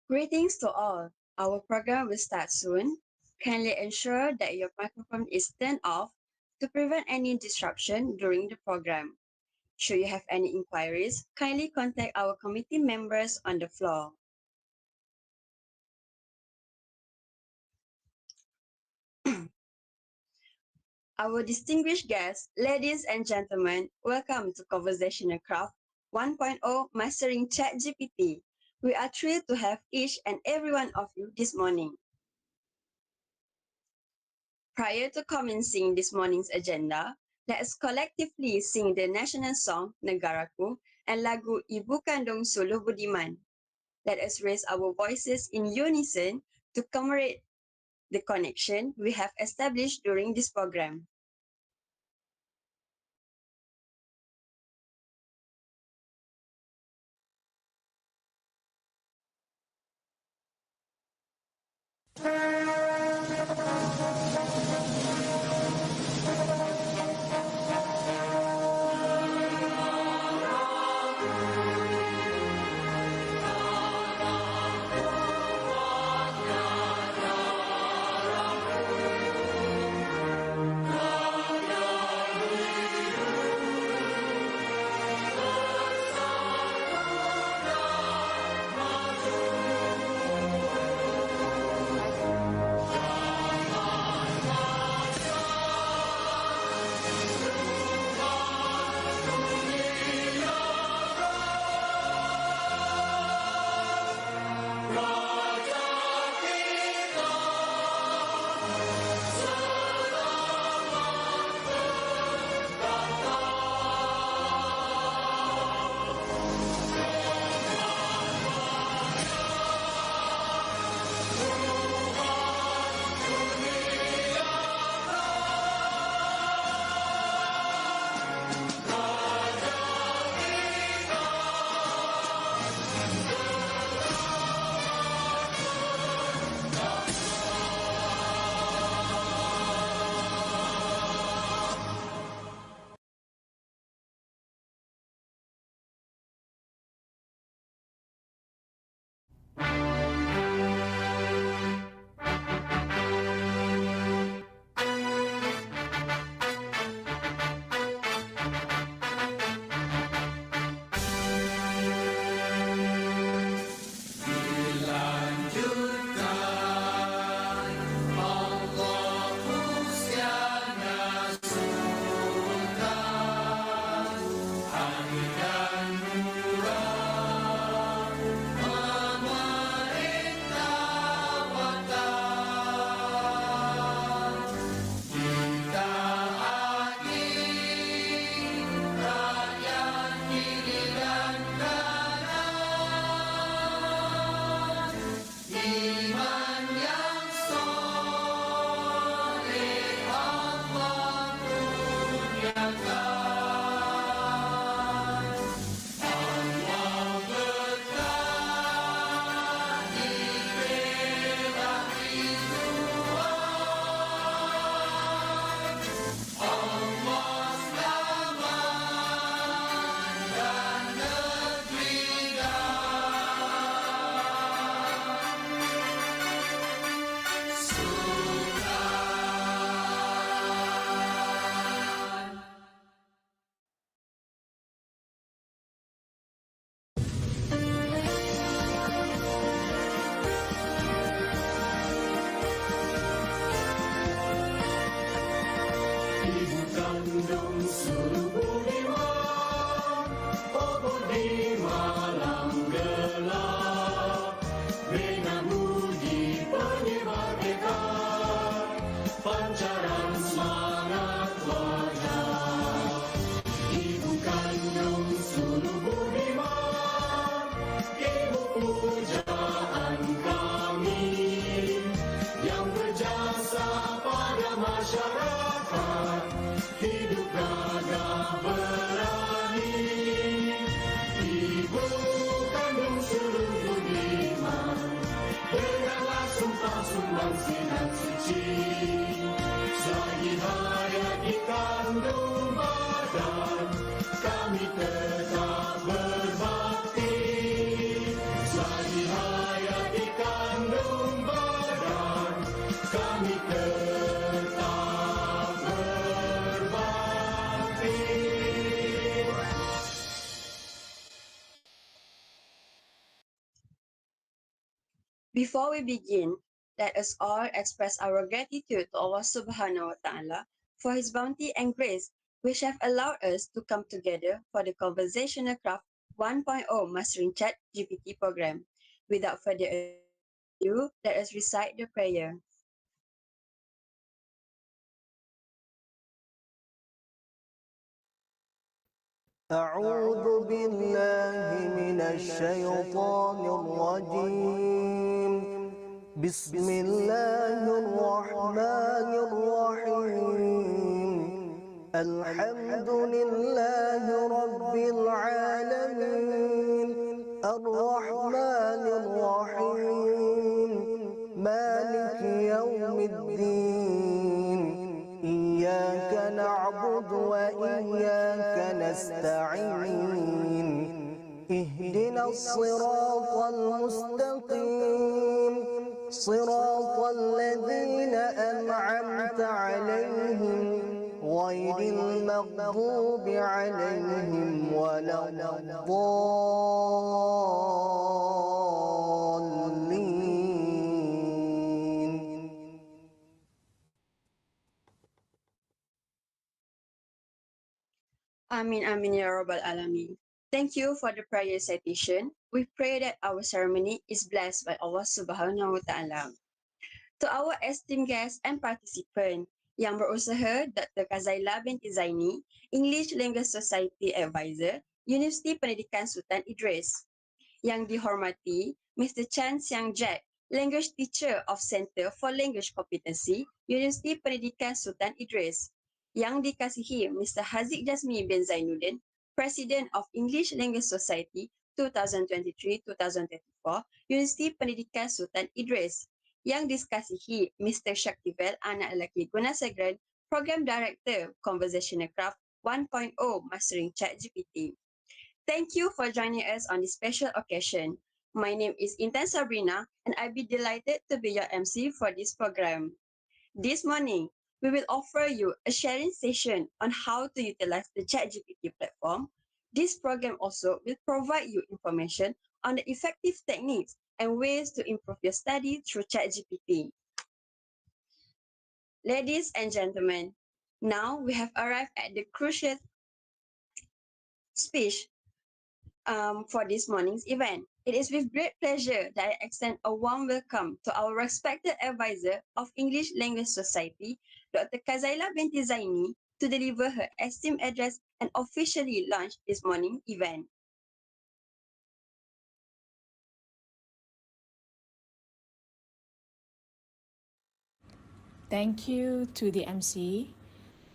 Greetings to all. Our program will start soon. Kindly ensure that your microphone is turned off to prevent any disruption during the program. Should you have any inquiries, kindly contact our committee members on the floor. Our distinguished guests, ladies and gentlemen, welcome to Conversational Craft 1.0 Mastering ChatGPT. We are thrilled to have each and every one of you this morning. Prior to commencing this morning's agenda, let us collectively sing the national song Negaraku and lagu Ibu Kandung Suluh Budiman. Let us raise our voices in unison to commemorate the connection we have established during this program. Before we begin, let us all express our gratitude to Allah subhanahu wa ta'ala for His bounty and grace, which have allowed us to come together for the Conversational Craft 1.0 Mastering Chat GPT program. Without further ado, let us recite the prayer. أعوذ بالله من الشيطان الرجيم بسم الله الرحمن الرحيم الحمد لله رب العالمين الرحمن الرحيم مالك يوم الدين إياك نعبد وإياك نستعين اهدنا الصراط المستقيم صراط الذين أنعمت عليهم غير المغضوب عليهم ولا الضالين. Amin Amin Ya Rabbal Alamin. Thank you for the prayer citation. We pray that our ceremony is blessed by Allah Subhanahu wa Ta'ala. To our esteemed guests and participants yang berusaha Dr. Kazaila binti Zaini, English Language Society Advisor, Universiti Pendidikan Sultan Idris. Yang dihormati Mr. Chan Siang Jack, Language Teacher of Center for Language Competency, Universiti Pendidikan Sultan Idris. Yang dikasihi Mr. Haziq Jasmi bin Zainuddin, President of English Language Society 2023-2024, Universiti Pendidikan Sultan Idris. Yang dikasihi Mr. Shaktivel Anak Lelaki Gunasegran, Program Director Conversational Craft 1.0 Mastering ChatGPT. Thank you for joining us on this special occasion. My name is Intan Sabrina, and I'll be delighted to be your MC for this program. This morning, we will offer you a sharing session on how to utilize the ChatGPT platform. This program also will provide you information on the effective techniques and ways to improve your study through ChatGPT. Ladies and gentlemen, now we have arrived at the crucial speech for this morning's event. It is with great pleasure that I extend a warm welcome to our respected advisor of English Language Society, Dr. Kazaila binti Zaini, to deliver her esteemed address and officially launch this morning event. Thank you to the MC,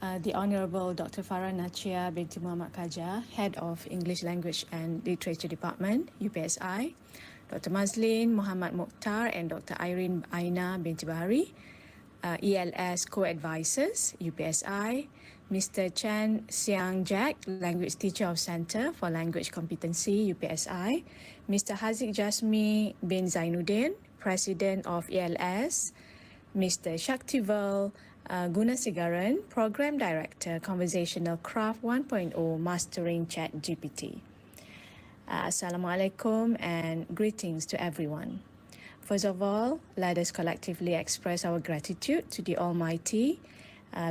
the Honourable Dr. Farah Nachia binti Muhammad Kaja, Head of English Language and Literature Department, UPSI, Dr. Mazlin Muhammad Mokhtar and Dr. Irene Aina binti Bahari, ELS Co-Advisors, UPSI, Mr. Chan Siang Jack, Language Teacher of Centre for Language Competency, UPSI, Mr. Haziq Jasmi bin Zainuddin, President of ELS, Mr. Shaktivel Gunasagaran, Program Director, Conversational Craft 1.0, Mastering ChatGPT. Assalamualaikum and greetings to everyone. First of all, let us collectively express our gratitude to the Almighty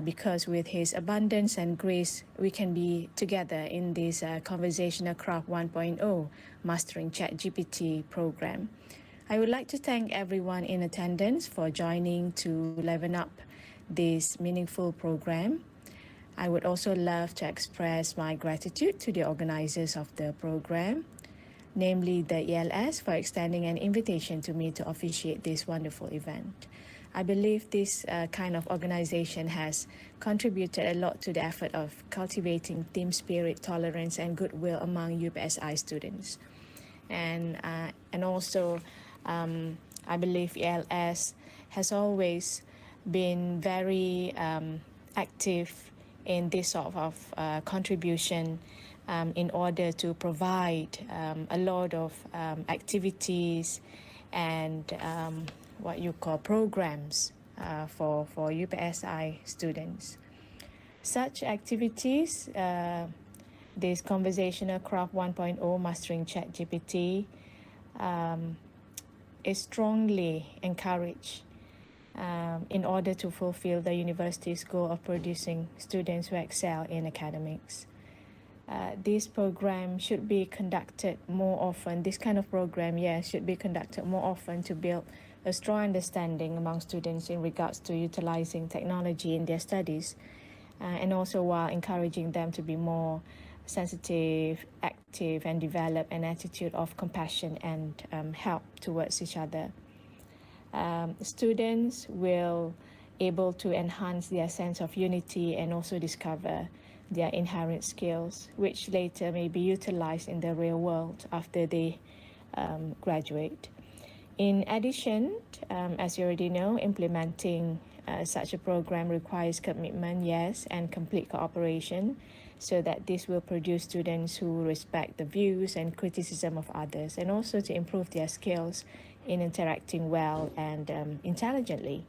because with His abundance and grace, we can be together in this Conversational Craft 1.0 Mastering ChatGPT program. I would like to thank everyone in attendance for joining to liven up this meaningful program. I would also love to express my gratitude to the organizers of the program, namely the ELS, for extending an invitation to me to officiate this wonderful event. I believe this kind of organization has contributed a lot to the effort of cultivating team spirit, tolerance, and goodwill among UPSI students. And also, I believe ELS has always been very active in this sort of contribution in order to provide a lot of activities and what you call programs for UPSI students. Such activities, this Conversational Craft 1.0 Mastering ChatGPT, is strongly encouraged in order to fulfill the university's goal of producing students who excel in academics. This program should be conducted more often. This kind of program, yes, should be conducted more often to build a strong understanding among students in regards to utilizing technology in their studies, and also while encouraging them to be more sensitive, active, and develop an attitude of compassion and help towards each other. Students will able to enhance their sense of unity and also discover their inherent skills, which later may be utilized in the real world after they graduate. In addition, as you already know, implementing such a program requires commitment, yes, and complete cooperation, so that this will produce students who respect the views and criticism of others, and also to improve their skills in interacting well and intelligently.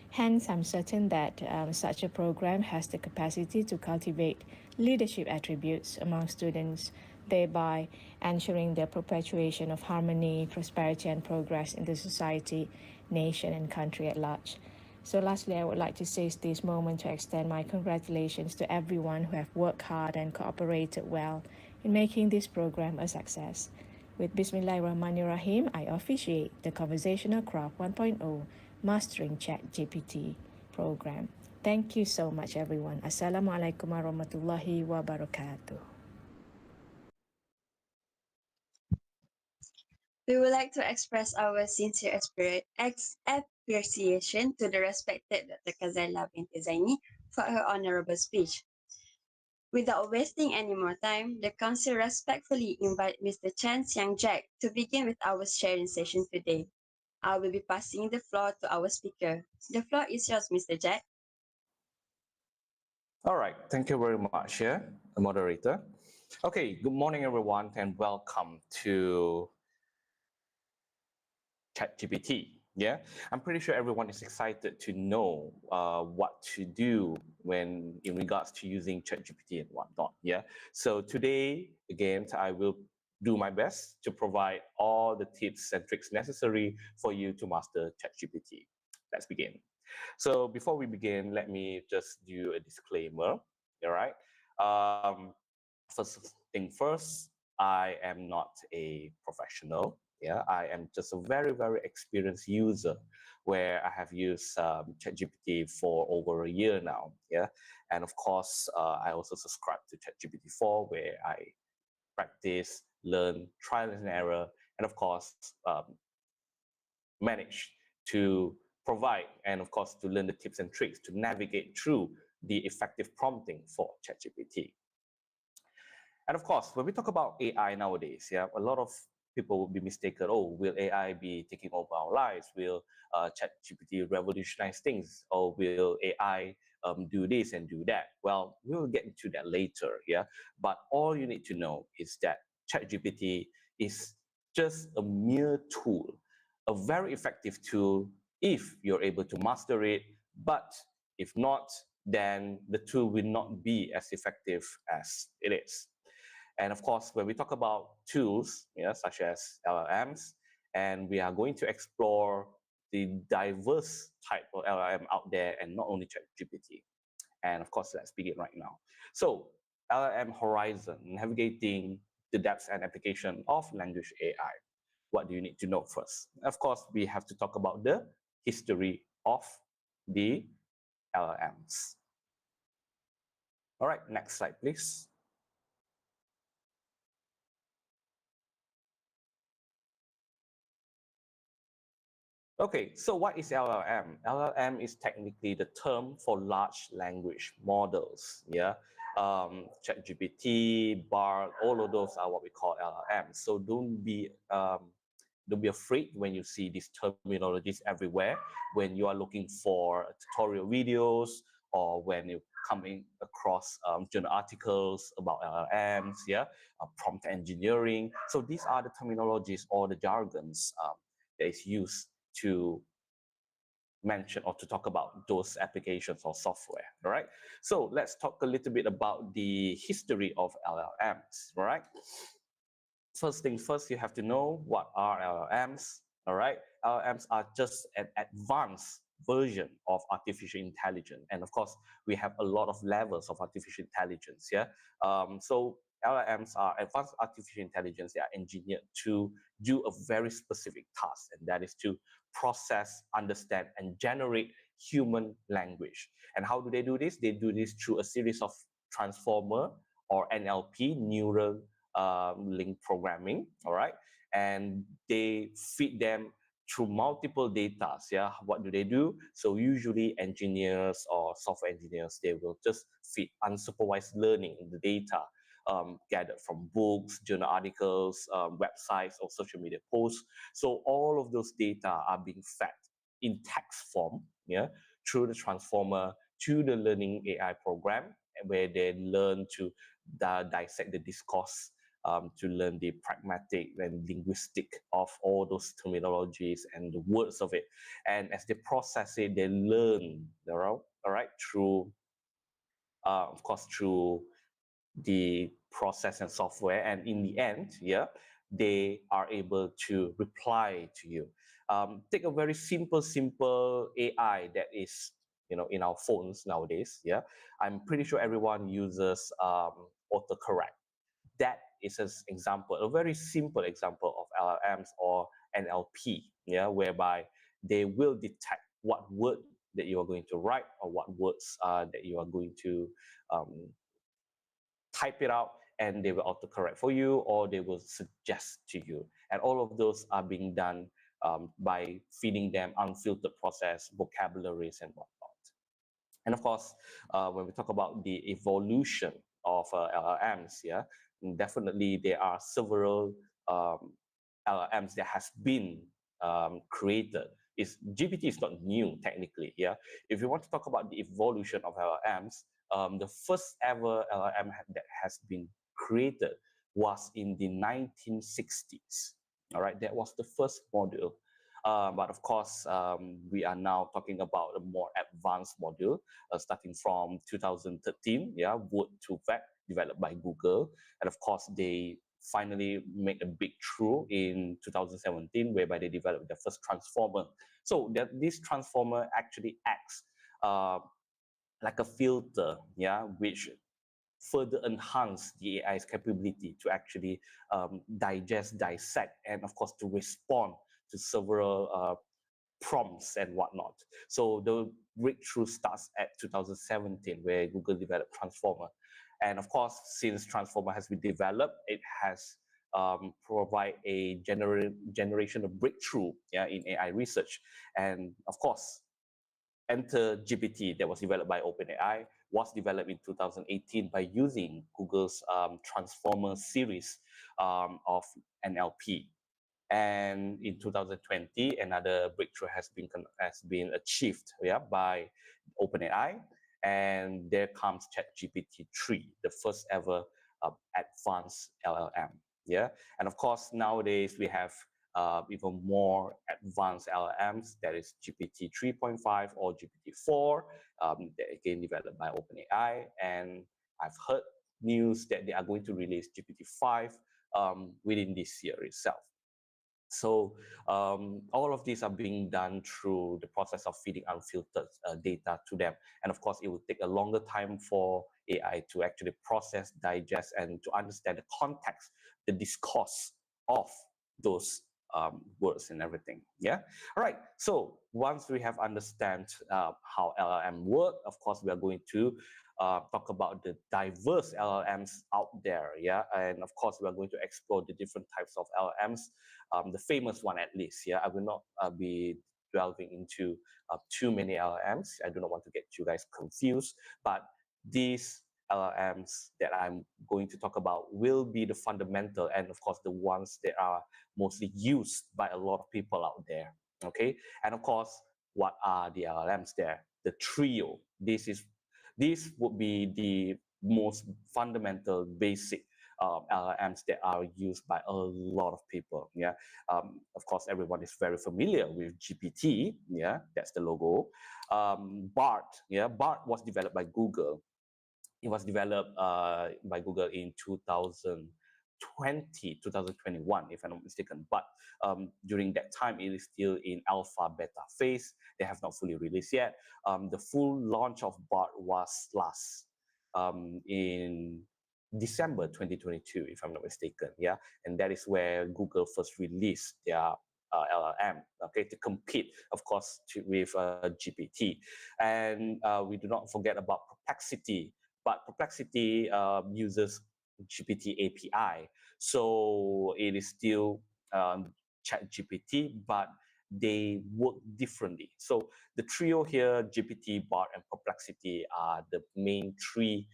Hence, I'm certain that such a program has the capacity to cultivate leadership attributes among students, thereby ensuring the perpetuation of harmony, prosperity, and progress in the society, nation, and country at large. So lastly, I would like to seize this moment to extend my congratulations to everyone who have worked hard and cooperated well in making this program a success. With Bismillahirrahmanirrahim, I officiate the Conversational Craft 1.0 Mastering ChatGPT program. Thank you so much, everyone. Assalamualaikum warahmatullahi wabarakatuh. We would like to express our sincere appreciation to the respected Dr. Kazala binti Zaini for her honorable speech. Without wasting any more time, the Council respectfully invite Mr. Chan Siang Jack to begin with our sharing session today. I will be passing the floor to our speaker. The floor is yours, Mr. Jack. All right, thank you very much, moderator. Okay, good morning, everyone, and welcome to ChatGPT. Yeah, I'm pretty sure everyone is excited to know what to do when in regards to using ChatGPT and whatnot. Yeah, so today again, I will do my best to provide all the tips and tricks necessary for you to master ChatGPT. Let's begin. So before we begin, let me just do a disclaimer. All right. First thing first, I am not a professional. Yeah, I am just a very, very experienced user where I have used ChatGPT for over a year now. Yeah, and of course, I also subscribe to ChatGPT 4 where I practice, learn, trial and error, and of course, manage to provide and of course to learn the tips and tricks to navigate through the effective prompting for ChatGPT. And of course, when we talk about AI nowadays, yeah, a lot of people will be mistaken. Oh, will AI be taking over our lives? Will ChatGPT revolutionize things? Or will AI do this and do that? Well, we'll get into that later, yeah. But all you need to know is that ChatGPT is just a mere tool, a very effective tool if you're able to master it. But if not, then the tool will not be as effective as it is. And of course, when we talk about tools, such as LLMs, and we are going to explore the diverse type of LLM out there and not only ChatGPT. And of course, let's begin right now. So LLM Horizon, navigating the depths and application of language AI. What do you need to know first? Of course, we have to talk about the history of the LLMs. All right, next slide, please. Okay, so what is LLM? LLM is technically the term for large language models. Yeah, ChatGPT, Bard, all of those are what we call LLM. So don't be afraid when you see these terminologies everywhere. When you are looking for tutorial videos or when you're coming across journal articles about LLMs, yeah, prompt engineering. So these are the terminologies or the jargons that is used to mention or to talk about those applications or software, all right? So let's talk a little bit about the history of LLMs, all right? First thing first, you have to know what are LLMs, All right, LLMs are just an advanced version of artificial intelligence, and of course, we have a lot of levels of artificial intelligence. Yeah, so LLMs are advanced artificial intelligence. They are engineered to do a very specific task, and that is to process, understand, and generate human language. And how do they do this? They do this through a series of transformer or NLP, neural link programming. All right, and they feed them through multiple data. Yeah, what do they do? So usually engineers or software engineers, they will just feed unsupervised learning in the data gathered from books, journal articles, websites, or social media posts. So all of those data are being fed in text form, yeah, through the transformer to the learning AI program, where they learn to dissect the discourse, to learn the pragmatic and linguistic of all those terminologies and the words of it. And as they process it, they learn, all right, through, of course, through the process and software. And in the end, yeah, they are able to reply to you. Take a very simple AI that is, in our phones nowadays. Yeah, I'm pretty sure everyone uses autocorrect. That is an example, a very simple example of LLMs or NLP, yeah, whereby they will detect what word that you are going to write or what words that you are going to um, type it out, and they will autocorrect for you or they will suggest to you. And all of those are being done by feeding them unfiltered process, vocabularies, and whatnot. And of course, when we talk about the evolution of LLMs, yeah, definitely there are several um, LLMs that has been created. GPT is not new technically. Yeah, if you want to talk about the evolution of LLMs, the first ever LLM that has been created was in the 1960s. All right, that was the first module. But of course, we are now talking about a more advanced module, starting from 2013, yeah, Wood to Vec, developed by Google. And of course, they finally made a big breakthrough in 2017, whereby they developed the first transformer. So this transformer actually acts uh, like a filter, yeah, which further enhance the AI's capability to actually digest, dissect, and of course to respond to several prompts and whatnot. So the breakthrough starts at 2017, where Google developed Transformer. And of course, since Transformer has been developed, it has provide a generational breakthrough, yeah, in AI research. And of course, enter GPT that was developed by OpenAI, was developed in 2018 by using Google's Transformer series of NLP. And in 2020, another breakthrough has been achieved, yeah, by OpenAI, and there comes ChatGPT 3, the first ever advanced LLM. Yeah, and of course nowadays we have even more advanced LLMs, that is GPT 3.5 or GPT 4, that again developed by OpenAI, and I've heard news that they are going to release GPT 5 within this year itself. So all of these are being done through the process of feeding unfiltered data to them. And of course, it will take a longer time for AI to actually process, digest, and to understand the context, the discourse of those words and everything. Yeah. All right. So once we have understand how LLM work, of course, we are going to talk about the diverse LLMs out there. Yeah. And of course, we are going to explore the different types of LLMs, the famous one at least. Yeah, I will not be delving into too many LLMs. I do not want to get you guys confused, but these LLMs that I'm going to talk about will be the fundamental and of course the ones that are mostly used by a lot of people out there. Okay, and of course, what are the LLMs there? The trio. This would be the most fundamental, basic LLMs that are used by a lot of people. Yeah, of course, everyone is very familiar with GPT. Yeah, that's the logo. BART. Yeah, BART was developed by Google. It was developed by Google in 2000. 2021, if I'm not mistaken. But during that time, it is still in alpha beta phase. They have not fully released yet. The full launch of BART was last in December 2022, if I'm not mistaken. Yeah, and that is where Google first released their LLM, okay, to compete, of course, with GPT. And we do not forget about Perplexity, but Perplexity uses GPT API, so it is still ChatGPT, but they work differently. So the trio here, GPT, BART, and Perplexity, are the main three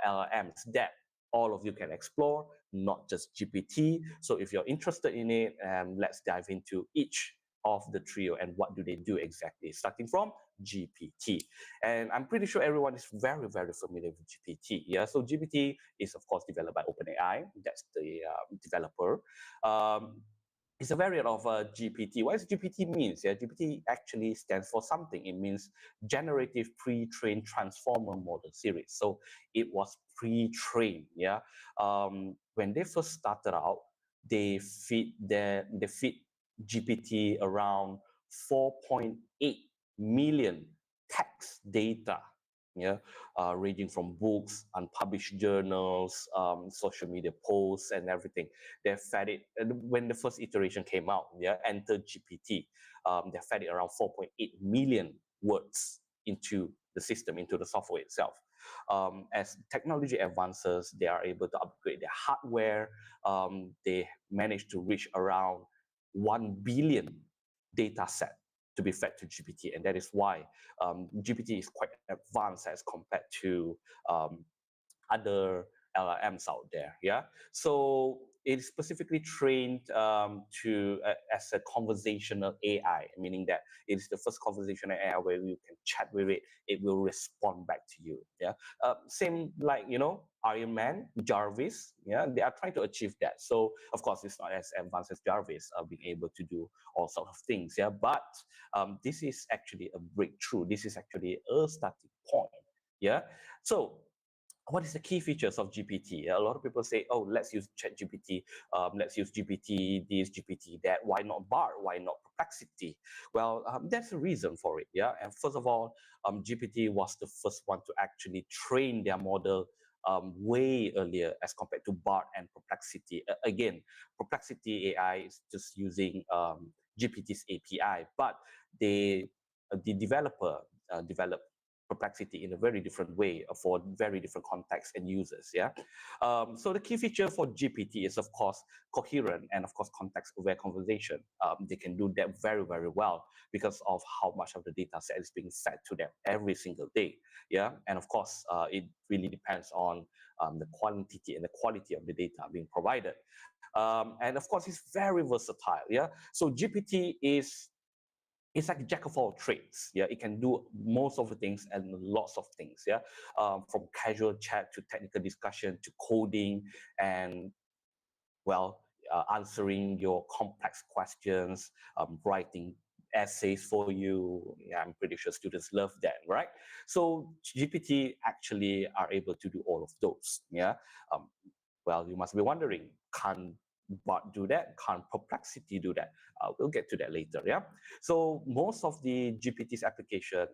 LLMs that all of you can explore, not just GPT. So if you're interested in it, let's dive into each of the trio and what do they do exactly, starting from GPT. And I'm pretty sure everyone is very, very familiar with GPT. Yeah, so GPT is of course developed by OpenAI. That's the developer. Um, it's a variant of GPT. What does GPT means? Yeah, GPT actually stands for something. It means Generative Pre-trained Transformer Model Series. So it was pre-trained. Yeah, when they first started out, they feed GPT around 4.8 million text data. Yeah, ranging from books, unpublished journals, social media posts, and everything. They fed it when the first iteration came out. Yeah, Enter GPT. They fed it around 4.8 million words into the system, into the software itself. As technology advances, they are able to upgrade their hardware. They managed to reach around 1 billion data set to be fed to GPT, and that is why GPT is quite advanced as compared to other LLMs out there. Yeah, so it is specifically trained as a conversational AI, meaning that it is the first conversational AI where you can chat with it, it will respond back to you. Yeah, same like Iron Man, Jarvis. Yeah, they are trying to achieve that. So of course, it's not as advanced as Jarvis, being able to do all sorts of things. Yeah, but this is actually a breakthrough. This is actually a starting point. Yeah, so what is the key features of GPT? A lot of people say, oh, let's use ChatGPT, let's use GPT this, GPT that. Why not BART? Why not Perplexity? Well, there's a reason for it. Yeah, and first of all, GPT was the first one to actually train their model way earlier as compared to BART and Perplexity. Again, Perplexity AI is just using GPT's API, but the developer developed Perplexity in a very different way for very different contexts and users. Yeah. So the key feature for GPT is of course coherent and of course context-aware conversation. They can do that very, very well because of how much of the data set is being fed to them every single day. Yeah. And of course, it really depends on the quantity and the quality of the data being provided. And of course, it's very versatile. Yeah. So GPT is it's like a jack of all trades. Yeah, it can do most of the things and lots of things. Yeah, from casual chat to technical discussion to coding and well, answering your complex questions, writing essays for you. Yeah, I'm pretty sure students love that, right? So GPT actually are able to do all of those. Yeah. Um, well, you must be wondering, can BART do that? Can Perplexity do that? We'll get to that later. Yeah. So most of the GPT's application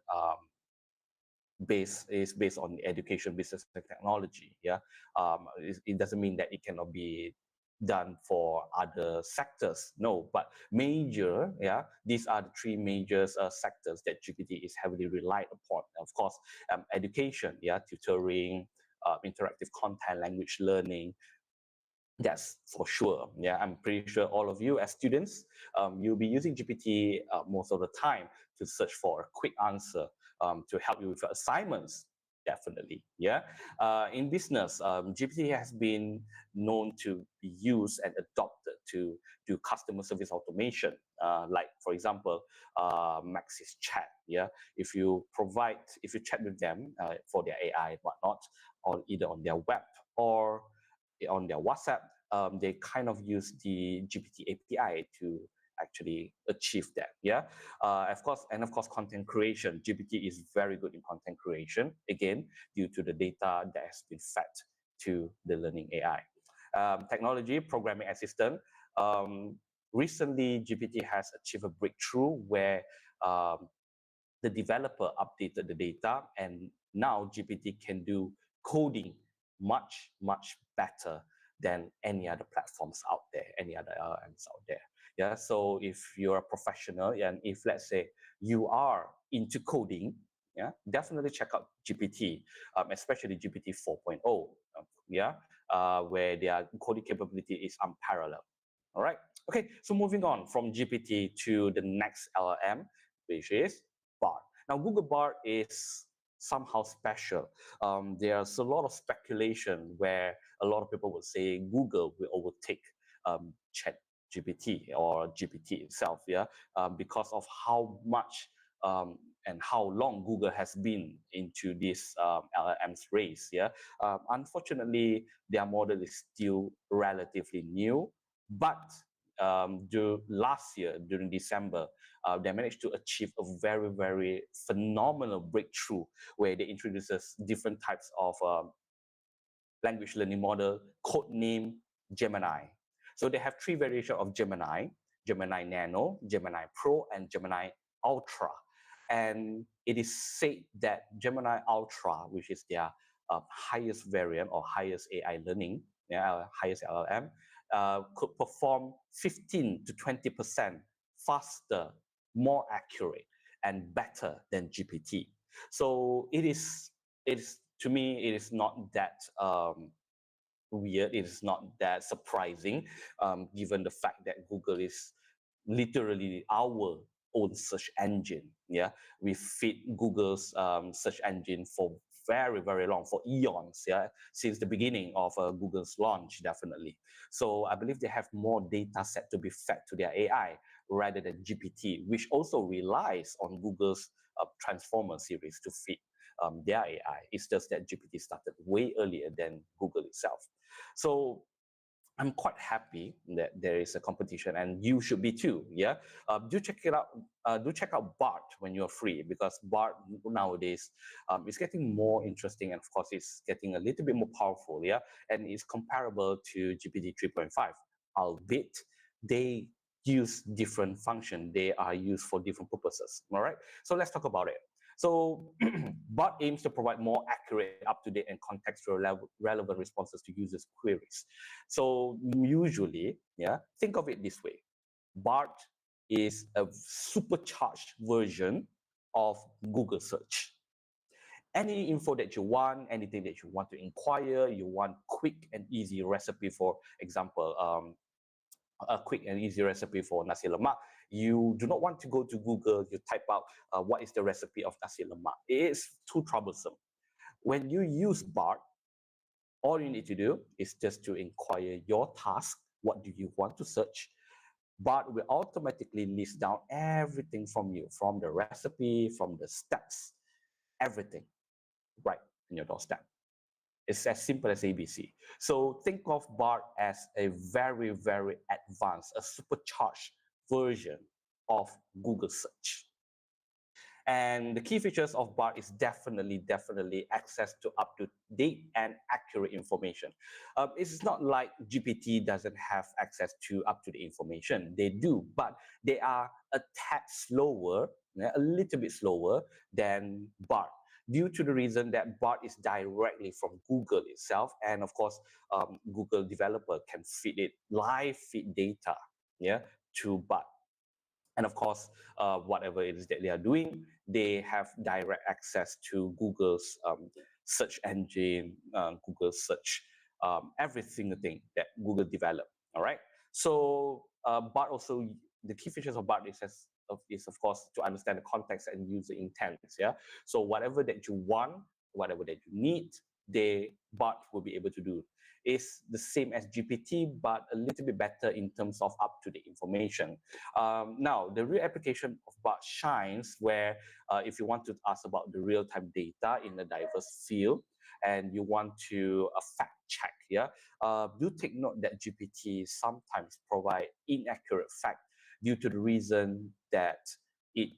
is based on education, business, and technology. Yeah, it doesn't mean that it cannot be done for other sectors. No, but major, yeah, these are the three major sectors that GPT is heavily relied upon. Of course, education, yeah, tutoring, interactive content, language learning, that's for sure. Yeah, I'm pretty sure all of you as students, you'll be using GPT most of the time to search for a quick answer to help you with your assignments. Definitely, yeah. In business, GPT has been known to be used and adopted to do customer service automation. Like for example, Maxis Chat. Yeah, if you chat with them for their AI and whatnot, or either on their web or on their WhatsApp, they kind of use the GPT API to actually achieve that. Yeah, of course, content creation. GPT is very good in content creation. Again, due to the data that has been fed to the learning AI. Technology, programming assistant. Um, Recently, GPT has achieved a breakthrough where um, the developer updated the data, and now GPT can do coding much better than any other platforms out there, any other LLMs out there. Yeah, so if you're a professional and if let's say you are into coding, yeah, definitely check out GPT, especially GPT 4.0. Yeah, where their coding capability is unparalleled. All right. Okay, so moving on from GPT to the next LLM, which is Bard. Now, Google Bard is somehow special. There's a lot of speculation where a lot of people would say Google will overtake ChatGPT or GPT itself, yeah, because of how much um, and how long Google has been into this LLM's race, yeah. Unfortunately, their model is still relatively new, but last year during December, they managed to achieve a very phenomenal breakthrough where they introduces different types of language learning model, code name Gemini. So they have three variations of Gemini: Gemini Nano, Gemini Pro, and Gemini Ultra. And it is said that Gemini Ultra, which is their highest variant or highest AI learning, yeah, highest LLM, could perform 15 to 20% faster, more accurate, and better than GPT. So it is to me, it is not that weird. It is not that surprising, given the fact that Google is literally our own search engine. Yeah, we feed Google's search engine for very long, for eons. Yeah, since the beginning of Google's launch, definitely. So I believe they have more data set to be fed to their AI rather than GPT, which also relies on Google's Transformer series to feed their AI. It's just that GPT started way earlier than Google itself. So I'm quite happy that there is a competition, and you should be too. Yeah, do check it out. Do check out Bart when you're free, because Bart nowadays is getting more interesting, and of course, it's getting a little bit more powerful. Yeah, and it's comparable to GPT 3.5, albeit they use different function. They are used for different purposes. All right. So let's talk about it. So Bart aims to provide more accurate, up-to-date, and contextual relevant responses to users' queries. So usually, yeah, think of it this way: Bart is a supercharged version of Google search. Any info that you want, anything that you want to inquire, you want quick and easy recipe, for example, a quick and easy recipe for nasi lemak. You do not want to go to Google, you type out what is the recipe of nasi lemak. It is too troublesome. When you use Bart, all you need to do is just to inquire your task. What do you want to search? Bart will automatically list down everything from you, from the recipe, from the steps, everything right in your doorstep. It's as simple as ABC. So think of Bart as a very advanced, a supercharged version of Google search. And the key features of BART is definitely access to up-to-date and accurate information. It's not like GPT doesn't have access to up-to-date information. They do, but they are a tad slower, yeah, a little bit slower than BART, due to the reason that BART is directly from Google itself. And of course, Google developer can feed it live feed data, yeah, to BART. And of course, whatever it is that they are doing, they have direct access to Google's search engine, Google search, every single thing that Google developed. All right. So Bart also, the key features of Bart is of course to understand the context and user intents. Yeah. So whatever that you want, whatever that you need, Bart will be able to do. Is the same as GPT, but a little bit better in terms of up-to-date information. Now, the real application of BART shines where if you want to ask about the real-time data in a diverse field and you want to fact check, yeah, do take note that GPT sometimes provide inaccurate fact due to the reason that it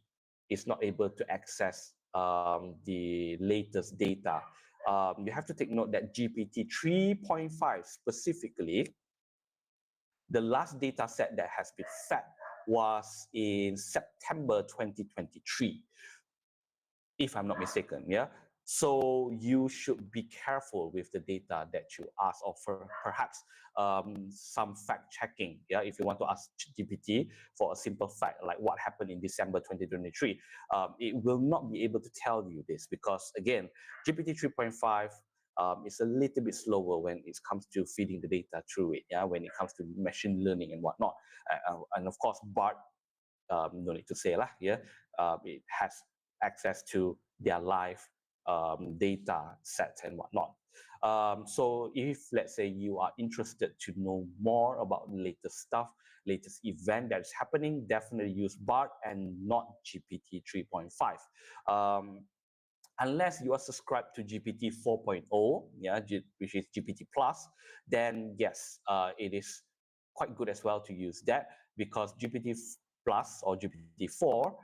is not able to access the latest data you have to take note that GPT 3.5 specifically, the last data set that has been fed was in September 2023, if I'm not mistaken. Yeah. So you should be careful with the data that you ask, or for perhaps some fact checking. Yeah, if you want to ask GPT for a simple fact like what happened in December 2023, it will not be able to tell you this, because again, GPT 3.5 is a little bit slower when it comes to feeding the data through it. Yeah, when it comes to machine learning and whatnot, and of course BART, no need to say lah. Yeah, it has access to their live data sets and whatnot. So if let's say you are interested to know more about the latest stuff, latest event that is happening, definitely use BART and not GPT 3.5. Unless you are subscribed to GPT 4.0, yeah, which is GPT plus, then yes, it is quite good as well to use that, because GPT plus or GPT 4,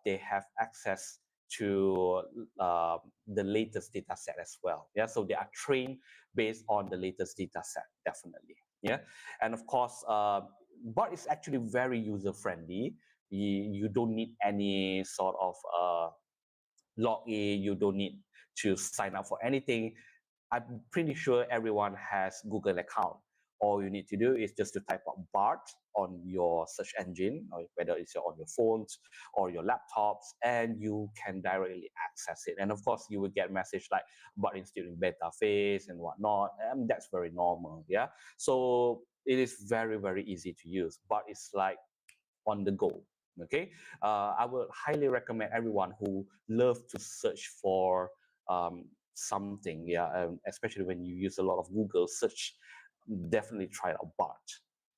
they have access to the latest data set as well. Yeah, so they are trained based on the latest data set, definitely. Yeah, and of course, BART is actually very user friendly. You don't need any sort of log in, you don't need to sign up for anything. I'm pretty sure everyone has Google account. All you need to do is just to type out BART on your search engine, or whether it's on your phones or your laptops, and you can directly access it. And of course, you will get a message like BART is still in beta phase and whatnot. And that's very normal. Yeah. So it is very, very easy to use. BART is like on the go. Okay, I would highly recommend everyone who love to search for something. Yeah, especially when you use a lot of Google search, definitely try out BART.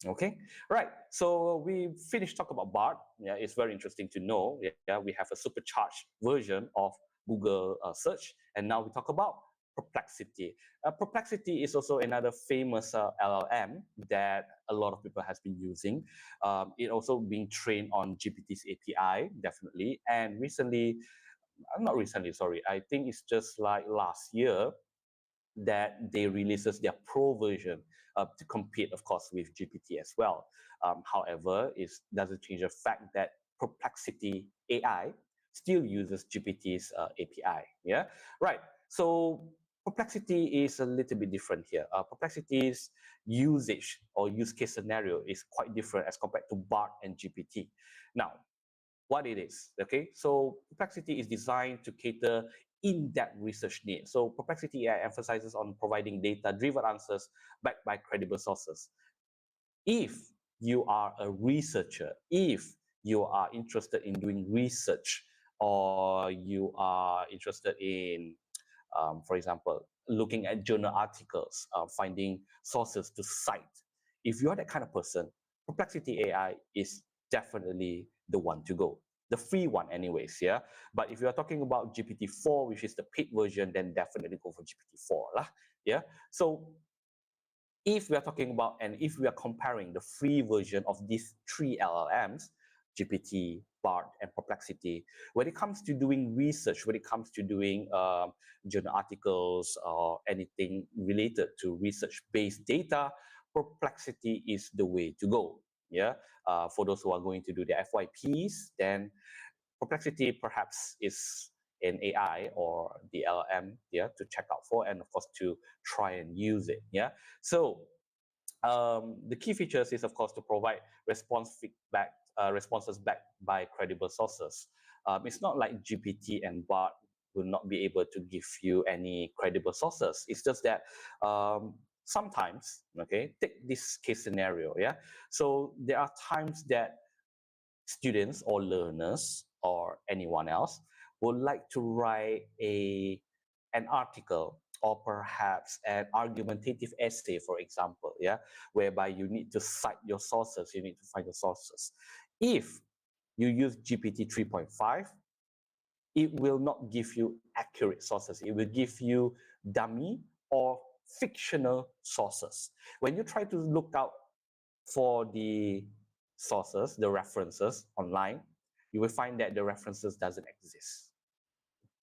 Okay, right. So we finished talk about BART. Yeah, it's very interesting to know. Yeah, we have a supercharged version of Google search, and now we talk about Perplexity. Perplexity is also another famous LLM that a lot of people has been using. It also being trained on GPT's API, definitely. And recently, not recently, sorry, I think it's just like last year that they releases their pro version to compete, of course, with GPT as well. However, it doesn't change the fact that Perplexity AI still uses GPT's API. Yeah, right. So Perplexity is a little bit different here. Perplexity's usage or use case scenario is quite different as compared to BART and GPT. Now, what it is. Okay, so Perplexity is designed to cater in-depth research needs. So Perplexity AI emphasizes on providing data-driven answers backed by credible sources. If you are a researcher, if you are interested in doing research, or you are interested in, for example, looking at journal articles, finding sources to cite, if you're that kind of person, Perplexity AI is definitely the one to go. The free one anyways, yeah. But if you're talking about GPT-4, which is the paid version, then definitely go for GPT-4 lah, yeah. So if we are talking about, and if we are comparing the free version of these three LLMs, GPT, BART, and Perplexity, when it comes to doing research, when it comes to doing journal articles or anything related to research-based data, Perplexity is the way to go. Yeah, for those who are going to do their FYPs, then Perplexity perhaps is an AI or the LLM, yeah, to check out for, and of course to try and use it. Yeah, so the key features is of course to provide responses backed by credible sources. It's not like GPT and BART will not be able to give you any credible sources. It's just that sometimes, okay, take this case scenario, yeah. So there are times that students or learners or anyone else would like to write an article or perhaps an argumentative essay, for example, yeah, whereby you need to cite your sources, you need to find the sources. If you use GPT 3.5, it will not give you accurate sources. It will give you dummy or fictional sources. When you try to look out for the sources, the references online, you will find that the references doesn't exist.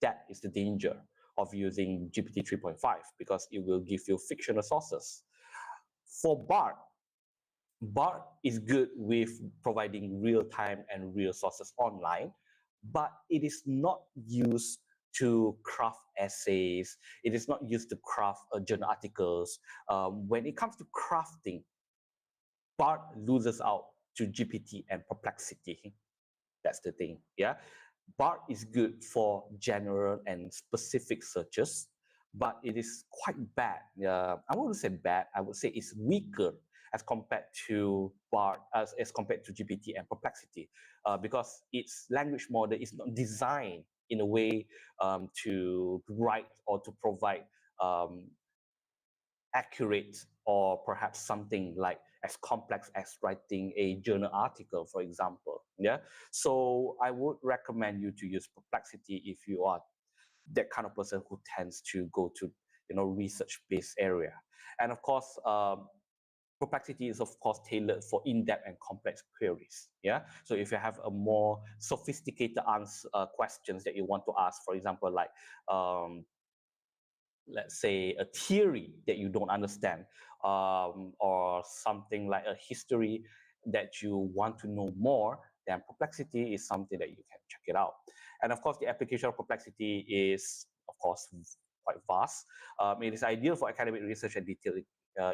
That is the danger of using GPT 3.5 because it will give you fictional sources. For BART is good with providing real-time and real sources online, but it is not used to craft essays. It is not used to craft journal articles. When it comes to crafting, BART loses out to GPT and Perplexity. That's the thing, yeah. BART is good for general and specific searches, but it is quite bad. I wouldn't say bad. I would say it's weaker as compared to BART, as compared to GPT and Perplexity, because its language model is not designed in a way to write or to provide um, accurate or perhaps something like as complex as writing a journal article, for example. Yeah. So I would recommend you to use Perplexity if you are that kind of person who tends to go to research-based area. And of course, Perplexity is of course tailored for in-depth and complex queries. Yeah. So if you have a more sophisticated questions that you want to ask, for example, like let's say a theory that you don't understand, or something like a history that you want to know more, then Perplexity is something that you can check it out. And of course, the application of Perplexity is, of course, quite vast. It is ideal for academic research and detailed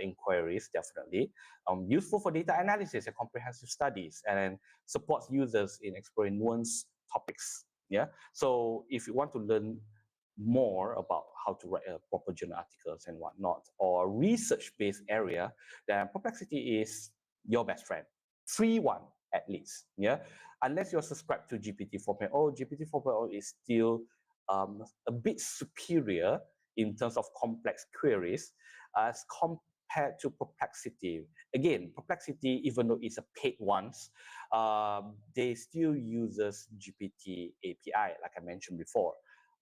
inquiries, definitely. Useful for data analysis and comprehensive studies, and supports users in exploring nuanced topics. Yeah. So if you want to learn more about how to write a proper journal articles and whatnot, or research-based area, then Perplexity is your best friend. Free one, at least. Yeah, unless you're subscribed to GPT 4.0, GPT 4.0 is still a bit superior in terms of complex queries as compared to Perplexity. Again, Perplexity, even though it's a paid one, they still uses GPT API, like I mentioned before,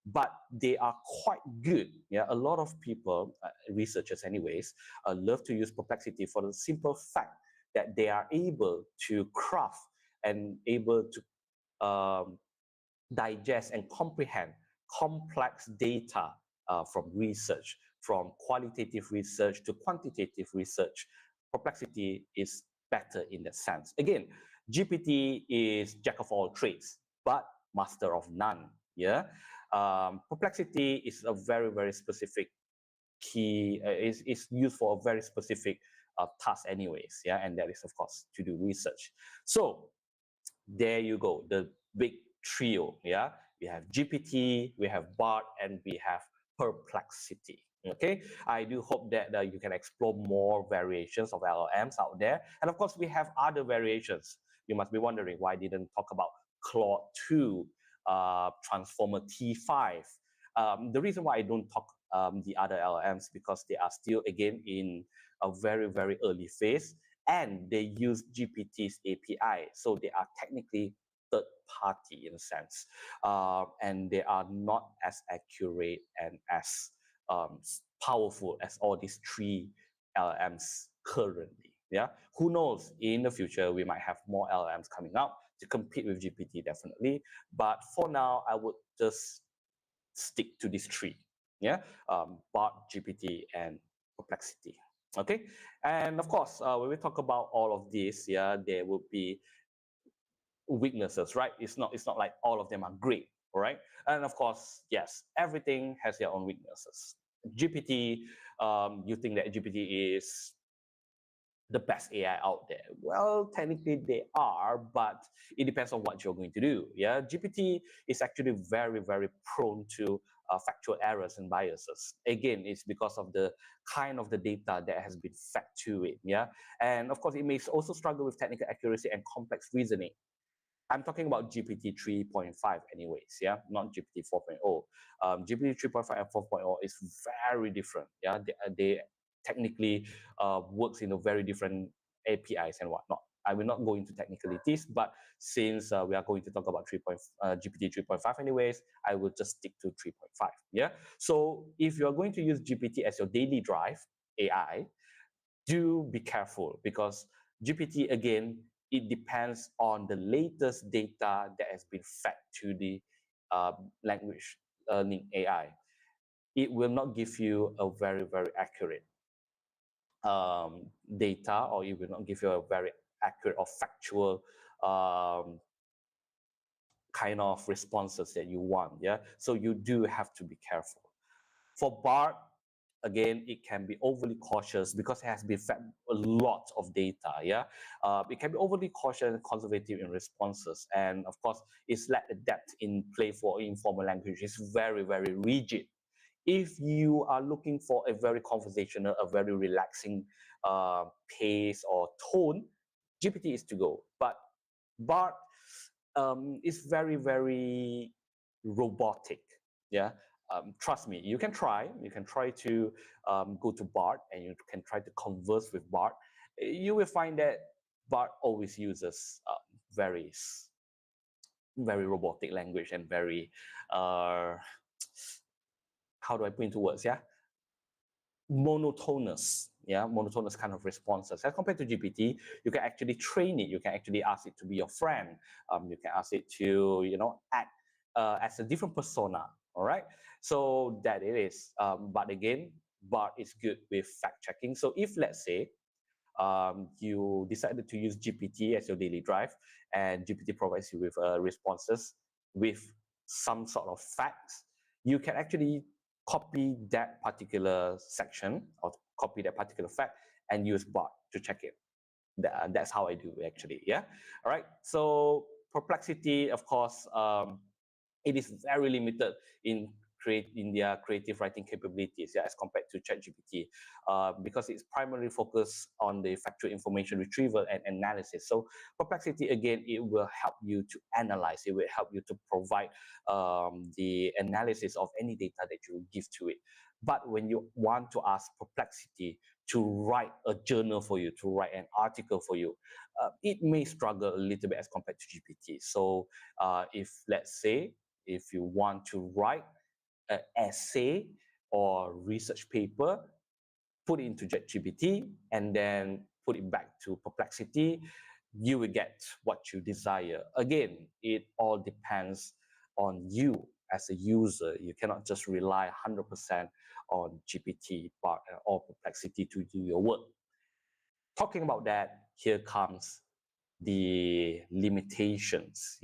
but they are quite good. Yeah, a lot of people, researchers anyways, love to use Perplexity for the simple fact that they are able to craft and able to digest and comprehend complex data from research, from qualitative research to quantitative research. Perplexity is better in that sense. Again, GPT is jack of all trades, but master of none. Yeah, Perplexity is a very, very specific key, is used for a very specific task anyways. Yeah, and that is of course to do research. So there you go, the big trio. Yeah, we have GPT, we have BART, and we have Perplexity. Okay, I do hope that you can explore more variations of LLMs out there, and of course we have other variations. You must be wondering why I didn't talk about Claude 2, Transformer T5. The reason why I don't talk the other LLMs because they are still again in a very, very early phase, and they use GPT's API. So they are technically third party in a sense. And they are not as accurate and as powerful as all these three LLMs currently. Yeah, who knows? In the future, we might have more LLMs coming out to compete with GPT, definitely. But for now, I would just stick to these three. Yeah, BART, GPT, and Perplexity. Okay, and of course, when we talk about all of this, yeah, there will be weaknesses, right? It's not like all of them are great, all right? And of course, yes, everything has their own weaknesses. GPT, you think that GPT is the best AI out there? Well, technically they are, but it depends on what you're going to do. Yeah, GPT is actually very, very prone to factual errors and biases. Again, it's because of the kind of the data that has been fed to it. Yeah, and of course, it may also struggle with technical accuracy and complex reasoning. I'm talking about GPT 3.5 anyways, yeah, not GPT 4.0. GPT 3.5 and 4.0 is very different. Yeah, they technically works in a very different APIs and whatnot. I will not go into technicalities, but since we are going to talk about GPT 3.5 anyways, I will just stick to 3.5. Yeah. So if you are going to use GPT as your daily drive AI, do be careful because GPT, again, it depends on the latest data that has been fed to the language learning AI. it will not give you a very, very accurate data, or it will not give you a very accurate or factual kind of responses that you want. Yeah, so you do have to be careful. For BART, again, it can be overly cautious because it has been fed a lot of data. Yeah, it can be overly cautious and conservative in responses, and of course, it's lack the depth in playful or informal language. It's very, very rigid. If you are looking for a very conversational, a very relaxing pace or tone, GPT is to go. But BART is very, very robotic. Yeah. Trust me, you can try. You can try to go to BART and you can try to converse with BART. You will find that BART always uses very, very robotic language and very, how do I put into words? Yeah, monotonous, monotonous kind of responses. As compared to GPT, you can actually train it. You can actually ask it to be your friend. You can ask it to, act as a different persona. All right. So that it is. But again, BART is good with fact checking. So if let's say you decided to use GPT as your daily drive, and GPT provides you with responses with some sort of facts, you can actually copy that particular section or copy that particular fact and use BART to check it. That's how I do actually. Yeah. All right. So Perplexity, of course, it is very limited in their creative writing capabilities, as compared to ChatGPT, because it's primarily focused on the factual information retrieval and analysis. So Perplexity, again, it will help you to analyze. It will help you to provide the analysis of any data that you give to it. But when you want to ask Perplexity to write a journal for you, to write an article for you, it may struggle a little bit as compared to GPT. So if let's say, if you want to write an essay or research paper, put it into ChatGPT and then put it back to Perplexity, you will get what you desire. Again, it all depends on you as a user. You cannot just rely 100% on GPT or Perplexity to do your work. Talking about that, here comes the limitations,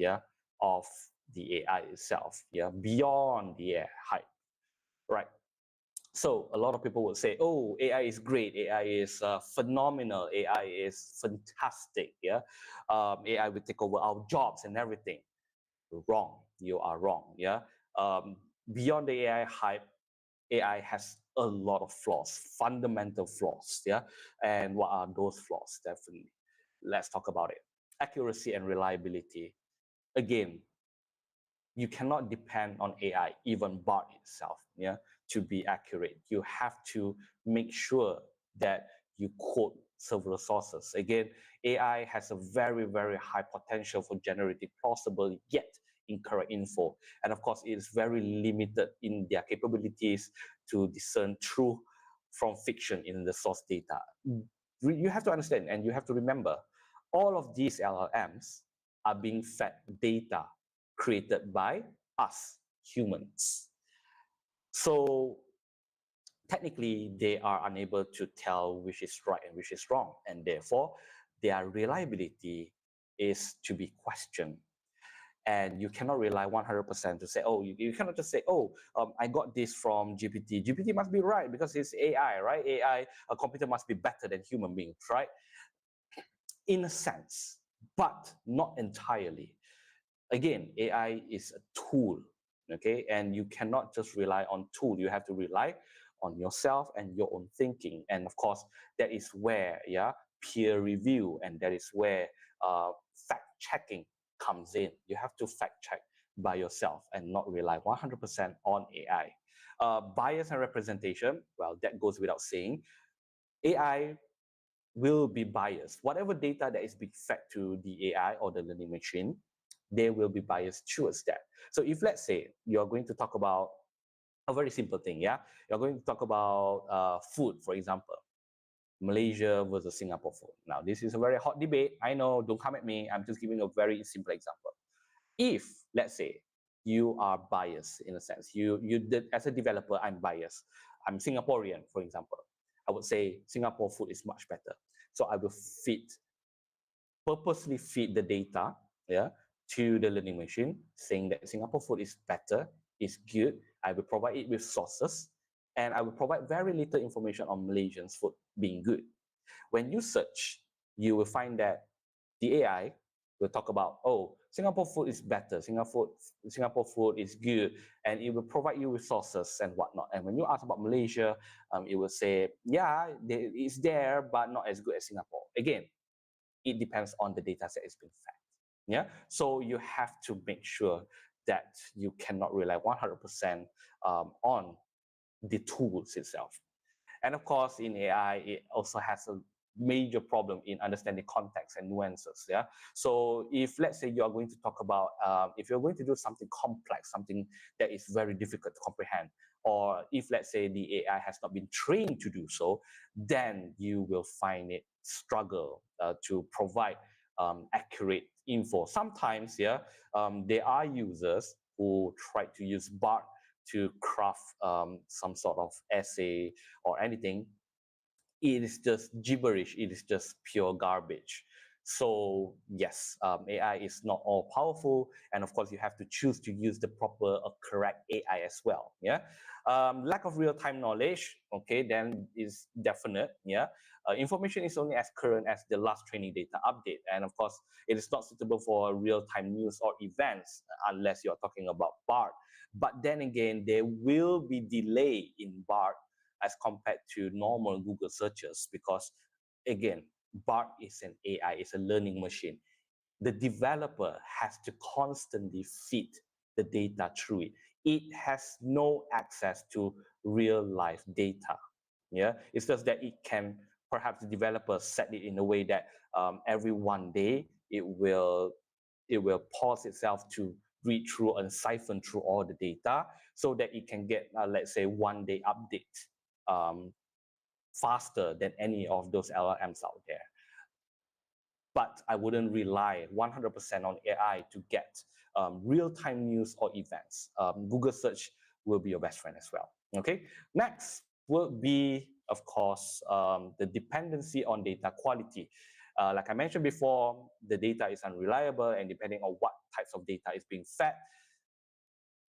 of the AI itself, beyond the AI hype, right? So a lot of people would say, "Oh, AI is great. AI is phenomenal. AI is fantastic. AI will take over our jobs and everything." Wrong. You are wrong. Beyond the AI hype, AI has a lot of flaws, fundamental flaws. And what are those flaws? Definitely, let's talk about it. Accuracy and reliability. Again, you cannot depend on AI, even BART itself, to be accurate. You have to make sure that you quote several sources. Again, AI has a very, very high potential for generating plausible yet incorrect info. And of course, it is very limited in their capabilities to discern truth from fiction in the source data. You have to understand and you have to remember, all of these LLMs are being fed data created by us humans. So technically, they are unable to tell which is right and which is wrong, and therefore their reliability is to be questioned. And you cannot rely 100% to say, oh, you cannot just say, oh, I got this from GPT. GPT must be right because it's AI, right? AI, a computer must be better than human beings, right? In a sense, but not entirely. Again, AI is a tool, okay? And you cannot just rely on tool. You have to rely on yourself and your own thinking. And of course, that is where, peer review, and that is where fact checking comes in. You have to fact check by yourself and not rely 100% on AI. Bias and representation, well, that goes without saying. AI will be biased. Whatever data that is being fed to the AI or the learning machine, they will be biased towards that. So if let's say you're going to talk about a very simple thing, you're going to talk about food, for example, Malaysia versus Singapore food. Now, this is a very hot debate. I know, don't come at me. I'm just giving a very simple example. If, let's say, you are biased in a sense. As a developer, I'm biased. I'm Singaporean, for example. I would say Singapore food is much better. So I will purposely feed the data, yeah, to the learning machine, saying that Singapore food is better, is good. I will provide it with sources, and I will provide very little information on Malaysian's food being good. When you search, you will find that the AI will talk about, oh, Singapore food is better, Singapore food is good, and it will provide you with sources and whatnot. And when you ask about Malaysia, it will say, yeah, it's there, but not as good as Singapore. Again, it depends on the data set it's been fed. Yeah, so you have to make sure that you cannot rely 100% on the tools itself. And of course, in AI, it also has a major problem in understanding context and nuances. Yeah. So if let's say you are going to talk about, if you're going to do something complex, something that is very difficult to comprehend, or if let's say the AI has not been trained to do so, then you will find it struggle to provide accurate info. Sometimes, yeah, there are users who try to use BART to craft some sort of essay or anything. It is just gibberish. It is just pure garbage. So yes, AI is not all powerful, and of course you have to choose to use the proper or correct AI as well. Yeah, lack of real-time knowledge. Okay, then is definite. Yeah, information is only as current as the last training data update, and of course it is not suitable for real-time news or events unless you are talking about BART. But then again, there will be delay in BART as compared to normal Google searches because, again, BART is an AI, it's a learning machine. The developer has to constantly feed the data through it. It has no access to real life data. Yeah, it's just that it can, perhaps the developer set it in a way that every one day it will pause itself to read through and siphon through all the data so that it can get, let's say, one day update faster than any of those LLMs out there. But I wouldn't rely 100% on AI to get real-time news or events. Google search will be your best friend as well. Okay, next will be, of course, the dependency on data quality. Like I mentioned before, the data is unreliable, and depending on what types of data is being fed,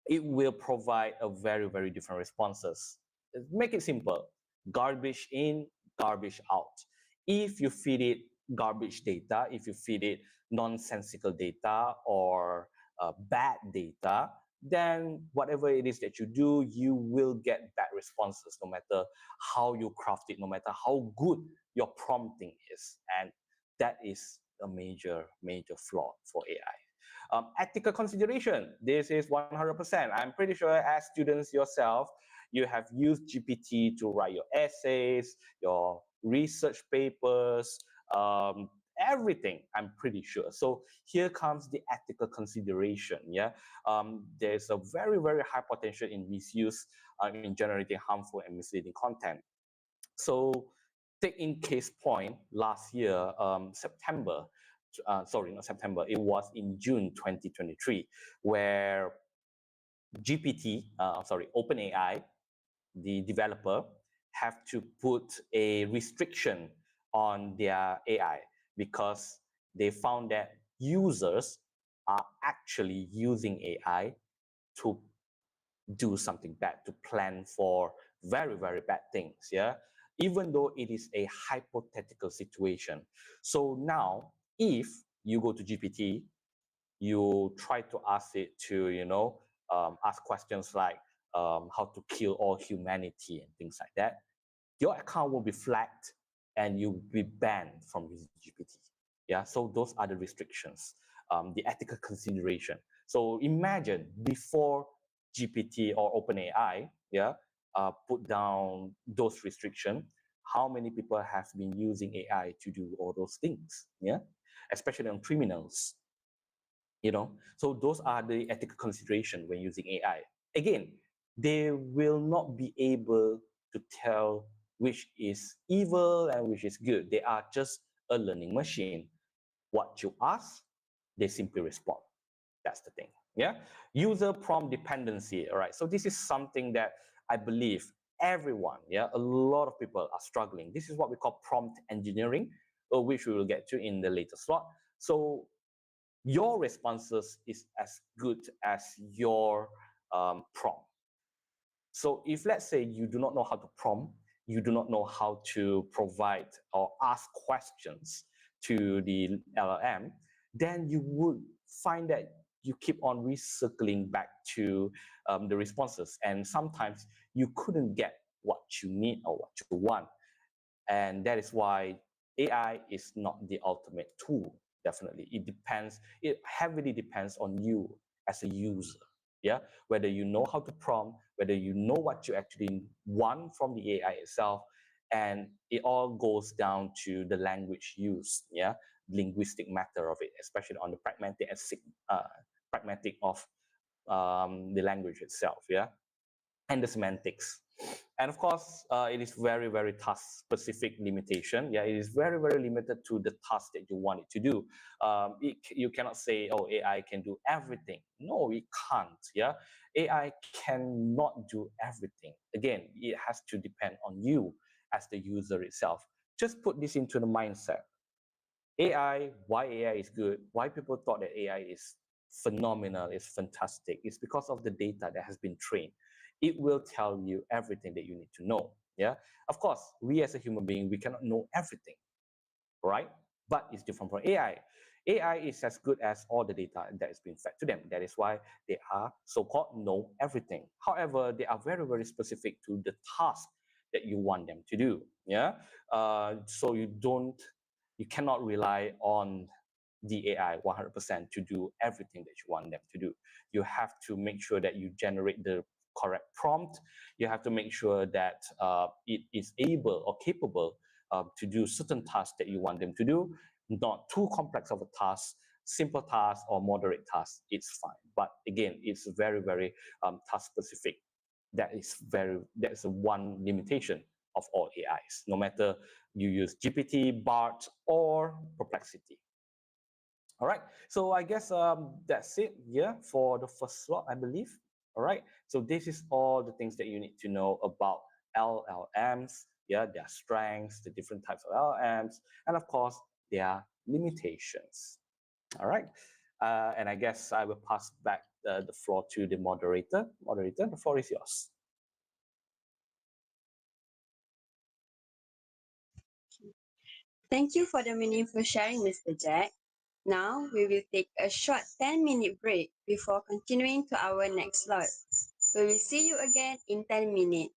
it will provide a very, very different responses. Make it simple: garbage in, garbage out. If you feed it garbage data, if you feed it nonsensical data or bad data, then whatever it is that you do, you will get bad responses no matter how you craft it, no matter how good your prompting is. And that is a major, major flaw for AI. Ethical consideration, this is 100%. I'm pretty sure as students yourself, you have used GPT to write your essays, your research papers, everything, I'm pretty sure. So here comes the ethical consideration. Yeah, there's a very, very high potential in misuse in generating harmful and misleading content. So take in case point last year, September, sorry, not September, it was in June 2023, where OpenAI, the developer, have to put a restriction on their AI because they found that users are actually using AI to do something bad, to plan for very, very bad things. Yeah, even though it is a hypothetical situation. So now, if you go to GPT, you try to ask it to, ask questions like how to kill all humanity and things like that, your account will be flagged and you'll be banned from using GPT. Yeah, so those are the restrictions, the ethical consideration. So imagine before GPT or OpenAI, yeah, put down those restrictions, how many people have been using AI to do all those things, yeah, especially on criminals. So those are the ethical consideration when using AI. Again, they will not be able to tell which is evil and which is good. They are just a learning machine. What you ask, they simply respond. That's the thing. Yeah, user prompt dependency. All right, so this is something that I believe everyone, yeah, a lot of people are struggling. This is what we call prompt engineering, which we will get to in the later slot. So your responses is as good as your prompt. So if let's say you do not know how to prompt, you do not know how to provide or ask questions to the LLM, then you would find that you keep on recircling back to the responses, and sometimes you couldn't get what you need or what you want. And that is why AI is not the ultimate tool. Definitely, it depends. It heavily depends on you as a user. Yeah, whether you know how to prompt, whether you know what you actually want from the AI itself, and it all goes down to the language used. Yeah, linguistic matter of it, especially on the pragmatic of the language itself. Yeah, and the semantics. And of course, it is very, very task specific limitation. Yeah, it is very, very limited to the task that you want it to do. You cannot say, oh, AI can do everything. No, it can't. Yeah, AI cannot do everything. Again, it has to depend on you as the user itself. Just put this into the mindset. AI, why AI is good, why people thought that AI is phenomenal, is fantastic, is because of the data that has been trained. It will tell you everything that you need to know. Yeah. Of course, we as a human being, we cannot know everything, right? But it's different from AI. AI is as good as all the data that is being fed to them. That is why they are so-called know everything. However, they are very, very specific to the task that you want them to do. Yeah. So you cannot rely on the AI 100% to do everything that you want them to do. You have to make sure that you generate the correct prompt. You have to make sure that it is able or capable to do certain tasks that you want them to do, not too complex of a task, simple tasks or moderate tasks, it's fine. But again, it's very, very task specific. That's a one limitation of all AIs, no matter you use GPT, BART, or Perplexity. All right, so I guess that's it, yeah, for the first slot, I believe. All right, so this is all the things that you need to know about LLMs, yeah, their strengths, the different types of LLMs, and of course, their limitations. All right, and I guess I will pass back the floor to the moderator. Moderator, the floor is yours. Thank you for the meaningful sharing, Mr. Jack. Now we will take a short 10-minute break before continuing to our next slot. We will see you again in 10 minutes.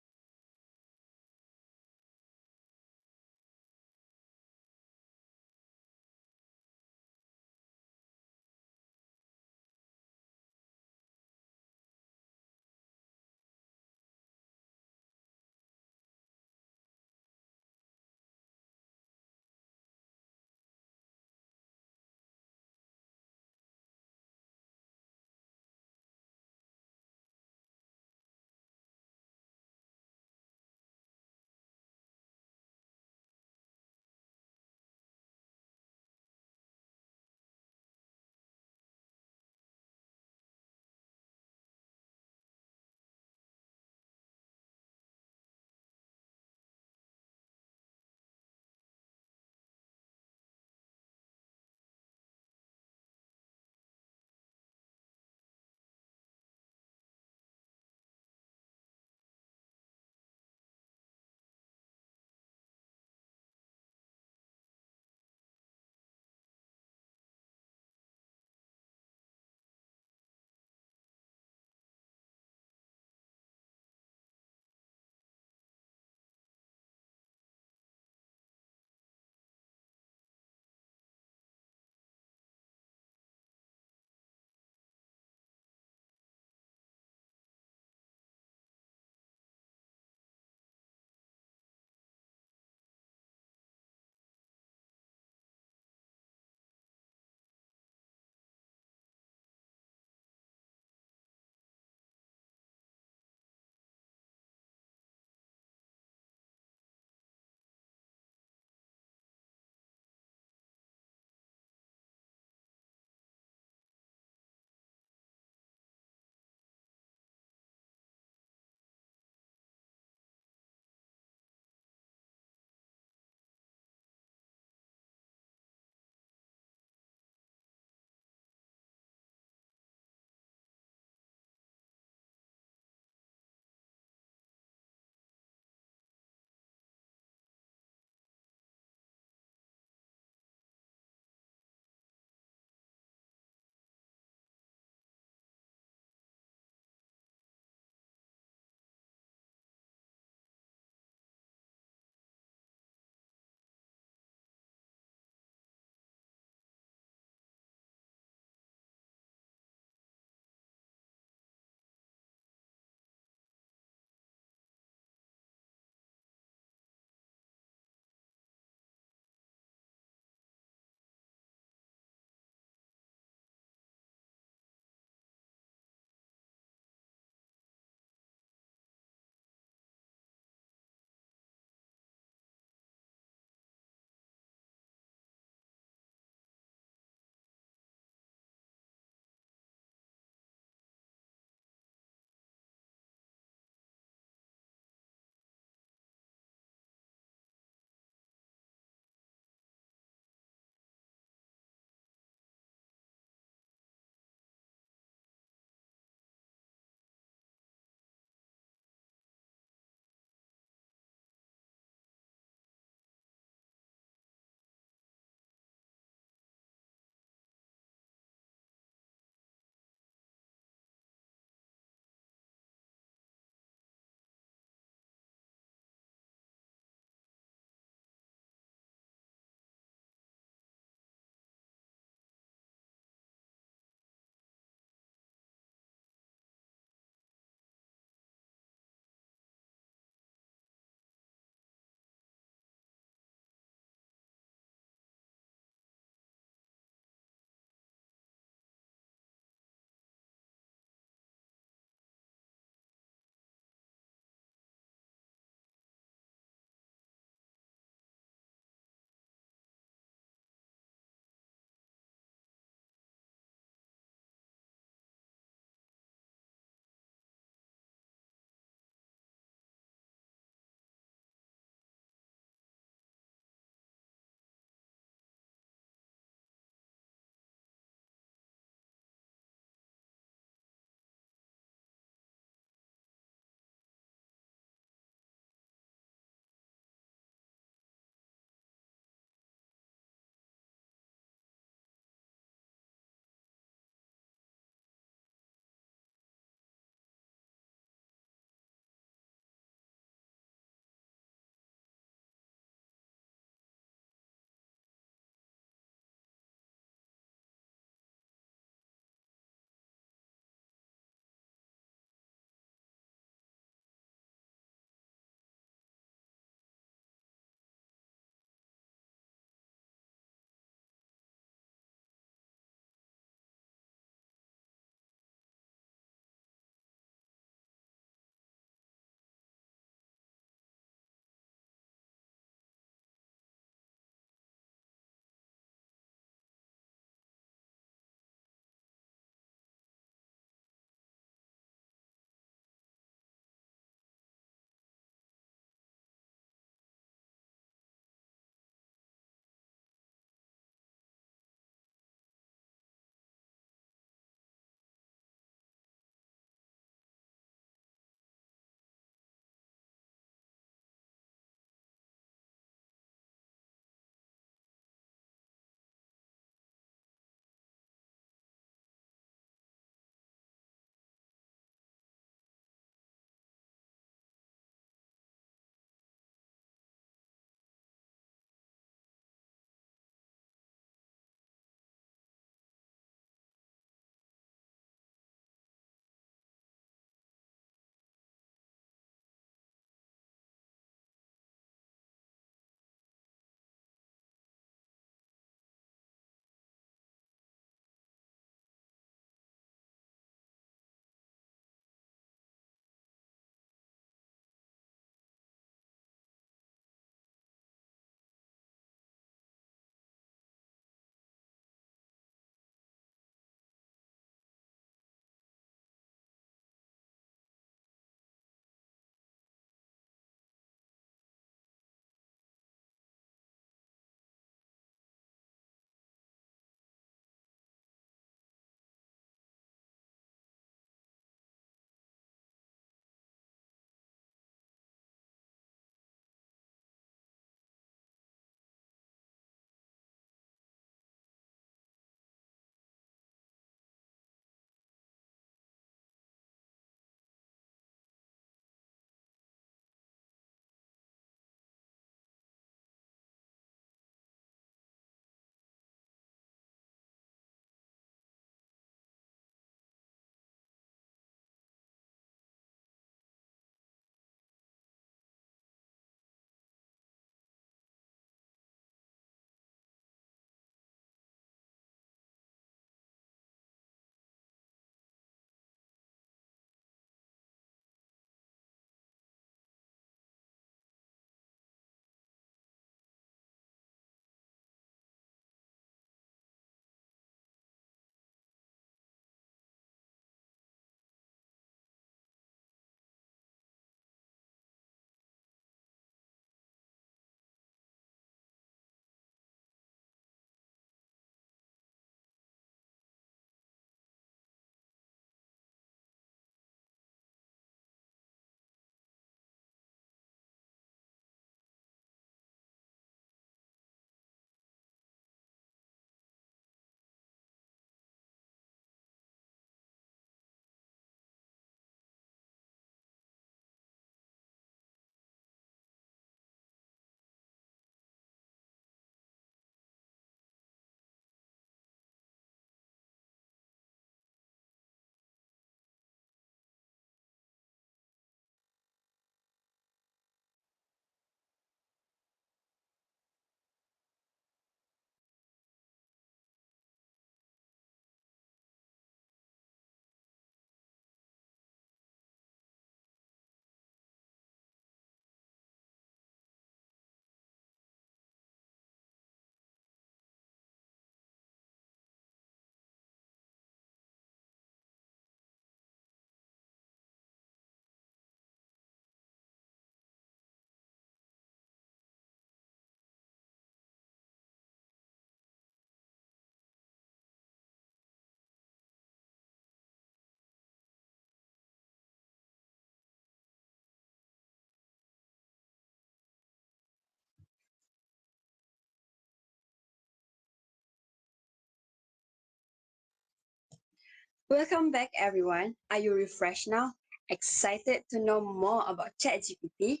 Welcome back, everyone. Are you refreshed now? Excited to know more about ChatGPT?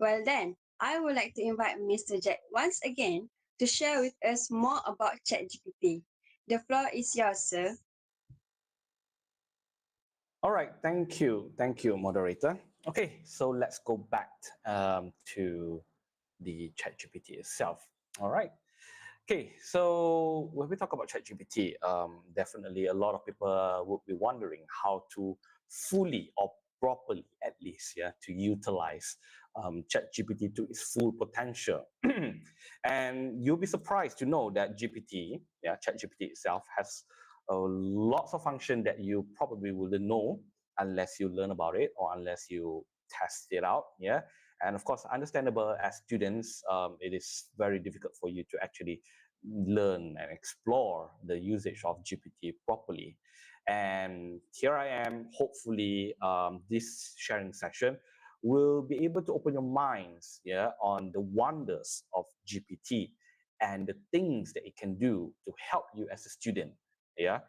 Well, then, I would like to invite Mr. Jack once again to share with us more about ChatGPT. The floor is yours, sir. All right, thank you, moderator. Okay, so let's go back to the ChatGPT itself. All right. Okay, so when we talk about ChatGPT, definitely a lot of people would be wondering how to fully or properly, at least, yeah, to utilize ChatGPT to its full potential. And you'll be surprised to know that GPT, yeah, ChatGPT itself has lots of function that you probably wouldn't know unless you learn about it or unless you test it out. Yeah, and of course, understandable as students, it is very difficult for you to actually learn and explore the usage of GPT properly. And here I am, hopefully, this sharing session will be able to open your minds, yeah, on the wonders of GPT and the things that it can do to help you as a student. Yeah,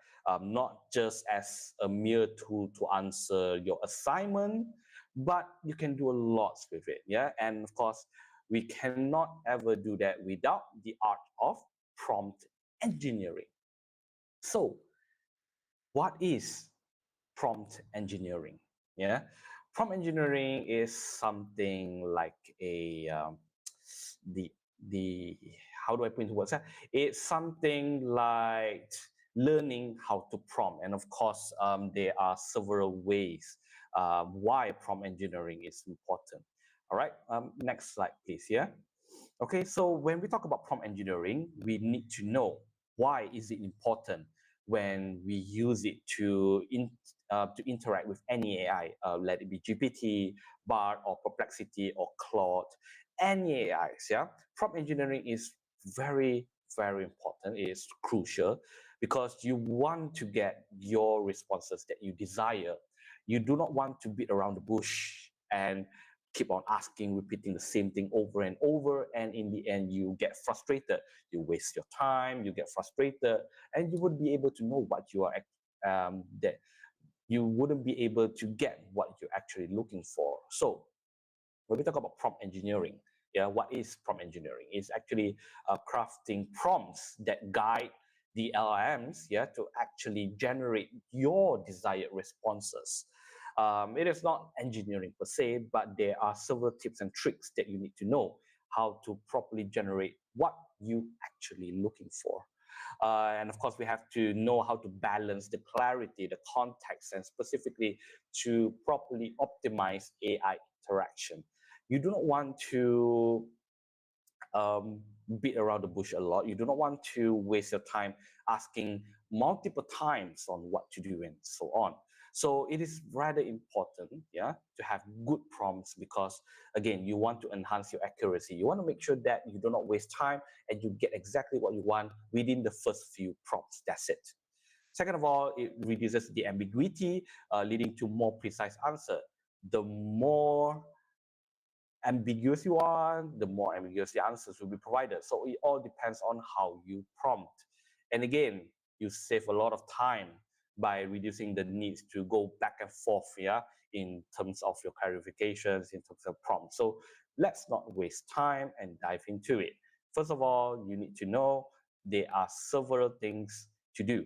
not just as a mere tool to answer your assignment, but you can do a lot with it. Yeah, and of course, we cannot ever do that without the art of prompt engineering. So, what is prompt engineering? Yeah, prompt engineering is something like a the the how do I put into words? It's something like learning how to prompt, and of course, there are several ways why prompt engineering is important. All right, next slide, please. Yeah. Okay, so when we talk about prompt engineering, we need to know why is it important when we use it to interact with any AI, let it be GPT, Bard, or Perplexity, or Claude, any AIs. Yeah, prompt engineering is very very important. It is crucial because you want to get your responses that you desire. You do not want to beat around the bush and keep on asking, repeating the same thing over and over, and in the end, you get frustrated. You waste your time, you get frustrated, and you would be able to know what you are that you wouldn't be able to get what you're actually looking for. So when we talk about prompt engineering, yeah, what is prompt engineering? It's actually crafting prompts that guide the LLMs, yeah, to actually generate your desired responses. It is not engineering per se, but there are several tips and tricks that you need to know how to properly generate what you actually looking for. And of course, we have to know how to balance the clarity, the context, and specifically to properly optimize AI interaction. You do not want to beat around the bush a lot. You do not want to waste your time asking multiple times on what to do and so on. So it is rather important, yeah, to have good prompts because again, you want to enhance your accuracy. You want to make sure that you do not waste time and you get exactly what you want within the first few prompts. That's it. Second of all, it reduces the ambiguity, leading to more precise answer. The more ambiguous you are, the more ambiguous the answers will be provided. So it all depends on how you prompt. And again, you save a lot of time by reducing the needs to go back and forth, yeah, in terms of your clarifications, in terms of prompts. So let's not waste time and dive into it. First of all, you need to know there are several things to do.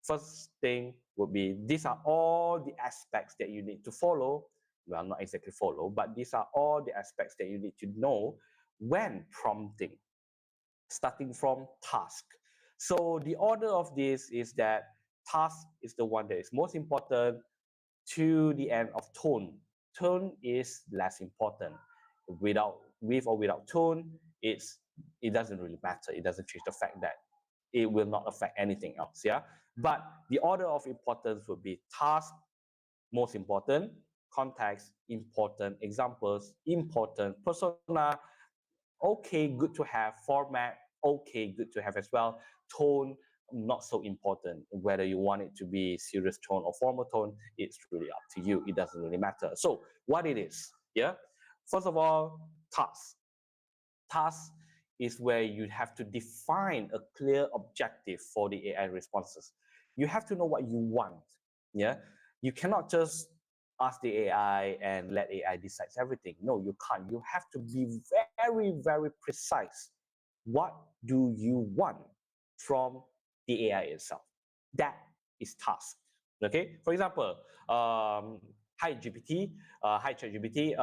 First thing would be these are all the aspects that you need to follow. Well, not exactly follow, but these are all the aspects that you need to know when prompting, starting from task. So the order of this is that task is the one that is most important to the end of tone. Tone is less important. With or without tone, it doesn't really matter. It doesn't change the fact that it will not affect anything else. Yeah. But the order of importance would be task, most important, context, important, examples, important, persona, okay, good to have, format, okay, good to have as well, tone, not so important. Whether you want it to be serious tone or formal tone, it's really up to you. It doesn't really matter. So what it is, yeah? First of all, task. Task is where you have to define a clear objective for the AI responses. You have to know what you want. Yeah, you cannot just ask the AI and let AI decide everything. No, you can't. You have to be very, very precise. What do you want from the AI itself? That is task. Okay. For example, hi GPT, hi ChatGPT,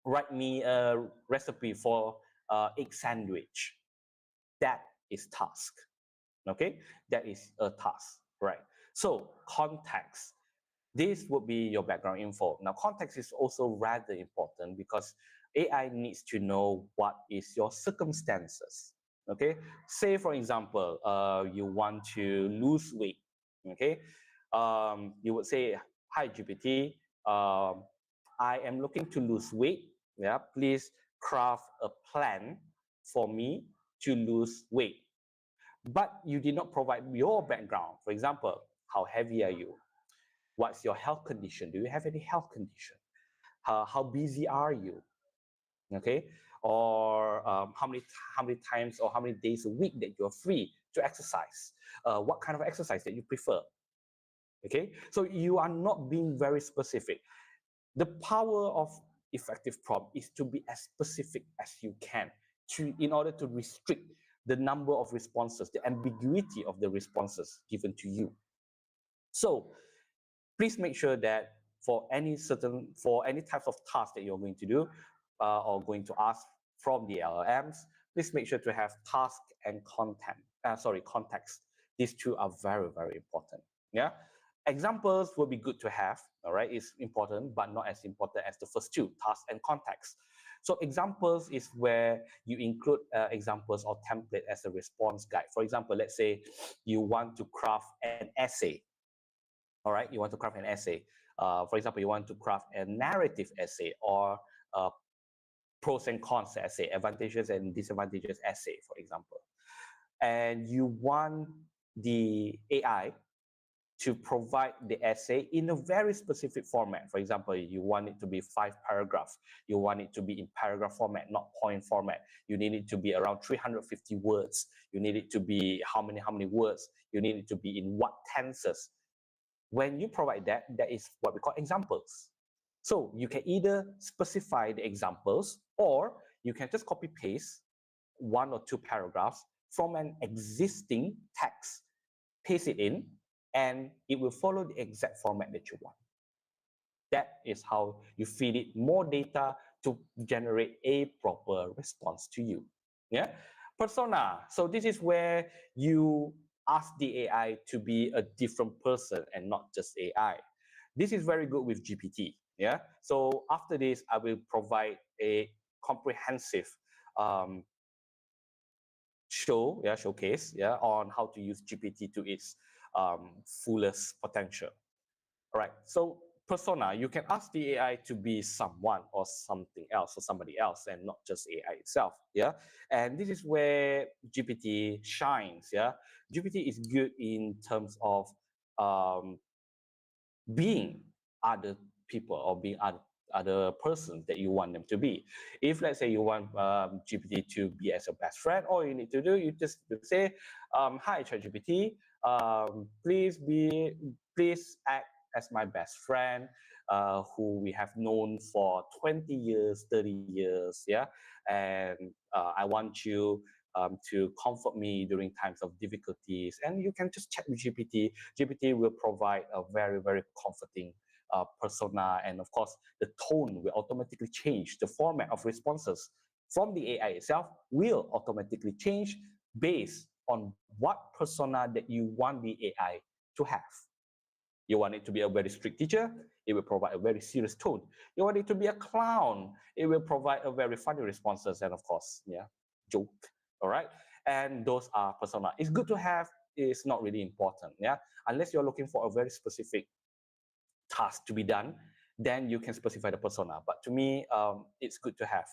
write me a recipe for egg sandwich. That is task. Okay, that is a task, right? So context. This would be your background info. Now, context is also rather important because AI needs to know what is your circumstances. Okay, say for example, you want to lose weight. Okay, you would say, "Hi GPT, I am looking to lose weight. Yeah, please craft a plan for me to lose weight." But you did not provide your background. For example, how heavy are you? What's your health condition? Do you have any health condition? How busy are you? Okay, or how many times or how many days a week that you're free to exercise? What kind of exercise that you prefer? Okay, so you are not being very specific. The power of effective prompt is to be as specific as you can in order to restrict the number of responses, the ambiguity of the responses given to you. So please make sure that for any types of tasks that you're going to do or going to ask from the LLMs, please make sure to have task and context. These two are very, very important. Yeah. Examples will be good to have, all right? It's important, but not as important as the first two, task and context. So examples is where you include examples or template as a response guide. For example, let's say you want to craft an essay. All right, you want to craft an essay. For example, you want to craft a narrative essay or a pros and cons essay, advantages and disadvantages essay, for example. And you want the AI to provide the essay in a very specific format. For example, you want it to be 5 paragraphs. You want it to be in paragraph format, not point format. You need it to be around 350 words. You need it to be how many words. You need it to be in what tenses. When you provide that, that is what we call examples. So you can either specify the examples or you can just copy paste 1 or 2 paragraphs from an existing text, paste it in, and it will follow the exact format that you want. That is how you feed it more data to generate a proper response to you. Yeah. Persona. So this is where you ask the AI to be a different person and not just AI. This is very good with GPT. Yeah. So after this, I will provide a comprehensive um, showcase, on how to use GPT to its fullest potential. All right. So persona, you can ask the AI to be someone or something else or somebody else and not just AI itself. Yeah. And this is where GPT shines. Yeah. GPT is good in terms of um, being other people or being other persons that you want them to be. If let's say you want GPT to be as your best friend, all you need to do, you just say, "Hi, ChatGPT, please act as my best friend, who we have known for 20 years, 30 years, yeah, and I want you." To comfort me during times of difficulties, and you can just chat with GPT. GPT will provide a very, very comforting persona, and of course, the tone will automatically change. The format of responses from the AI itself will automatically change based on what persona that you want the AI to have. You want it to be a very strict teacher, it will provide a very serious tone. You want it to be a clown, it will provide a very funny responses, and of course, joke. All right, and those are persona. It's good to have. It's not really important. Unless you're looking for a very specific task to be done, then you can specify the persona. But to me, it's good to have.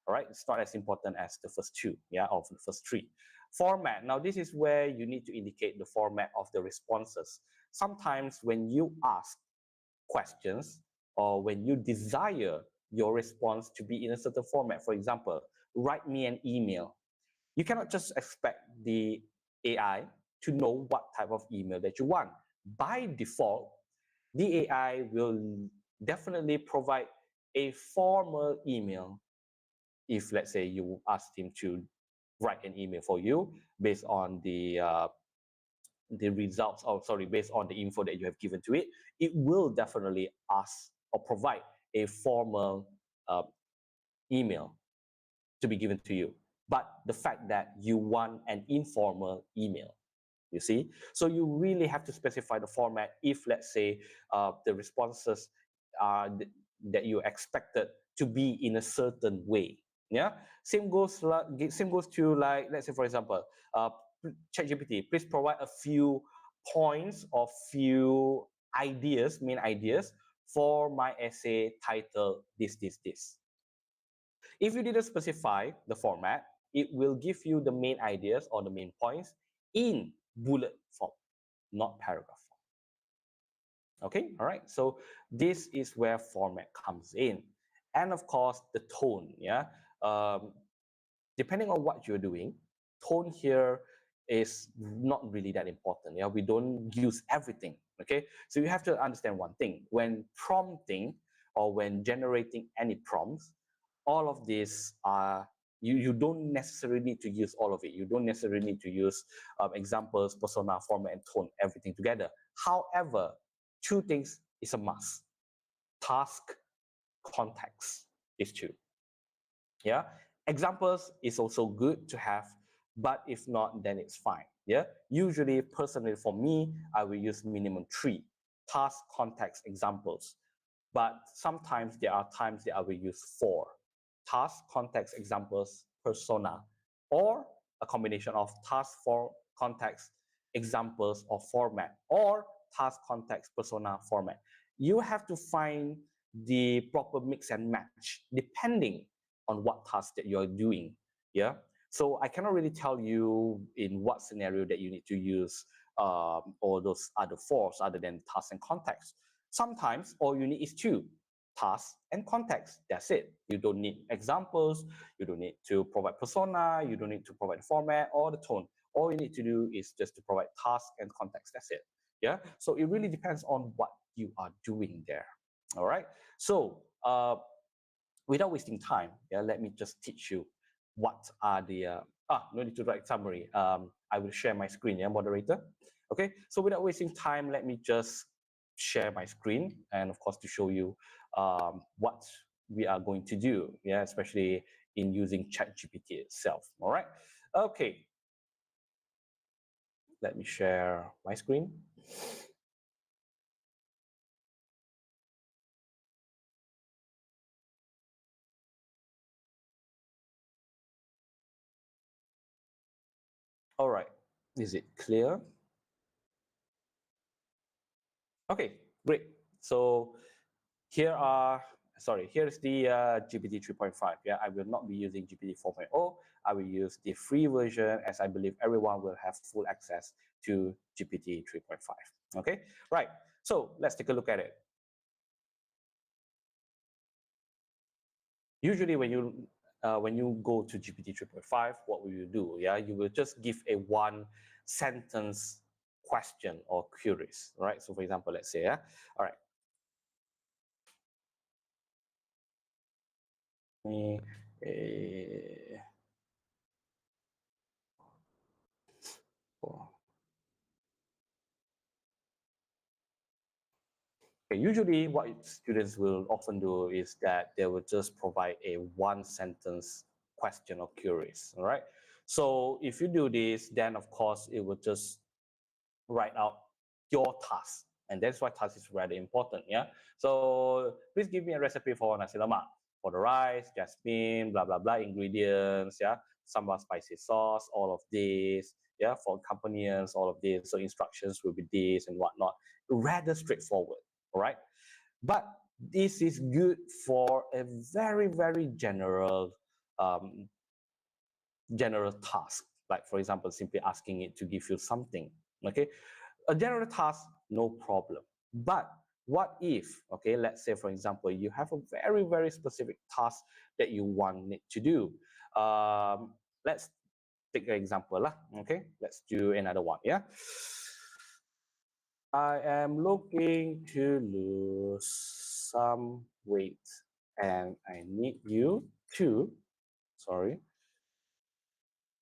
All right, it's not as important as the first two, or the first three. Format. Now, this is where you need to indicate the format of the responses. Sometimes when you ask questions or when you desire your response to be in a certain format, for example, write me an email. You cannot just expect the AI to know what type of email that you want. By default, the AI will definitely provide a formal email if, let's say, you ask him to write an email for you based on the results, or sorry, based on the info that you have given to it. It will definitely ask or provide a formal uh, email to be given to you. But the fact that you want an informal email, you see, so you really have to specify the format. If, let's say, the responses are that you expected to be in a certain way. Yeah, same goes to, like, let's say, for example, ChatGPT, please provide a few points or few ideas, main ideas for my essay titled this. If you didn't specify the format, it will give you the main ideas or the main points in bullet form, not paragraph form. Okay, all right. So this is where format comes in, and of course the tone. Yeah, um, depending on what you're doing, tone here is not really that important. Yeah, we don't use everything. Okay, so you have to understand one thing: when prompting or when generating any prompts, all of these are, you don't necessarily need to use all of it. You don't necessarily need to use examples, persona, format, and tone, everything together. However, two things is a must: task, context. These two. Yeah, examples is also good to have, but if not, then it's fine. Yeah, usually, personally, for me, I will use minimum 3 task, context, examples. But sometimes there are times that I will use 4 task, context, examples, persona, or a combination of task, for context, examples, or format, or task, context, persona, format. You have to find the proper mix and match depending on what task that you're doing. Yeah, so I cannot really tell you in what scenario that you need to use all those other 4s other than task and context. Sometimes all you need is 2: task and context. That's it. You don't need examples, you don't need to provide persona, you don't need to provide format or the tone. All you need to do is just to provide task and context. That's it. Yeah, so it really depends on what you are doing there. All right, so without wasting time, yeah, let me just teach you what are the no need to write summary. I will share my screen, yeah, moderator. Okay, so without wasting time, let me just share my screen, and of course to show you what we are going to do, yeah, especially in using ChatGPT itself. All right, okay, let me share my screen. All right, is it clear? Okay, great. So here's the GPT 3.5. Yeah, I will not be using GPT 4.0. I will use the free version, as I believe everyone will have full access to GPT 3.5. Okay, right. So let's take a look at it. Usually when you go to GPT 3.5, what will you do? Yeah, you will just give a one sentence question or queries, right? So for example, let's say, yeah, all right, a okay, usually what students will often do is that they will just provide a one sentence question or queries, all right? So if you do this, then of course it will just write out your task. And that's why task is rather important, yeah? So please give me a recipe for nasi lemak. For the rice, jasmine, blah, blah, blah, ingredients, yeah? Sambal spicy sauce, all of this, yeah? For accompaniments, all of this. So instructions will be this and whatnot. Rather straightforward, all right? But this is good for a very, very um, general task. Like, for example, simply asking it to give you something, okay? A general task, no problem. But what if, okay, let's say, for example, you have a very, very specific task that you want it to do. Let's take an example lah. Okay, let's do another one. Yeah, I am looking to lose some weight, and I need you to, sorry,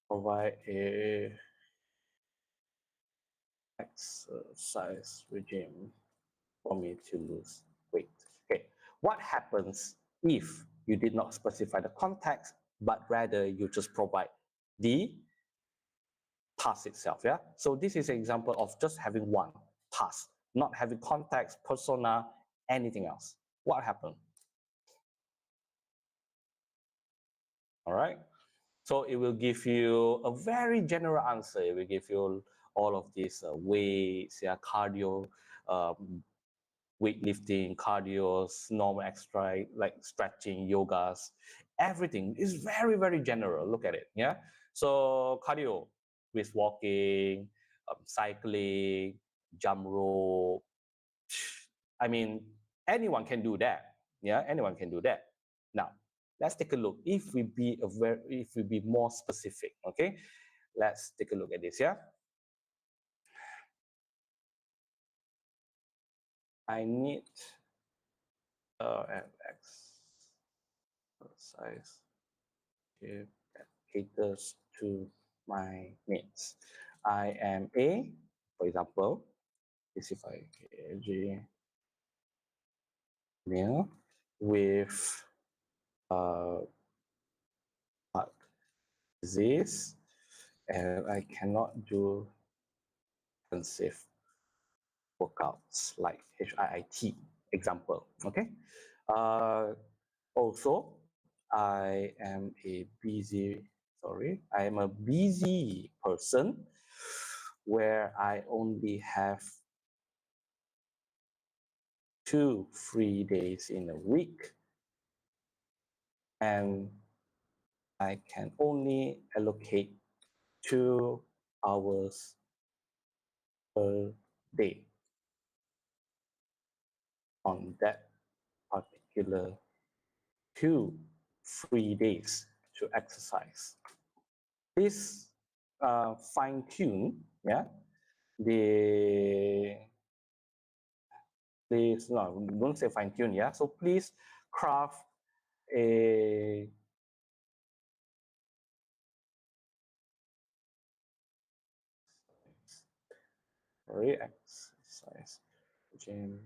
provide a exercise regime for me to lose weight. Okay, what happens if you did not specify the context, but rather you just provide the task itself? Yeah, so this is an example of just having one task, not having context, persona, anything else. What happened? All right, so it will give you a very general answer. It will give you all of these weights, yeah, cardio, um, weightlifting, cardio, normal exercise like stretching, yogas, everything is very, very general. Look at it. Yeah. So cardio with walking, cycling, jump rope. I mean, anyone can do that. Yeah, anyone can do that. Now, let's take a look. If we be more specific, okay, let's take a look at this. Yeah, I need an exercise that caters to my needs. I am a, for example, 65 kg male with heart disease, and I cannot do intensive workouts like HIIT example. Okay. Uh, Also, I am a busy, sorry, I am a busy person where I only have 2 free days in a week, and I can only allocate 2 hours per day on that particular 2 free days to exercise. Please fine tune, yeah, the please, no, don't say fine tune, yeah. So please craft a exercise regime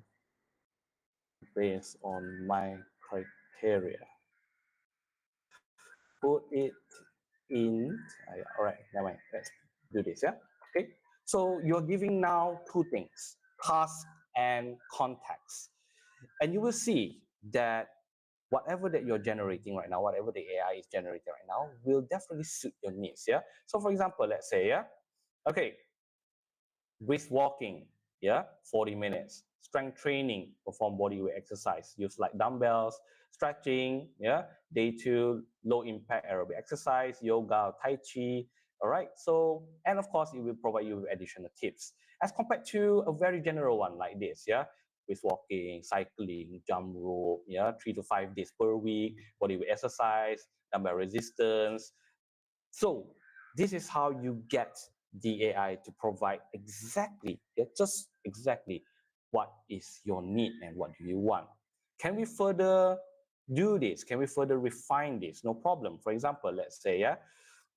based on my criteria. Put it in, all right, never mind, let's do this, yeah. Okay, so you're giving now two things, task and context, and you will see that whatever that you're generating right now, whatever the AI is generating right now, will definitely suit your needs. Yeah. So for example, let's say, yeah, okay, brisk walking, yeah, 40 minutes. Strength training, perform body weight exercise, use like dumbbells, stretching, yeah. Day 2, low impact aerobic exercise, yoga, tai chi. All right. So, and of course, it will provide you with additional tips as compared to a very general one like this, yeah. With walking, cycling, jump rope, yeah, 3 to 5 days per week, body weight exercise, dumbbell resistance. So this is how you get the AI to provide exactly, yeah, just exactly what is your need and what do you want. Can we further do this? Can we further refine this? No problem. For example, let's say, yeah,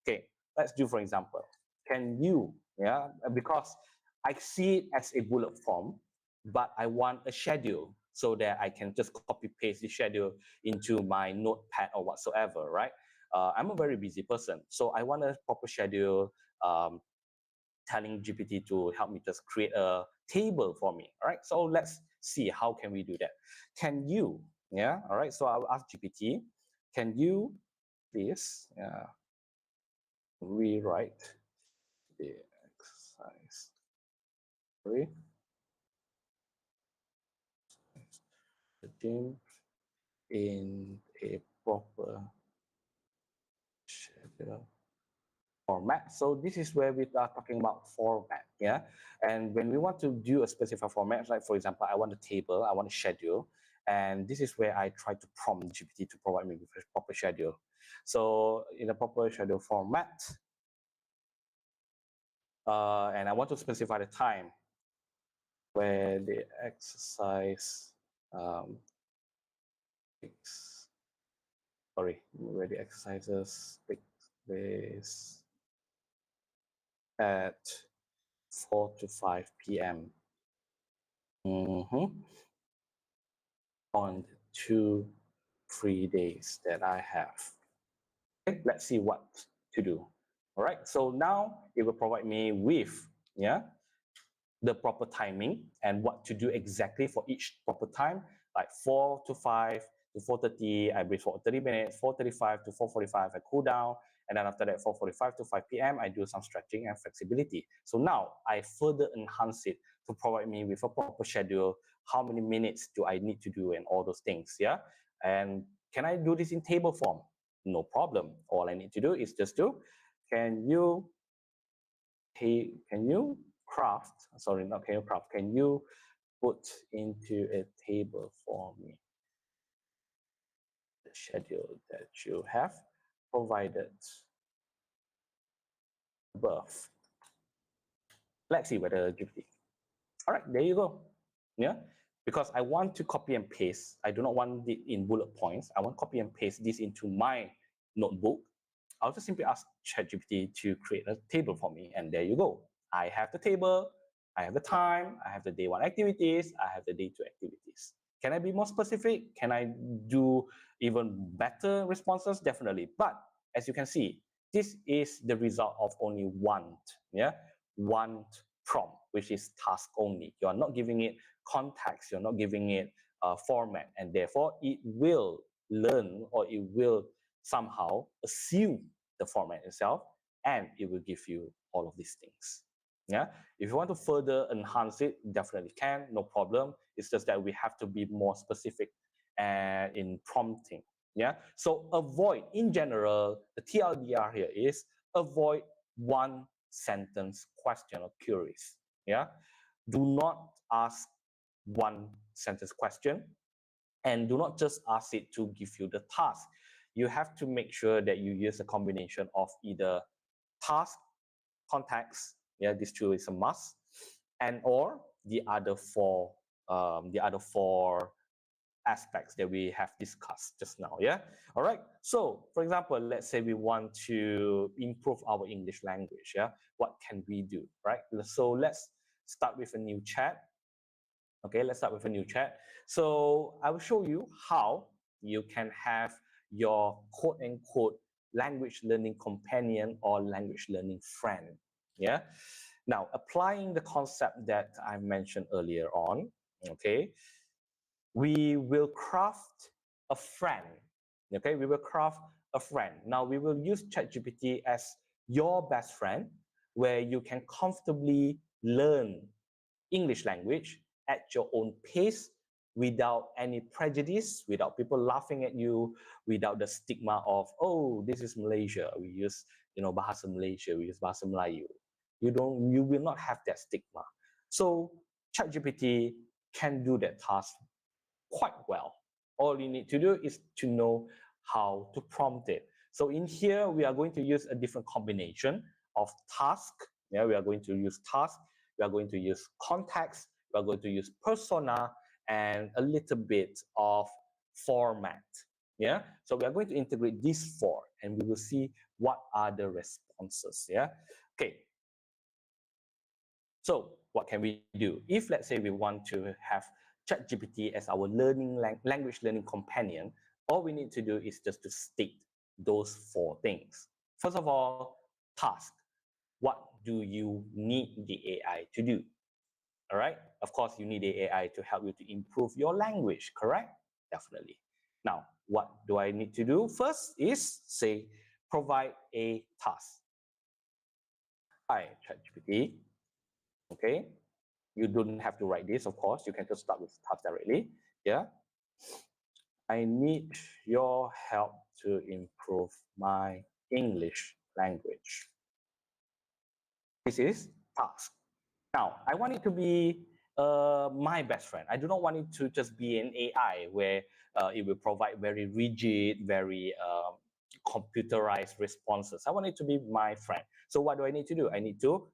okay, let's do for example, can you, yeah, because I see it as a bullet form, but I want a schedule so that I can just copy paste the schedule into my notepad or whatsoever, right? I'm a very busy person, so I want a proper schedule, telling GPT to help me just create a table for me. All right, so let's see how can we do that. Can you, yeah, all right, so I'll ask GPT, can you please rewrite the exercise regime in a proper schedule format. So this is where we are talking about format, yeah. And when we want to do a specific format, like for example, I want a table, I want a schedule, and this is where I try to prompt GPT to provide me with a proper schedule. So in a proper schedule format, And I want to specify the time where the exercise takes, where the exercises take place at 4 to 5 p.m. On the 2 free days that I have. Okay, let's see what to do. All right, so now it will provide me with the proper timing and what to do exactly for each proper time, like 4 to 5 to 4:30, I breathe for 30 minutes, 4:35 to 4:45, I cool down, and then after that 4:45 to 5 p.m., I do some stretching and flexibility. So now I further enhance it to provide me with a proper schedule, how many minutes do I need to do and all those things, yeah? And can I do this in table form? No problem. All I need to do is just to, can you craft, sorry, not can you craft, can you put into a table for me the schedule that you have provided above? Let's see whether GPT. All right, there you go. Yeah, because I want to copy and paste. I do not want it in bullet points. I want to copy and paste this into my notebook. I'll just simply ask ChatGPT to create a table for me, and there you go. I have the table, I have the time, I have the day one activities, I have the day two activities. Can I be more specific? Can I do even better responses? Definitely. But as you can see, this is the result of only one prompt, which is task only. You are not giving it context, you're not giving it a format, and therefore it will learn, or it will somehow assume the format itself, and it will give you all of these things. Yeah, if you want to further enhance it, definitely can, no problem. It's just that we have to be more specific and in prompting. Yeah, so avoid, in general, the TLDR here is avoid one sentence question or queries. Yeah, do not ask one sentence question, and do not just ask it to give you the task. You have to make sure that you use a combination of either task, context, yeah, these two is a must, and or the other four aspects that we have discussed just now. Yeah, all right. So for example, let's say we want to improve our English language. Yeah, what can we do? Right, so let's start with a new chat. Okay, let's start with a new chat. So I will show you how you can have your quote unquote language learning companion or language learning friend. Yeah, now applying the concept that I mentioned earlier on. Okay, we will craft a friend. Okay, we will craft a friend. Now we will use ChatGPT as your best friend, where you can comfortably learn English language at your own pace, without any prejudice, without people laughing at you, without the stigma of, oh, this is Malaysia, we use bahasa Malaysia, we use bahasa Melayu. You will not have that stigma. So ChatGPT can do that task quite well. All you need to do is to know how to prompt it. So in here, we are going to use a different combination of task. Yeah, we are going to use task, we are going to use context, we are going to use persona, and a little bit of format. Yeah, so we are going to integrate these four, and we will see what are the responses. Yeah, okay. So what can we do? If let's say we want to have ChatGPT as our language learning companion, all we need to do is just to state those four things. First of all, task. What do you need the AI to do? All right. Of course, you need the AI to help you to improve your language, correct? Definitely. Now, what do I need to do? First is say, provide a task. Hi, ChatGPT. Okay. You don't have to write this, of course. You can just start with task directly. Yeah. I need your help to improve my English language. This is task. Now, I want it to be my best friend. I do not want it to just be an AI where it will provide very rigid, very computerized responses. I want it to be my friend. So what do I need to do? I need to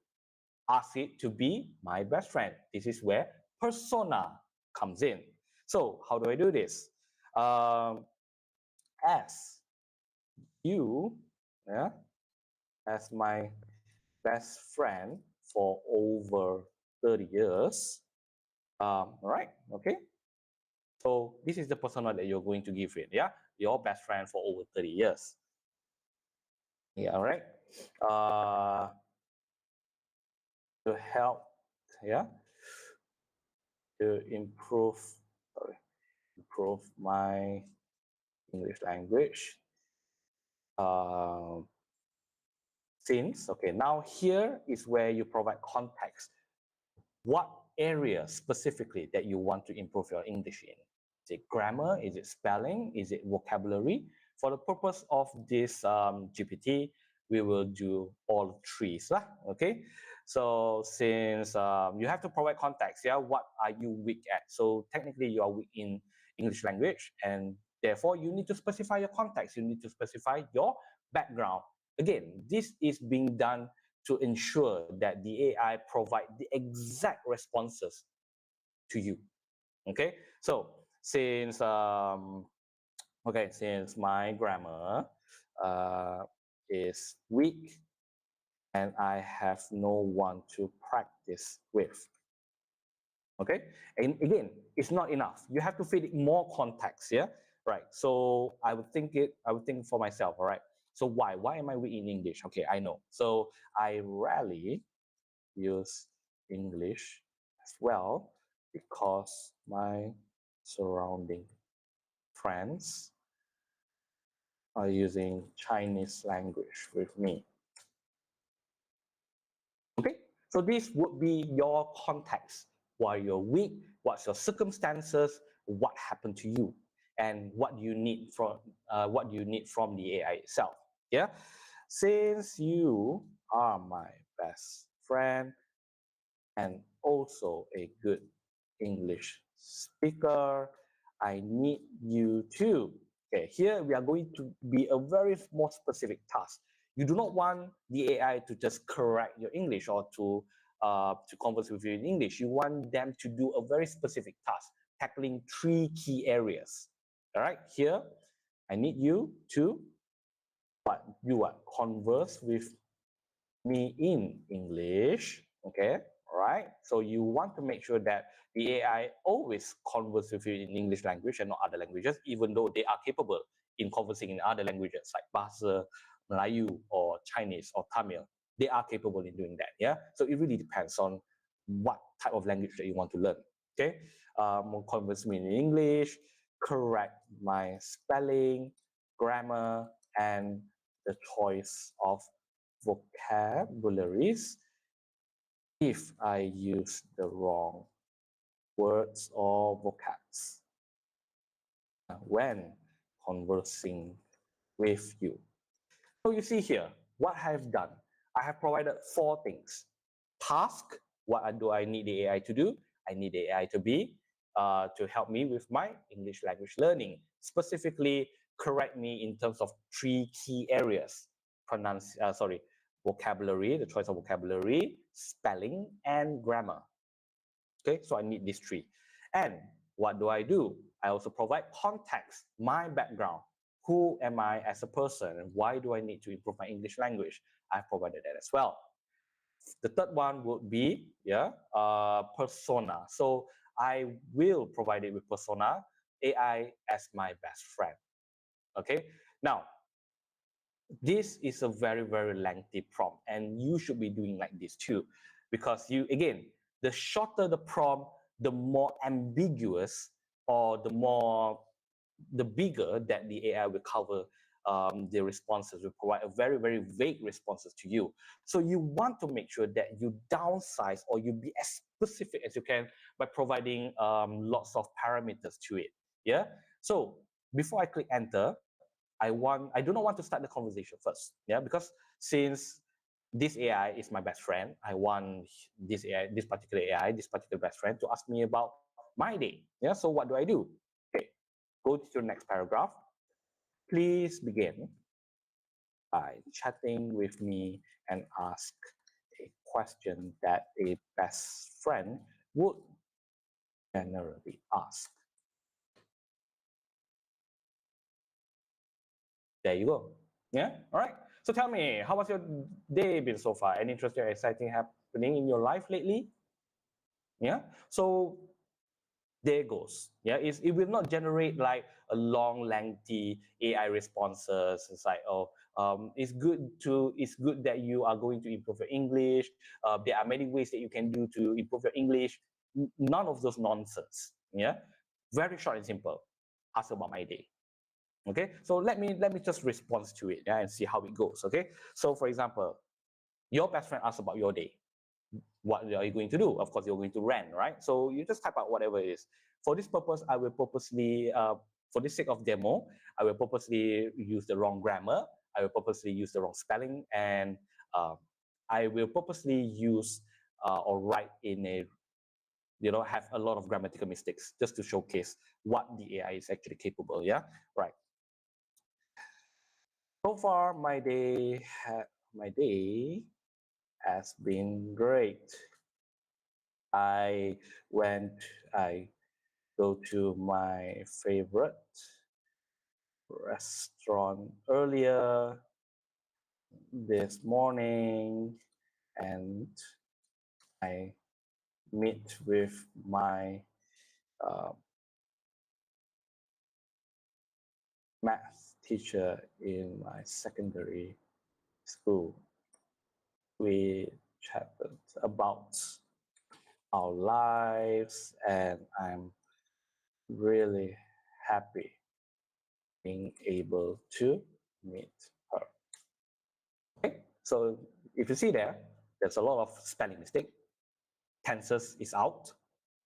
ask it to be my best friend. This is where persona comes in. So how do I do this? As you, yeah, as my best friend for over 30 years. Right, okay. So this is the persona that you're going to give it, yeah? Your best friend for over 30 years. Yeah, all right. To help, yeah, to improve, sorry, improve my English language. Uh, since, okay, now here is where you provide context. What area specifically that you want to improve your English in? Is it grammar? Is it spelling? Is it vocabulary? For the purpose of this GPT, we will do all three, okay? So since you have to provide context, yeah, what are you weak at? So technically you are weak in English language, and therefore you need to specify your context. You need to specify your background. Again, this is being done to ensure that the AI provide the exact responses to you. Okay, so since since my grammar is weak and I have no one to practice with. Okay, and again, it's not enough. You have to feed it more context. Yeah, right. So I would think for myself. All right. So why am I weak in English? Okay, I know. So I rarely use English as well because my surrounding friends are using Chinese language with me. Okay, so this would be your context. Why you're weak, what's your circumstances, what happened to you, and what you need from the AI itself. Yeah, since you are my best friend, and also a good English speaker. I need you to. Okay, here we are going to be a very more specific task. You do not want the AI to just correct your English or to converse with you in English. You want them to do a very specific task, tackling three key areas. All right, here I need you to converse with me in English. Okay, all right. So you want to make sure that the AI always converse with you in English language and not other languages, even though they are capable in conversing in other languages like Bahasa, Melayu, or Chinese or Tamil. They are capable in doing that. Yeah. So it really depends on what type of language that you want to learn. Okay. Converse with me in English, correct my spelling, grammar, and the choice of vocabularies if I use the wrong words or vocabs when conversing with you. So you see here, what I have done, I have provided four things. Task, what do I need the AI to do? I need the AI to be to help me with my English language learning. Specifically, correct me in terms of three key areas: vocabulary, the choice of vocabulary, spelling, and grammar. Okay, so I need these three. And what do? I also provide context, my background. Who am I as a person, and why do I need to improve my English language? I've provided that as well. The third one would be persona. So I will provide it with persona, AI as my best friend. Okay. Now this is a very very lengthy prompt, and you should be doing like this too, because the shorter the prompt, the more ambiguous or the bigger that the AI will cover the responses, will provide a very, very vague responses to you. So you want to make sure that you downsize or you be as specific as you can by providing lots of parameters to it. Yeah. So before I click enter, I do not want to start the conversation first. Yeah, because since this AI is my best friend, I want this particular AI, this particular best friend to ask me about my day. Yeah, so what do? Okay, go to your next paragraph. Please begin by chatting with me and ask a question that a best friend would generally ask. There you go. Yeah. All right. So tell me, how was your day been so far? Any interesting or exciting happening in your life lately? Yeah. So there goes. Yeah. It will not generate like a long, lengthy AI responses. It's like, oh, it's good that you are going to improve your English. There are many ways that you can do to improve your English. None of those nonsense. Yeah. Very short and simple. Ask about my day. Okay, so let me just respond to it, yeah, and see how it goes. Okay, so for example, your best friend asks about your day. What are you going to do? Of course, you're going to rant, right? So you just type out whatever it is. For this purpose, I will purposely, for the sake of demo, I will purposely use the wrong grammar. I will purposely use the wrong spelling, and I will purposely use or write in a have a lot of grammatical mistakes just to showcase what the AI is actually capable. Yeah, right. So far, my day has been great. I went, I go to my favorite restaurant earlier this morning, and I meet with my uh, math teacher in my secondary school. We chatted about our lives, and I'm really happy being able to meet her. Okay, so if you see there's a lot of spelling mistake. Tenses is out,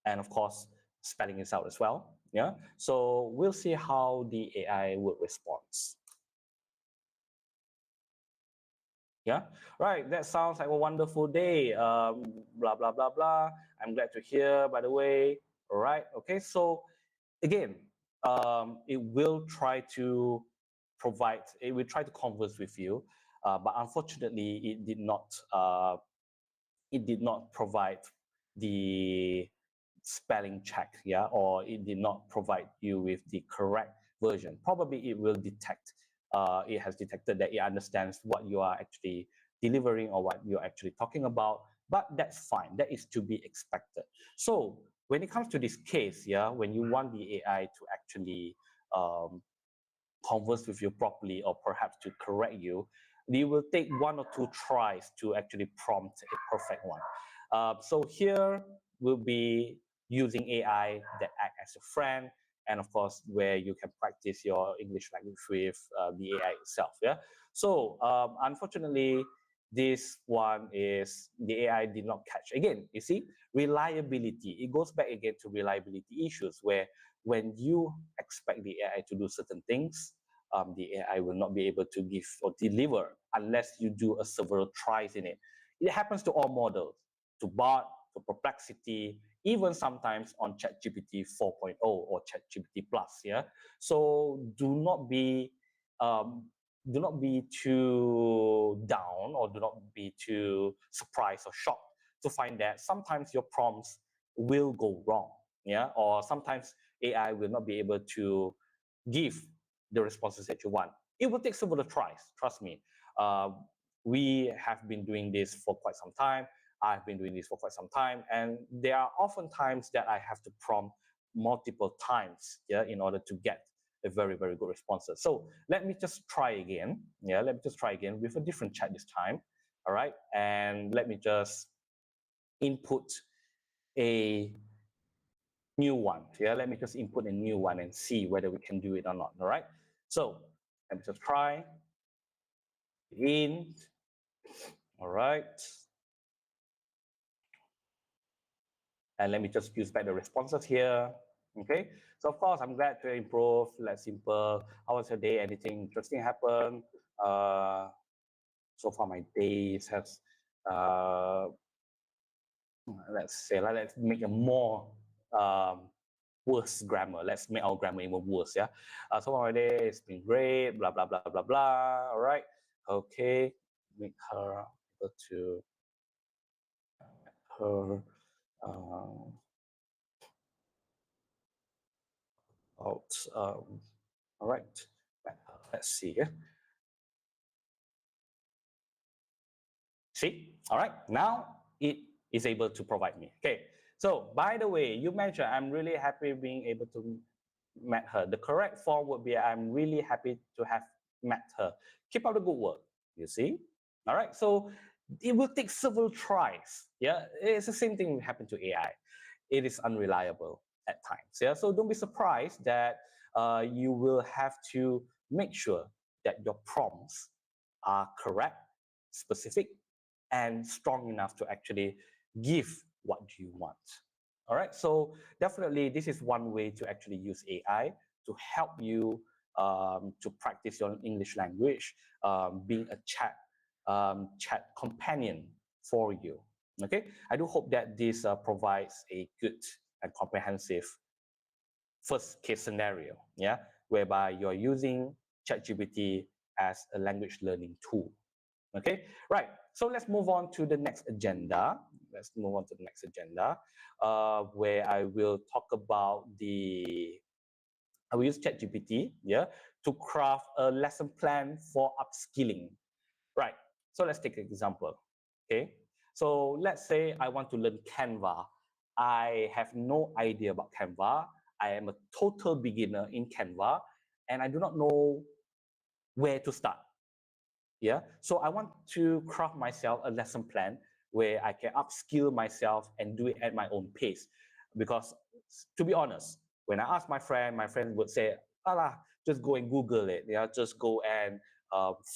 and of course, spelling is out as well. Yeah, so we'll see how the AI would respond. Yeah, right. That sounds like a wonderful day. Blah blah blah blah. I'm glad to hear. By the way, all right. Okay, so again, it will try to provide. It will try to converse with you, but unfortunately, it did not provide the spelling check, yeah, or it did not provide you with the correct version. Probably it will detect, it has detected that it understands what you are actually delivering or what you're actually talking about, but that's fine. That is to be expected. So when it comes to this case, yeah, when you want the AI to actually converse with you properly or perhaps to correct you, you will take one or two tries to actually prompt a perfect one. So here we'll be using AI that act as a friend, and of course where you can practice your English language with the AI itself. Yeah. So unfortunately, this one is the AI did not catch. Again, you see, reliability. It goes back again to reliability issues where when you expect the AI to do certain things, the AI will not be able to give or deliver unless you do a several tries in it. It happens to all models, to Bard, to Perplexity, even sometimes on ChatGPT 4.0 or ChatGPT Plus. Yeah, so um, do not be too down or do not be too surprised or shocked to find that sometimes your prompts will go wrong. Yeah, or sometimes AI will not be able to give the responses that you want. It will take several tries, trust me. Uh, we have been doing this for quite some time. I've been doing this for quite some time, and there are often times that I have to prompt multiple times, yeah, in order to get a very, very good responses. So let me just try again. Yeah, let me just try again with a different chat this time. All right, and let me just input a new one. Yeah, let me just input a new one and see whether we can do it or not. All right. So let me just try in. All right. And let me just use back the responses here. Okay. So of course, I'm glad to improve. Let's simple. How was your day? Anything interesting happen? So far my days has let's say let's make a more worse grammar. Let's make our grammar even worse. Yeah. So far my day has been great. Blah blah blah blah blah. All right. Okay. Make her able to her uh, out. All right, let's see. Yeah. See, all right, now it is able to provide me. Okay, so by the way, you mentioned I'm really happy being able to met her. The correct form would be I'm really happy to have met her. Keep up the good work, you see? All right, so it will take several tries. Yeah, it's the same thing happen to AI. It is unreliable at times. Yeah, so don't be surprised that you will have to make sure that your prompts are correct, specific, and strong enough to actually give what you want. All right, so definitely this is one way to actually use AI to help you to practice your English language, being a chat companion for you. Okay, I do hope that this provides a good and comprehensive first case scenario, yeah, whereby you're using ChatGPT as a language learning tool. Okay, right. So let's move on to the next agenda. Let's move on to the next agenda, where I will talk about I will use ChatGPT, yeah, to craft a lesson plan for upskilling. Right. So let's take an example. Okay. So let's say I want to learn Canva. I have no idea about Canva. I am a total beginner in Canva, and I do not know where to start. Yeah, so I want to craft myself a lesson plan where I can upskill myself and do it at my own pace. Because to be honest, when I ask my friend would say, "Allah, just go and Google it. Yeah, just go and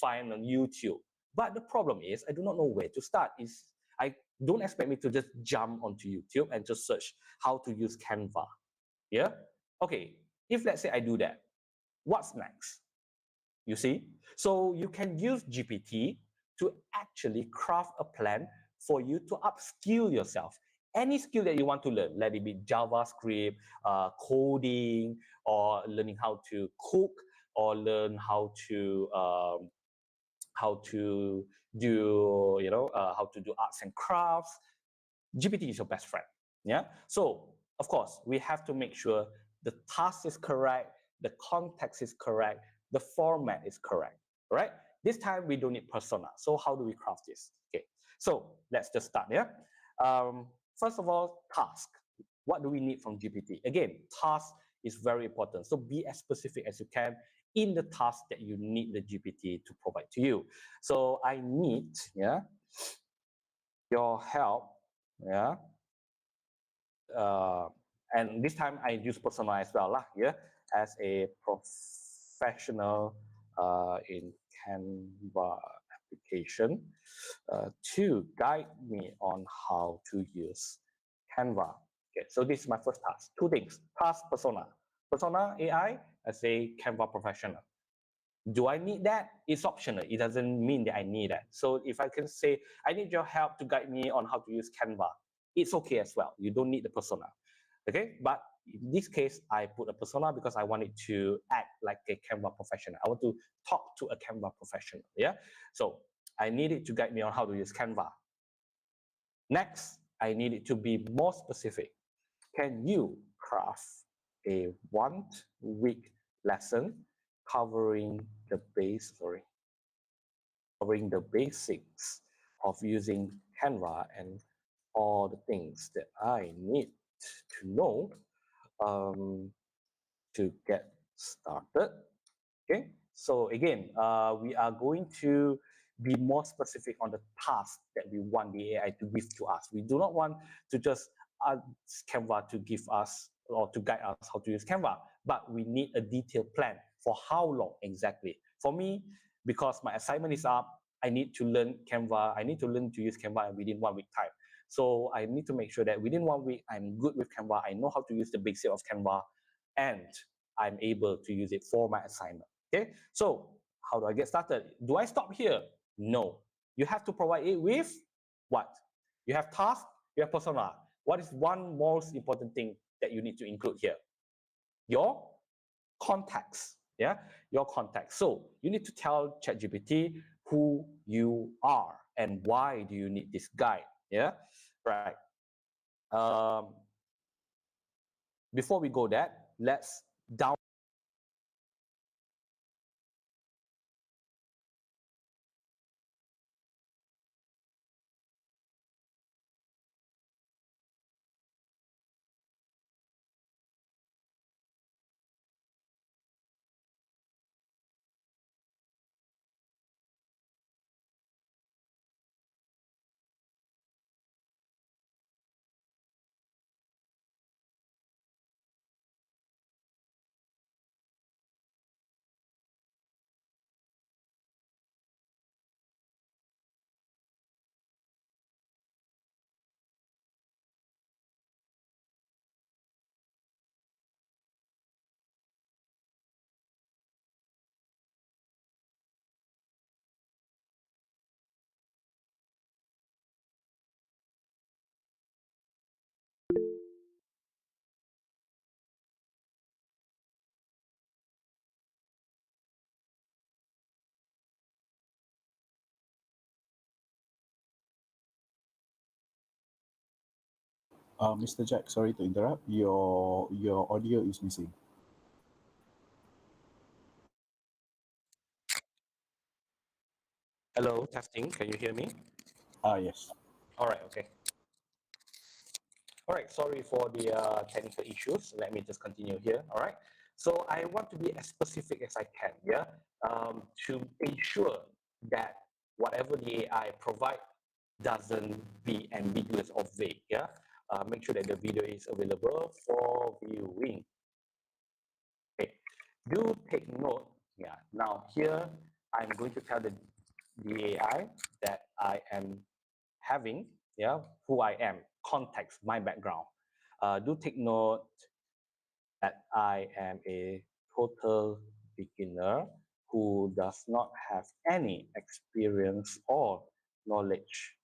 find on YouTube." But the problem is, I do not know where to start. Is I don't expect me to just jump onto YouTube and just search how to use Canva. Yeah, okay. If let's say I do that, what's next? You see? So you can use GPT to actually craft a plan for you to upskill yourself. Any skill that you want to learn, let it be JavaScript, coding, or learning how to cook, or learn how to do how to do arts and crafts. GPT is your best friend. Yeah. So of course we have to make sure the task is correct, the context is correct, the format is correct. Right. This time we don't need persona. So how do we craft this? Okay. So let's just start. Yeah. First of all, task. What do we need from GPT? Again, task is very important. So be as specific as you can in the task that you need the GPT to provide to you. So I need, your help, yeah, uh, and this time I use persona as well, lah, yeah, as a professional in Canva application to guide me on how to use Canva. Okay, so this is my first task. Two things: task, persona. Persona AI as a Canva professional. Do I need that? It's optional. It doesn't mean that I need that. So if I can say, I need your help to guide me on how to use Canva, it's okay as well. You don't need the persona. Okay, but in this case, I put a persona because I want it to act like a Canva professional. I want to talk to a Canva professional. Yeah, so I need it to guide me on how to use Canva. Next, I need it to be more specific. Can you craft a 1 week lesson covering covering the basics of using Canva and all the things that I need to know to get started? Okay, so again, we are going to be more specific on the task that we want the AI to give to us. We do not want to just ask Canva to give us or to guide us how to use Canva, but we need a detailed plan for how long exactly. For me, because my assignment is up, I need to learn Canva. I need to learn to use Canva within 1 week time. So I need to make sure that within 1 week, I'm good with Canva. I know how to use the basic of Canva, and I'm able to use it for my assignment. Okay, so how do I get started? Do I stop here? No. You have to provide it with what? You have task, you have persona. What is one most important thing that you need to include here? Your context. Yeah, your context. So you need to tell ChatGPT who you are and why do you need this guide. Yeah, right. Um, before we go that, let's down. Mr. Jack, sorry to interrupt. Your audio is missing. Hello, testing. Can you hear me? Yes. All right. Okay. All right, sorry for the technical issues. Let me just continue here. All right. So I want to be as specific as I can, yeah, to ensure that whatever the AI provide doesn't be ambiguous or vague, yeah. Make sure that the video is available for viewing. Okay. Do take note, yeah. Now here, I'm going to tell the AI that I am having, yeah, who I am, context, my background. Do take note that I am a total beginner who does not have any experience or knowledge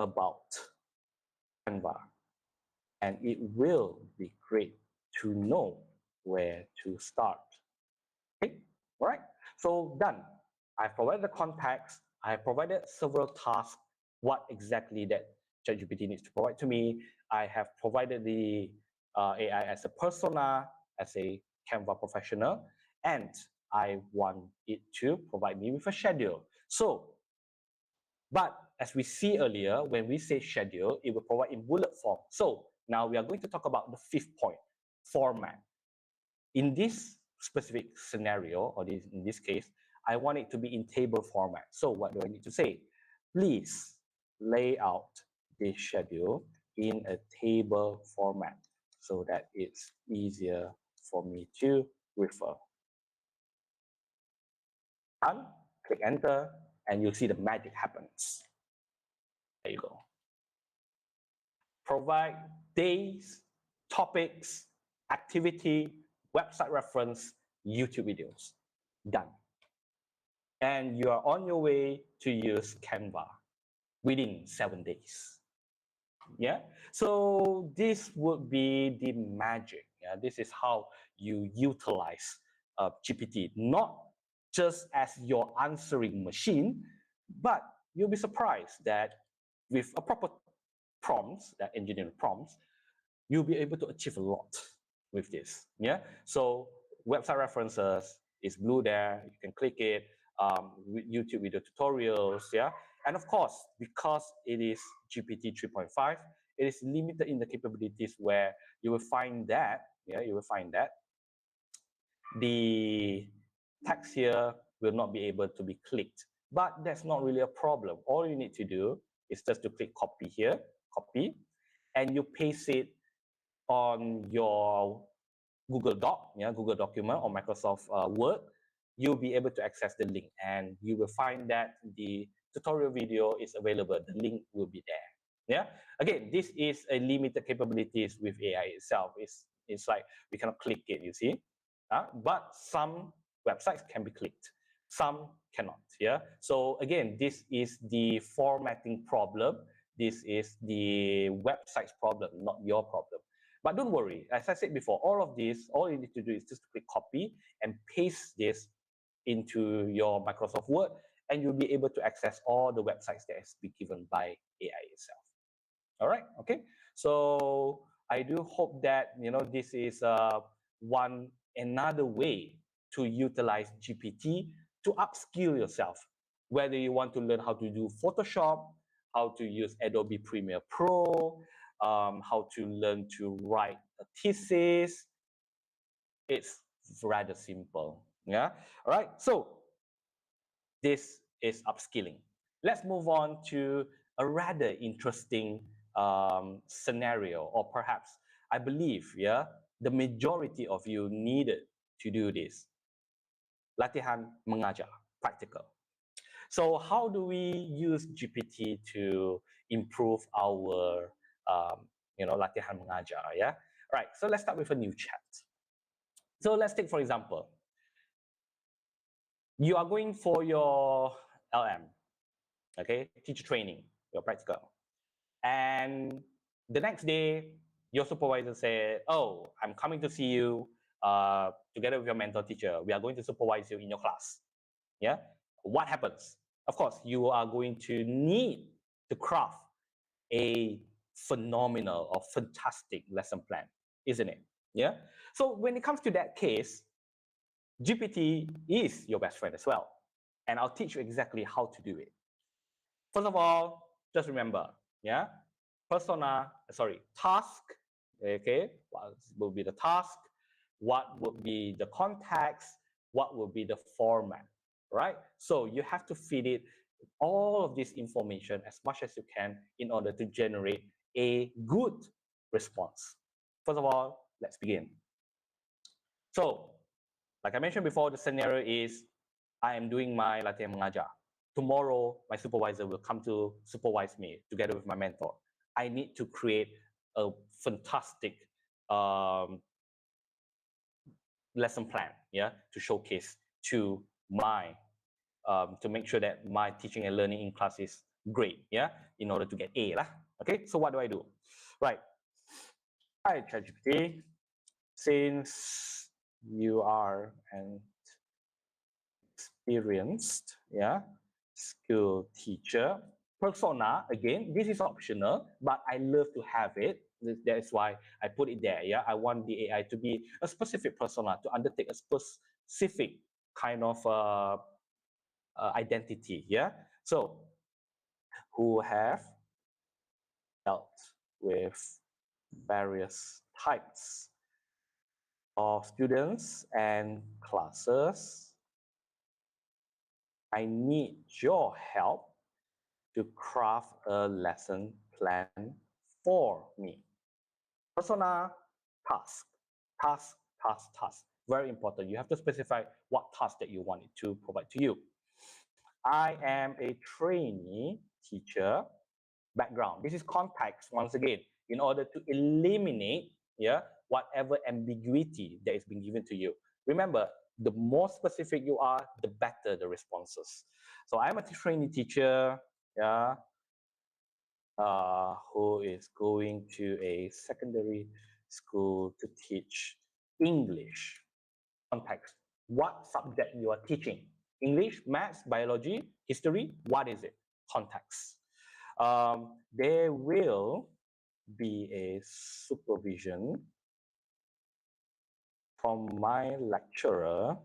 about Canva. And it will be great to know where to start. Okay, all right, so done. I've provided the context, I provided several tasks, what exactly that ChatGPT needs to provide to me. I have provided the AI as a persona, as a Canva professional, and I want it to provide me with a schedule. So, but as we see earlier, when we say schedule, it will provide in bullet form. So now we are going to talk about the fifth point, format. In this specific scenario, or in this case, I want it to be in table format. So what do I need to say? Please lay out this schedule in a table format so that it's easier for me to refer. Done, click enter, and you'll see the magic happens. There you go. Provide days, topics, activity, website reference, YouTube videos. Done. And you are on your way to use Canva within 7 days. Yeah, so this would be the magic. Yeah, this is how you utilize GPT, not just as your answering machine, but you'll be surprised that with a proper prompts, that engineering prompts, you'll be able to achieve a lot with this. Yeah, so website references is blue there. You can click it. YouTube video tutorials. Yeah, and of course, because it is GPT 3.5, it is limited in the capabilities where you will find that. Yeah, you will find that the text here will not be able to be clicked. But that's not really a problem. All you need to do is just to click copy here, copy, and you paste it on your Google Doc, yeah, Google document or Microsoft Word, you'll be able to access the link and you will find that the tutorial video is available. The link will be there. Yeah. Again, this is a limited capabilities with AI itself. It's like we cannot click it, you see. But some websites can be clicked, some cannot. Yeah. So again, this is the formatting problem. This is the website's problem, not your problem. But don't worry, as I said before, all of this, all you need to do is just click copy and paste this into your Microsoft Word, and you'll be able to access all the websites that has been given by AI itself. All right, okay. So I do hope that this is another way to utilize GPT to upskill yourself. Whether you want to learn how to do Photoshop, how to use Adobe Premiere Pro, how to learn to write a thesis, it's rather simple. Yeah. All right. So this is upskilling. Let's move on to a rather interesting scenario, or perhaps I believe, yeah, the majority of you needed to do this. Latihan mengajar, practical. So how do we use GPT to improve our, latihan mengajar? Yeah. All right. So let's start with a new chat. So let's take, for example, you are going for your LM, okay, teacher training, your practical. And the next day, your supervisor said, oh, I'm coming to see you together with your mentor teacher. We are going to supervise you in your class. Yeah. What happens? Of course, you are going to need to craft a phenomenal or fantastic lesson plan, isn't it? Yeah. So when it comes to that case, GPT is your best friend as well. And I'll teach you exactly how to do it. First of all, just remember, yeah, task, okay, what will be the task, what would be the context, what will be the format, right? So you have to feed it all of this information as much as you can in order to generate a good response. First of all, let's begin. So, like I mentioned before, the scenario is I am doing my latihan mengajar. Tomorrow, my supervisor will come to supervise me together with my mentor. I need to create a fantastic lesson plan, yeah, to showcase to my to make sure that my teaching and learning in class is great, yeah, in order to get A lah. Okay, so what do I do? Right. Hi, ChatGPT. Since you are an experienced, yeah, school teacher, persona, again, this is optional, but I love to have it. That's why I put it there. Yeah, I want the AI to be a specific persona, to undertake a specific kind of identity. Yeah, so who have dealt with various types of students and classes. I need your help to craft a lesson plan for me. Persona, task, task, task, task. Very important. You have to specify what task that you want it to provide to you. I am a trainee teacher background. This is context once again, in order to eliminate, yeah, whatever ambiguity that is being given to you. Remember, the more specific you are, the better the responses. So I'm a trainee teacher, yeah, who is going to a secondary school to teach English. Context. What subject you are teaching? English, maths, biology, history? What is it? Context. There will be a supervision from my lecturer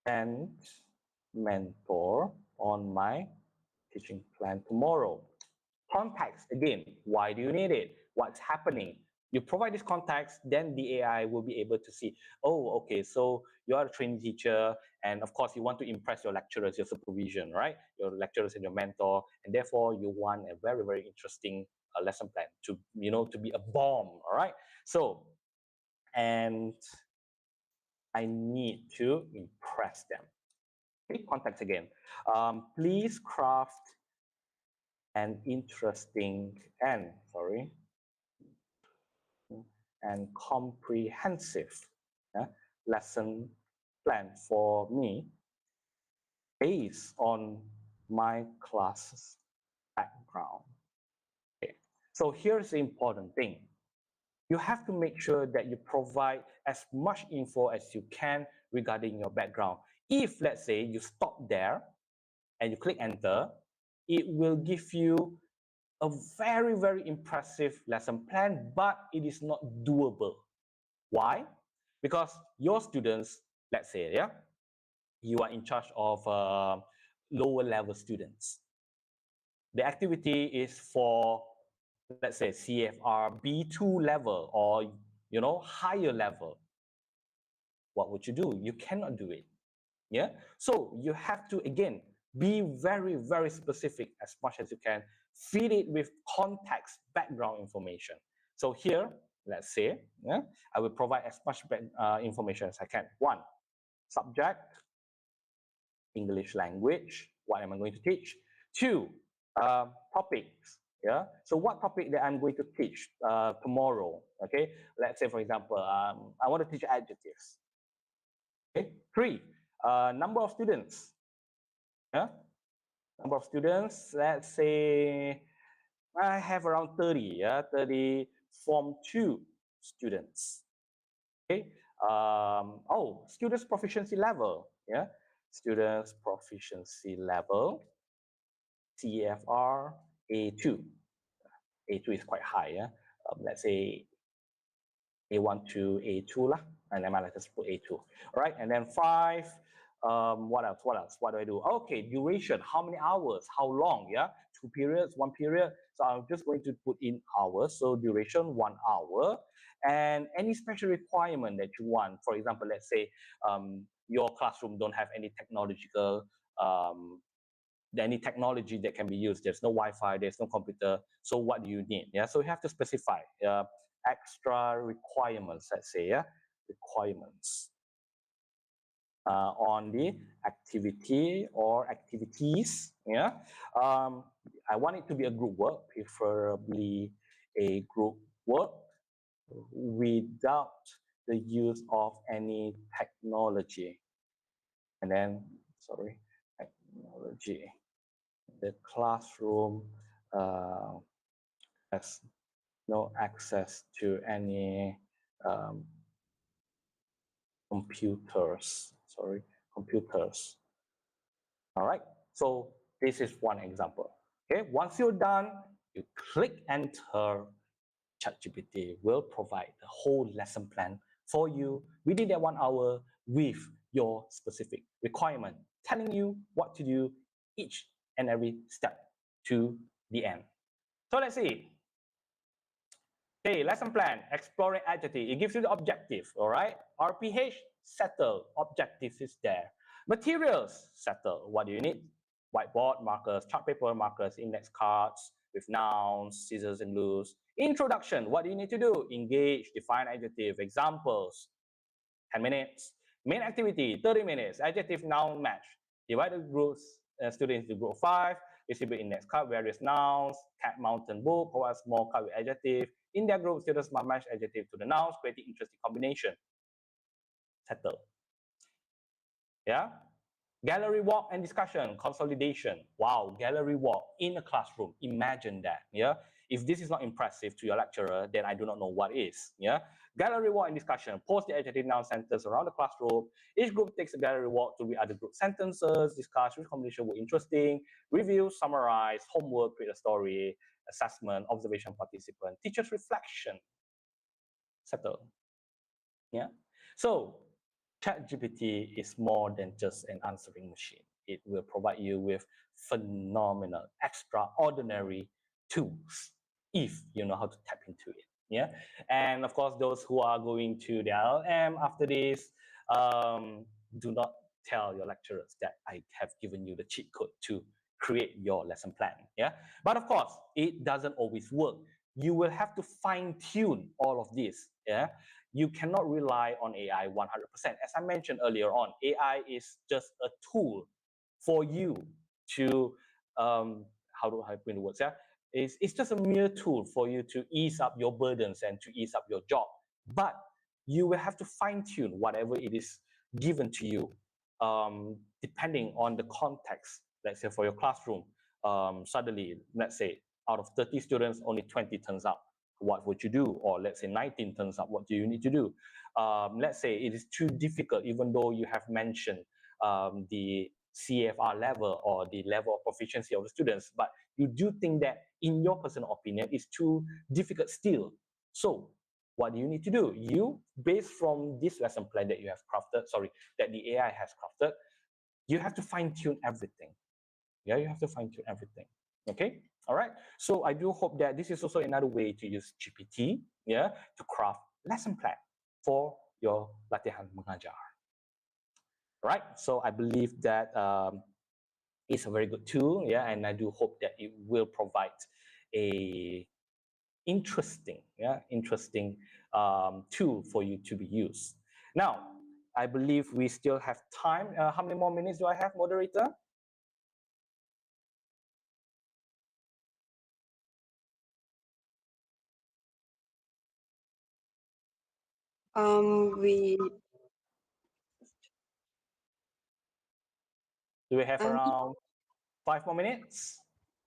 and mentor on my teaching plan tomorrow. Context, again, why do you need it? What's happening? You provide this context, then the AI will be able to see, oh, okay, so you are a training teacher, and of course you want to impress your lecturers, your supervision, right? Your lecturers and your mentor, and therefore you want a very, very interesting lesson plan to, to be a bomb, all right? So, and I need to impress them. Okay, context again. Please craft an interesting and comprehensive lesson plan for me based on my class's background. Okay. So here's the important thing. You have to make sure that you provide as much info as you can regarding your background. If, let's say, you stop there and you click enter, it will give you a very, very impressive lesson plan, but it is not doable. Why? Because your students, let's say, yeah, you are in charge of lower level students. The activity is for, let's say, CFR B2 level or, higher level. What would you do? You cannot do it. Yeah. So you have to, again, be very, very specific as much as you can. Feed it with context, background information. So here, let's say, yeah, I will provide as much information as I can. One, subject, English language. What am I going to teach? Two, topics. Yeah. So what topic that I'm going to teach tomorrow? Okay. Let's say, for example, I want to teach adjectives. Okay. Three, number of students. Yeah. Number of students. Let's say I have around 30. Yeah. 30 Form 2 students. Okay. Students proficiency level. Yeah. Students proficiency level. CFR A2. A2 is quite high. Yeah? Let's say A1 to A2 lah, and then let's just put A2. All right, and then 5. What else? What do I do? Okay, duration. How many hours? How long? Yeah, 2 periods, 1 period. So I'm just going to put in hours. So duration 1 hour, and any special requirement that you want. For example, let's say your classroom don't have any technological any technology that can be used. There's no Wi-Fi, there's no computer. So what do you need? Yeah, so you have to specify extra requirements, let's say, yeah, requirements on the activity or activities. Yeah, I want it to be a group work, preferably a group work without the use of any technology. And then, sorry, technology. The classroom has no access to any computers. All right. So this is one example. Okay. Once you're done, you click enter. ChatGPT will provide the whole lesson plan for you within that 1 hour with your specific requirement, telling you what to do each and every step to the end. So let's see. Okay, lesson plan, exploring adjective. It gives you the objective, all right? RPH, settle. Objectives is there. Materials, settle. What do you need? Whiteboard, markers, chart paper, markers, index cards with nouns, scissors and glues. Introduction, what do you need to do? Engage, define adjective, examples, 10 minutes. Main activity, 30 minutes. Adjective, noun, match. Divide the groups, students into group 5. Distribute index card, various nouns. Cat mountain book, provide small card with adjective. In their group, students must match adjective to the nouns, creating interesting combination. Settle. Yeah. Gallery walk and discussion, consolidation. Wow, gallery walk in a classroom. Imagine that. Yeah. If this is not impressive to your lecturer, then I do not know what is. Yeah. Gallery walk and discussion. Post the adjective noun sentence around the classroom. Each group takes a gallery walk to read other group sentences, discuss which combination were interesting, review, summarize, homework, create a story, assessment, observation, participant, teacher's reflection. Settle. Yeah. So ChatGPT is more than just an answering machine. It will provide you with phenomenal, extraordinary tools if you know how to tap into it. Yeah. And of course, those who are going to the LLM after this, do not tell your lecturers that I have given you the cheat code to create your lesson plan. Yeah. But of course, it doesn't always work. You will have to fine tune all of this. Yeah. You cannot rely on AI 100%. As I mentioned earlier on, AI is just a tool for you to, how do I put the words? Yeah, it's just a mere tool for you to ease up your burdens and to ease up your job. But you will have to fine tune whatever it is given to you, depending on the context. Let's say for your classroom, suddenly, let's say out of 30 students, only 20 turns up. What would you do? Or let's say 19 turns up, what do you need to do? Let's say it is too difficult, even though you have mentioned the CFR level or the level of proficiency of the students, but you do think that, in your personal opinion, it's too difficult still. So what do you need to do? You, based from this lesson plan that you have crafted, that the AI has crafted, you have to fine tune everything. Yeah, you have to fine tune everything. Okay, all right. So I do hope that this is also another way to use GPT, yeah, to craft lesson plan for your latihan mengajar. Right. So I believe that it's a very good tool, yeah, and I do hope that it will provide a interesting tool for you to be used. Now, I believe we still have time. How many more minutes do I have, moderator? We Do we have um around 5 more minutes?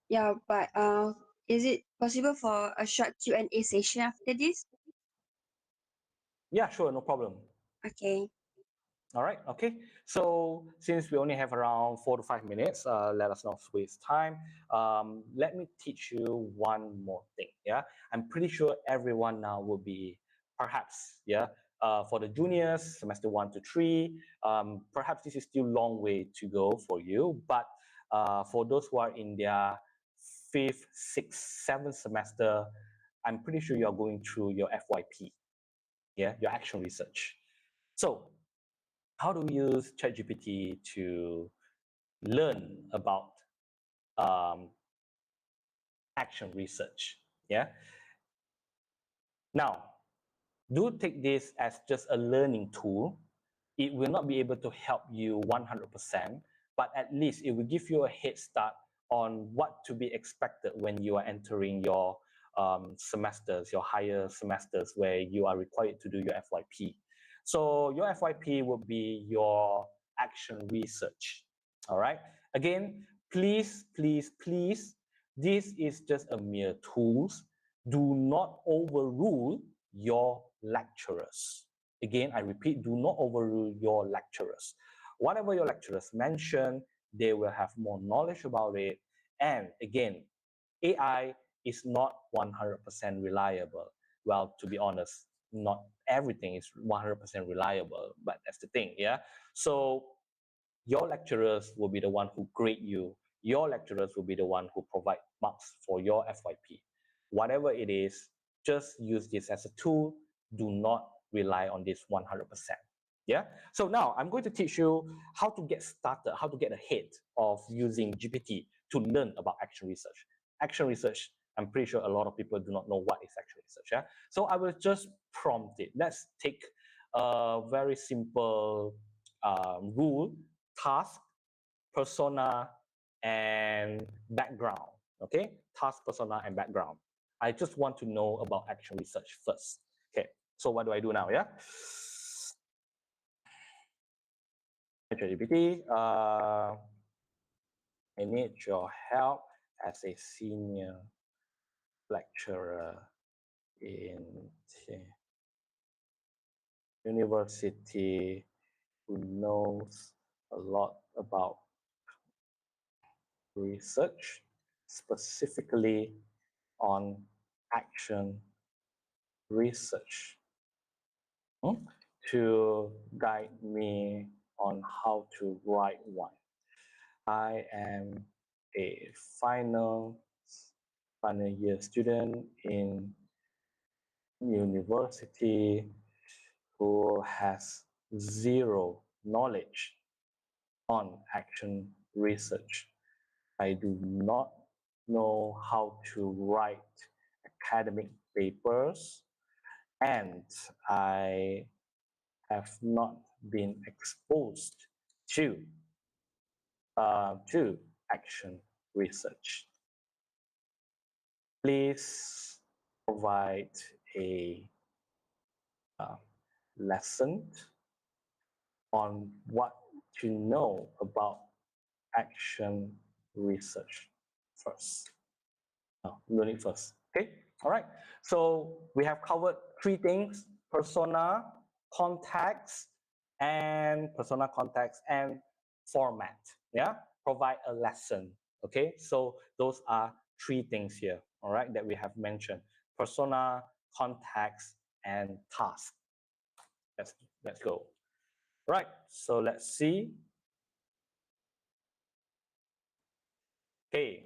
yeah, but is it possible for a short Q&A session after this? Yeah, sure, no problem. Okay. All right, okay. So since we only have around 4 to 5 minutes, let us not waste time. Let me teach you one more thing. Yeah, I'm pretty sure everyone now will be, perhaps, yeah, for the juniors, semester 1 to 3, perhaps this is still long way to go for you. But for those who are in their 5th, 6th, 7th semester, I'm pretty sure you're going through your FYP, yeah, your action research. So how do we use ChatGPT to learn about um, action research? Yeah. Now, do take this as just a learning tool. It will not be able to help you 100%, but at least it will give you a head start on what to be expected when you are entering your semesters, your higher semesters, where you are required to do your FYP. So your FYP will be your action research. All right. Again, please, this is just a mere tools. Do not overrule your lecturers. Again, I repeat, do not overrule your lecturers. Whatever your lecturers mention, they will have more knowledge about it. And again, AI is not 100% reliable. Well, to be honest, not everything is 100% reliable, but that's the thing, yeah? So your lecturers will be the one who grade you. Your lecturers will be the one who provide marks for your FYP. Whatever it is, just use this as a tool. Do not rely on this 100%. Yeah. So now I'm going to teach you how to get started, how to get ahead of using GPT to learn about action research. Action research, I'm pretty sure a lot of people do not know what is action research. Yeah. So I will just prompt it. Let's take a very simple rule: task, persona, and background. Okay, task, persona, and background. I just want to know about action research first. Okay, so what do I do now? Yeah. ChatGPT, I need your help as a senior lecturer in university who knows a lot about research, specifically on action research, to guide me on how to write one. I am a final year student in university who has zero knowledge on action research. I do not know how to write academic papers, and I have not been exposed to action research. Please provide a uh, lesson on what to know about action research first. Learning first. Okay. All right. So we have covered 3 things: persona, context, and format. Yeah. Provide a lesson Okay, so those are three things here, all right, that we have mentioned: persona, context, and task. Let's go. Right, so let's see. Okay,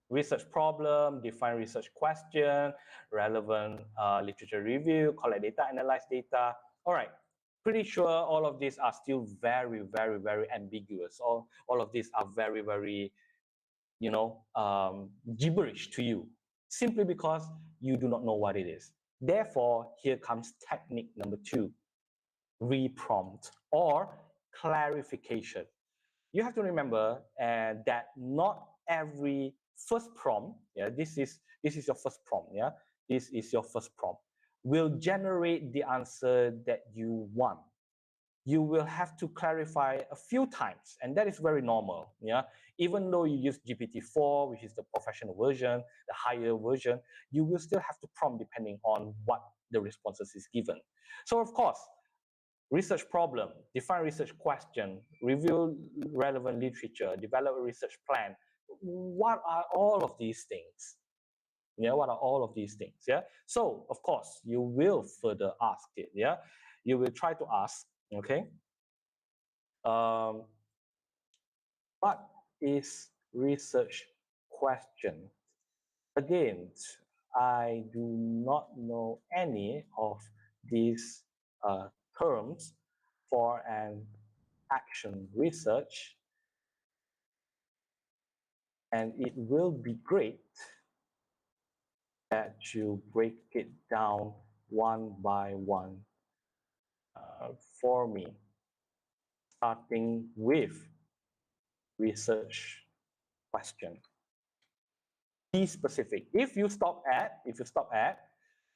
research problem, define research question, relevant literature review, collect data, analyze data. All right, pretty sure all of these are still very, very, very ambiguous. All of these are very, very, gibberish to you, simply because you do not know what it is. Therefore, here comes technique number 2, reprompt or clarification. You have to remember that not every first prompt, yeah, this is your first prompt, yeah, this is your first prompt, will generate the answer that you want. You will have to clarify a few times, and that is very normal. Yeah, even though you use GPT-4, which is the professional version, the higher version, you will still have to prompt depending on what the responses is given. So of course, research problem, define research question, review relevant literature, develop a research plan. What are all of these things? Yeah, what are all of these things? Yeah, so of course you will further ask it. Yeah, you will try to ask. Okay, um, what is research question? Again, I do not know any of these terms for an action research, and it will be great that you break it down one by one for me, starting with research question. Be specific. If you stop at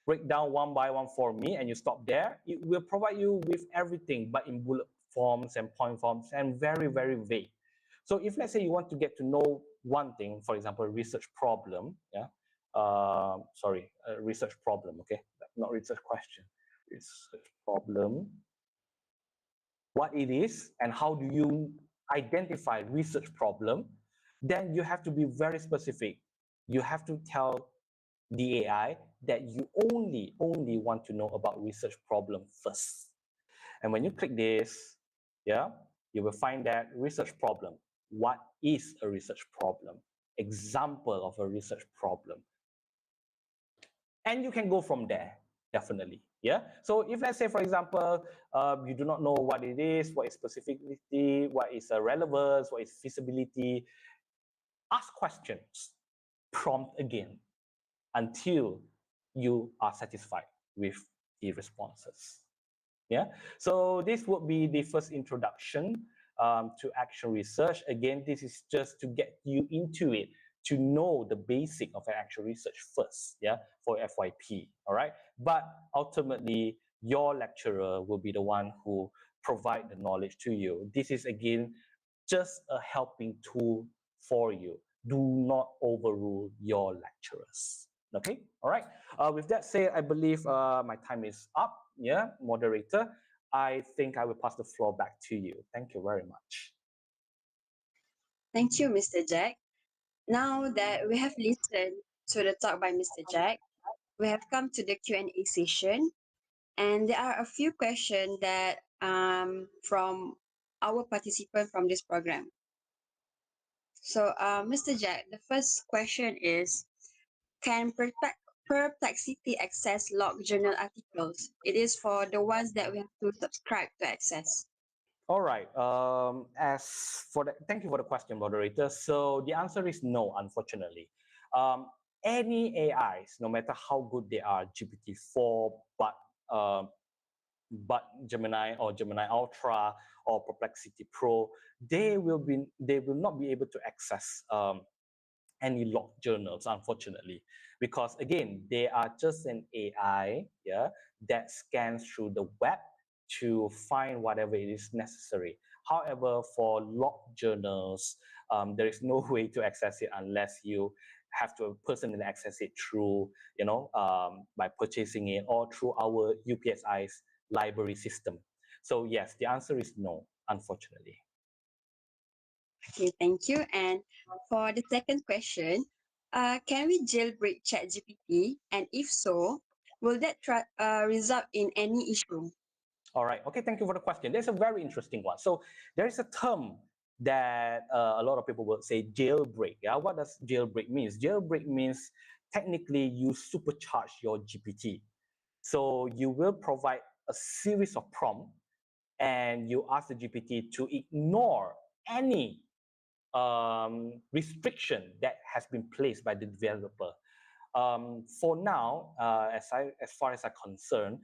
break down one by one for me and you stop there, it will provide you with everything but in bullet forms and point forms and very, very vague. So if let's say you want to get to know one thing, for example, research problem, yeah, research problem, okay, not research question, research problem, what it is and how do you identify research problem, then you have to be very specific. You have to tell the AI that you only want to know about research problem first. And when you click this, yeah, you will find that research problem. What is a research problem? Example of a research problem. And you can go from there, definitely. Yeah. So if let's say, for example, you do not know what it is, what is specificity, what is relevance, what is feasibility, ask questions, prompt again until you are satisfied with the responses. Yeah, so this would be the first introduction to action research. Again, this is just to get you into it, to know the basic of an action research first, yeah, for FYP, all right? But ultimately, your lecturer will be the one who provide the knowledge to you. This is, again, just a helping tool for you. Do not overrule your lecturers. Okay, all right. With that said, I believe my time is up. Yeah, moderator. I think I will pass the floor back to you. Thank you very much. Thank you, Mr. Jack. Now that we have listened to the talk by Mr. Jack, we have come to the Q&A session, and there are a few questions that from our participant from this program. So, Mr. Jack, the first question is, can Perplexity access log journal articles? It is for the ones that we have to subscribe to access. All right. As for that, thank you for the question, moderator. So the answer is no, unfortunately. Um, any AIs, no matter how good they are, GPT-4, uh, but Gemini or Gemini Ultra or Perplexity Pro, they will not be able to access any log journals, unfortunately, because again, they are just an AI, yeah, that scans through the web to find whatever it is necessary. However, for log journals, there is no way to access it unless you have to personally access it through, by purchasing it or through our UPSI's library system. So yes, the answer is no, unfortunately. Okay, thank you. And for the second question, can we jailbreak ChatGPT? And if so, will that result in any issue? All right. Okay. Thank you for the question. There's a very interesting one. So there is a term that a lot of people will say jailbreak. Yeah. What does jailbreak means? Jailbreak means technically you supercharge your GPT. So you will provide a series of prompts and you ask the GPT to ignore any restriction that has been placed by the developer. For now, as far as I'm concerned,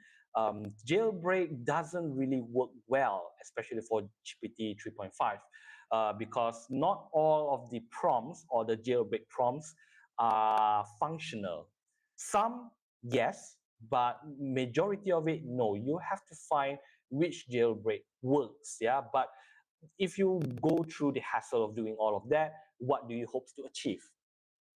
jailbreak doesn't really work well, especially for GPT 3.5, because not all of the prompts or the jailbreak prompts are functional. Some, yes, but majority of it, no. You have to find which jailbreak works. Yeah, but if you go through the hassle of doing all of that, what do you hope to achieve?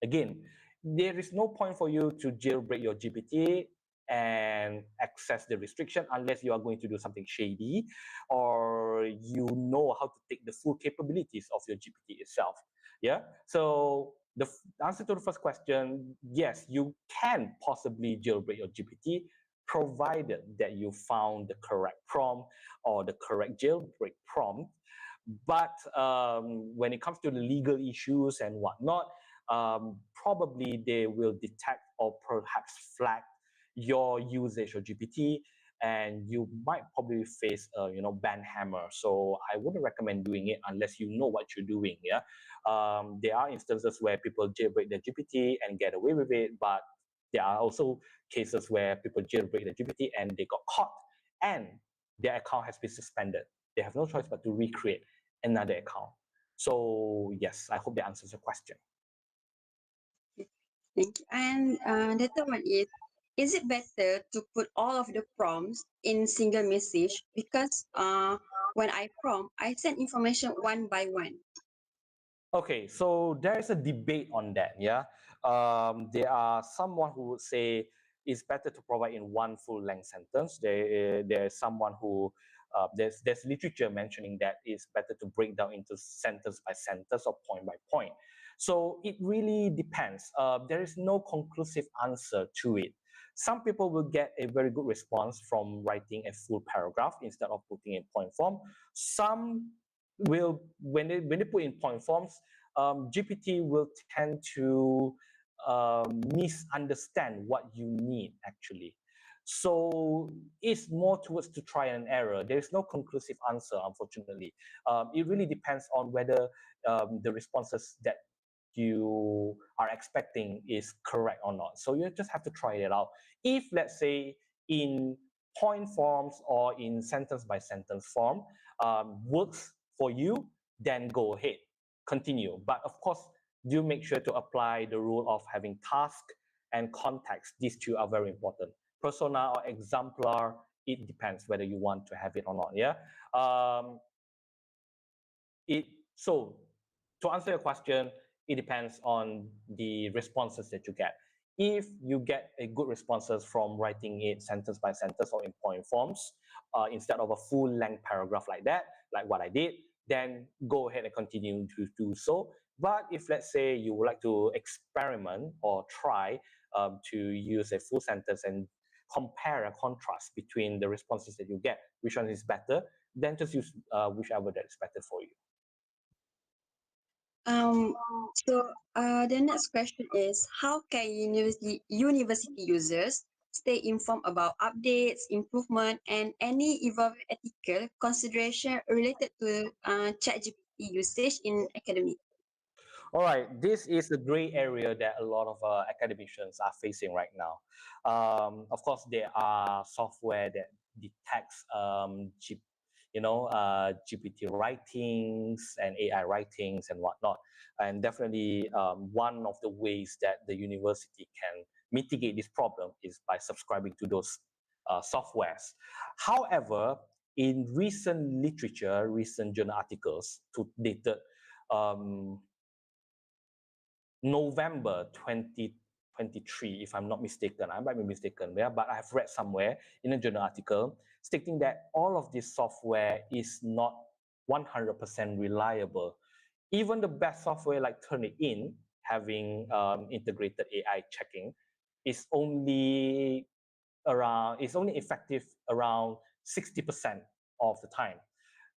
Again, there is no point for you to jailbreak your GPT and access the restriction unless you are going to do something shady or you know how to take the full capabilities of your GPT itself. Yeah. So the answer to the first question, yes, you can possibly jailbreak your GPT provided that you found the correct prompt or the correct jailbreak prompt. But when it comes to the legal issues and whatnot, probably they will detect or perhaps flag your usage of GPT, and you might probably face a ban hammer. So I wouldn't recommend doing it unless you know what you're doing. Yeah, there are instances where people jailbreak their GPT and get away with it, but there are also cases where people jailbreak the GPT and they got caught and their account has been suspended. They have no choice but to recreate another account. So yes, I hope that answers your question. Thank you. And the third one is it better to put all of the prompts in single message? Because when I prompt, I send information one by one. Okay, so there is a debate on that. Yeah, there are someone who would say it's better to provide in one full length sentence. There's someone who there's literature mentioning that it's better to break down into sentence by sentence or point by point. So it really depends. There is no conclusive answer to it. Some people will get a very good response from writing a full paragraph instead of putting in point form. Some will, when they put in point forms, GPT will tend to misunderstand what you need actually. So it's more towards to try and error. There is no conclusive answer, unfortunately. It really depends on whether the responses that you are expecting is correct or not. So you just have to try it out. If let's say in point forms or in sentence by sentence form works for you, then go ahead, continue. But of course, do make sure to apply the rule of having task and context. These two are very important. Persona or exemplar, it depends whether you want to have it or not. Yeah. It so to answer your question, it depends on the responses that you get. If you get a good responses from writing it sentence by sentence or in point forms, instead of a full length paragraph like that, like what I did, then go ahead and continue to do so. But if let's say you would like to experiment or try to use a full sentence and compare and contrast between the responses that you get, which one is better, then just use whichever that is better for you. Um, the next question is how can university users stay informed about updates, improvement, and any evolving ethical consideration related to ChatGPT usage in academic? All right, this is the gray area that a lot of academicians are facing right now. Of course, there are software that detects GPT writings and AI writings and whatnot. And definitely, one of the ways that the university can mitigate this problem is by subscribing to those softwares. However, in recent literature, recent journal articles dated um, November 2023, if I'm not mistaken. I might be mistaken, yeah, but I have read somewhere in a journal article stating that all of this software is not 100% reliable. Even the best software like Turnitin, having integrated AI checking, is only only effective around 60% of the time.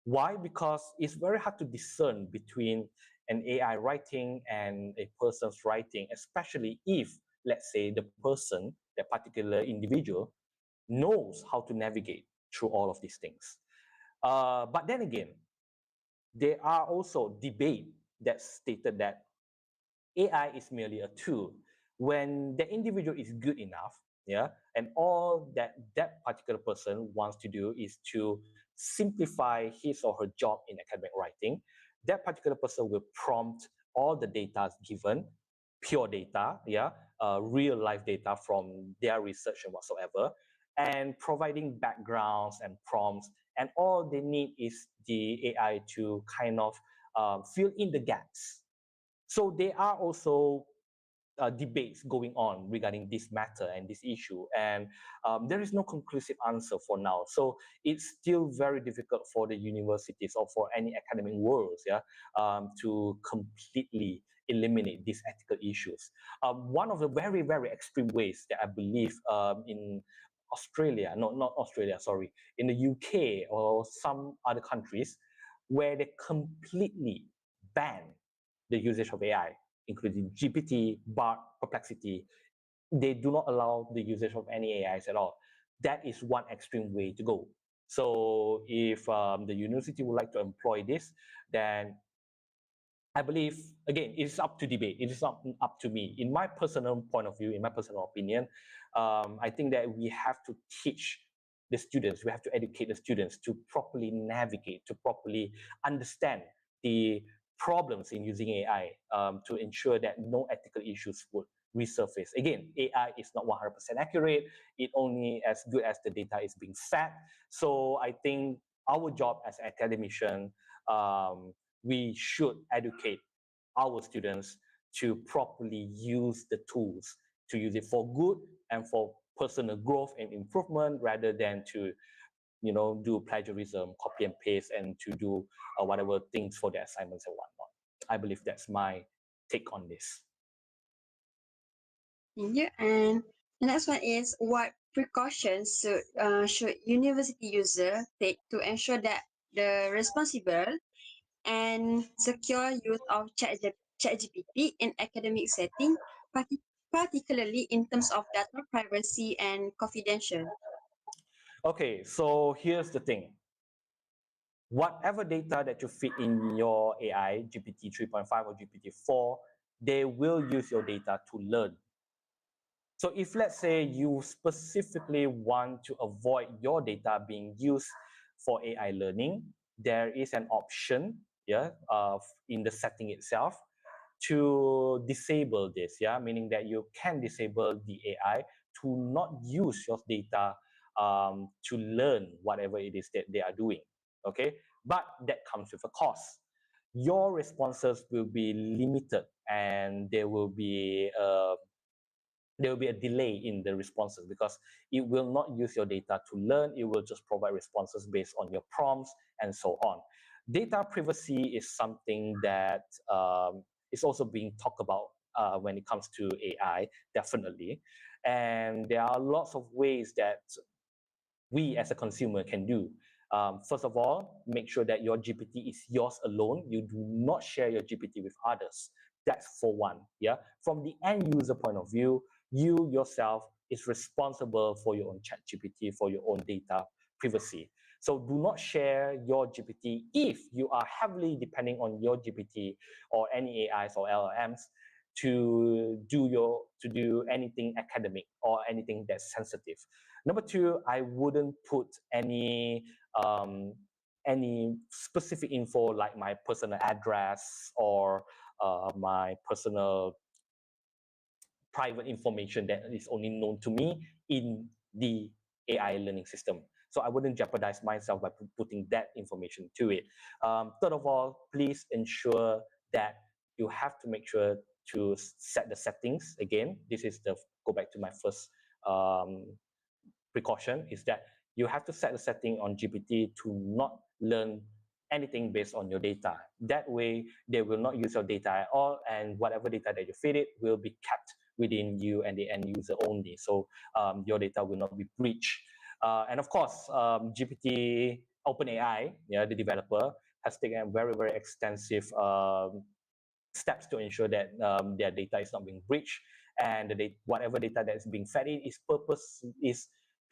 Why? Because it's very hard to discern between an AI writing and a person's writing, especially if, let's say, the person, that particular individual, knows how to navigate through all of these things. But then again, there are also debate that stated that AI is merely a tool. When the individual is good enough, yeah, and all that that particular person wants to do is to simplify his or her job in academic writing, that particular person will prompt all the data given, pure data, yeah, real life data from their research and whatsoever, and providing backgrounds and prompts, and all they need is the AI to kind of fill in the gaps. So there are also debates going on regarding this matter and this issue, and there is no conclusive answer for now. So it's still very difficult for the universities or for any academic worlds, yeah, to completely eliminate these ethical issues. One of the very, very extreme ways that I believe in Australia, not Australia, sorry, in the UK or some other countries, where they completely ban the usage of AI, including GPT, BART, Perplexity. They do not allow the usage of any AIs at all. That is one extreme way to go. So if the university would like to employ this, then I believe, again, it is up to debate. It is not up to me. In my personal point of view, in my personal opinion, I think that we have to teach the students, we have to educate the students to properly navigate, to properly understand the problems in using AI, to ensure that no ethical issues would resurface. Again, AI is not 100% accurate. It only as good as the data is being fed. So I think our job as academician, we should educate our students to properly use the tools, to use it for good and for personal growth and improvement, rather than to do plagiarism, copy and paste, and to do whatever things for their assignments and whatnot. I believe that's my take on this. Thank you. And the next one is, what precautions should university user take to ensure that the responsible and secure use of ChatGPT in academic setting, particularly in terms of data privacy and confidential? Okay, so here's the thing. Whatever data that you feed in your AI, GPT 3.5 or GPT 4, they will use your data to learn. So if, let's say, you specifically want to avoid your data being used for AI learning, there is an option, yeah, in the setting itself to disable this, yeah, meaning that you can disable the AI to not use your data to learn whatever it is that they are doing, okay? But that comes with a cost. Your responses will be limited, and there will be a delay in the responses, because it will not use your data to learn. It will just provide responses based on your prompts and so on. Data privacy is something that is also being talked about when it comes to AI, definitely. And there are lots of ways that we as a consumer can do. First of all, make sure that your GPT is yours alone. You do not share your GPT with others. That's for one. Yeah. From the end user point of view, you yourself is responsible for your own chat GPT, for your own data privacy. So do not share your GPT if you are heavily depending on your GPT or any AIs or LLMs to do anything academic or anything that's sensitive. Number two, I wouldn't put any specific info like my personal address or my personal private information that is only known to me in the AI learning system. So I wouldn't jeopardize myself by putting that information to it. Third of all, please ensure that you have to make sure to set the settings. Again, this is the go back to my first precaution, is that you have to set the setting on GPT to not learn anything based on your data. That way, they will not use your data at all, and whatever data that you feed it will be kept within you and the end user only. So your data will not be breached. And of course, GPT, OpenAI, yeah, the developer, has taken a very, very extensive steps to ensure that their data is not being breached, and whatever data that is being fed in is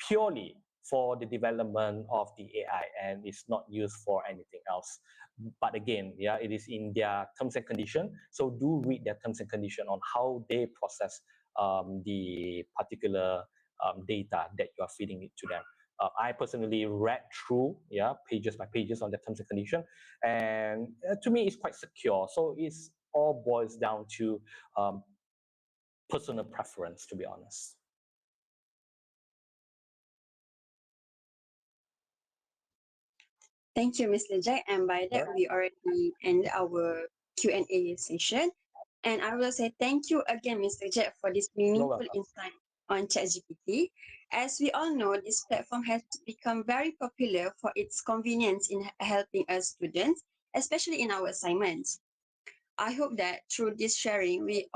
purely for the development of the AI and is not used for anything else. But again, yeah, it is in their terms and condition. So do read their terms and condition on how they process the particular data that you are feeding it to them. I personally read through, yeah, pages by pages on the terms and condition, and to me, it's quite secure. So it's all boils down to personal preference, to be honest. Thank you, Mr. Jack. And by that, we already end our Q&A session. And I will say thank you again, Mr. Jack, for this meaningful welcome. insight on ChatGPT. As we all know, this platform has become very popular for its convenience in helping us students, especially in our assignments. I hope that through this sharing, we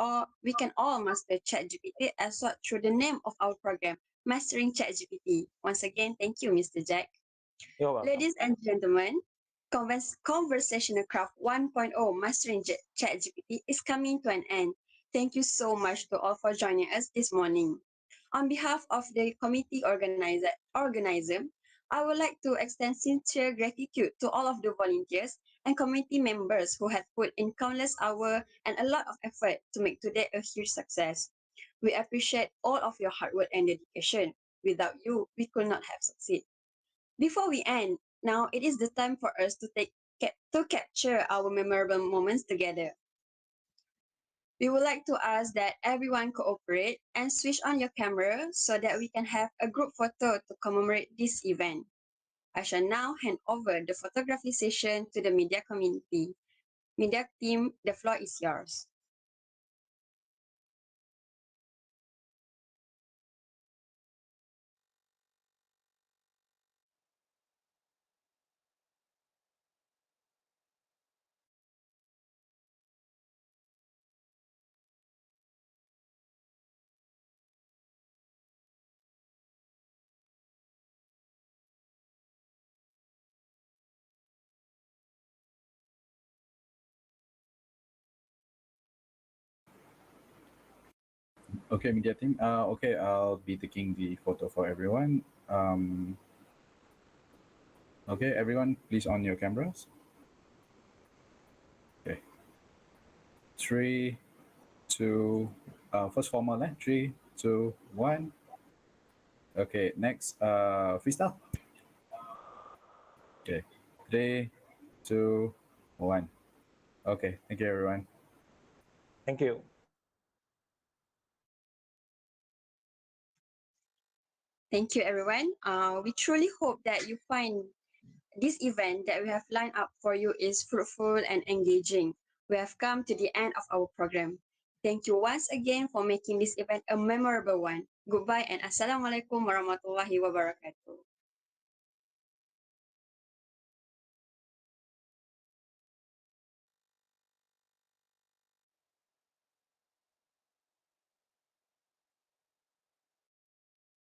can all master ChatGPT as well through the name of our program, Mastering ChatGPT. Once again, thank you, Mr. Jack. You're welcome. Ladies and gentlemen, Conversational Craft 1.0 Mastering ChatGPT is coming to an end. Thank you so much to all for joining us this morning. On behalf of the committee organizer, I would like to extend sincere gratitude to all of the volunteers and committee members who have put in countless hours and a lot of effort to make today a huge success. We appreciate all of your hard work and dedication. Without you, we could not have succeeded. Before we end, now it is the time for us to capture our memorable moments together. We would like to ask that everyone cooperate and switch on your camera so that we can have a group photo to commemorate this event. I shall now hand over the photography session to the media community. Media team, the floor is yours. Okay, media team. Okay, I'll be taking the photo for everyone. Okay, everyone, please on your cameras. Okay. 3, 2, first formal, 3, 2, 1. Okay, next, freestyle. Okay, 3, 2, 1. Okay, thank you, everyone. Thank you. Thank you, everyone. We truly hope that you find this event that we have lined up for you is fruitful and engaging. We have come to the end of our program. Thank you once again for making this event a memorable one. Goodbye and Assalamualaikum warahmatullahi wabarakatuh.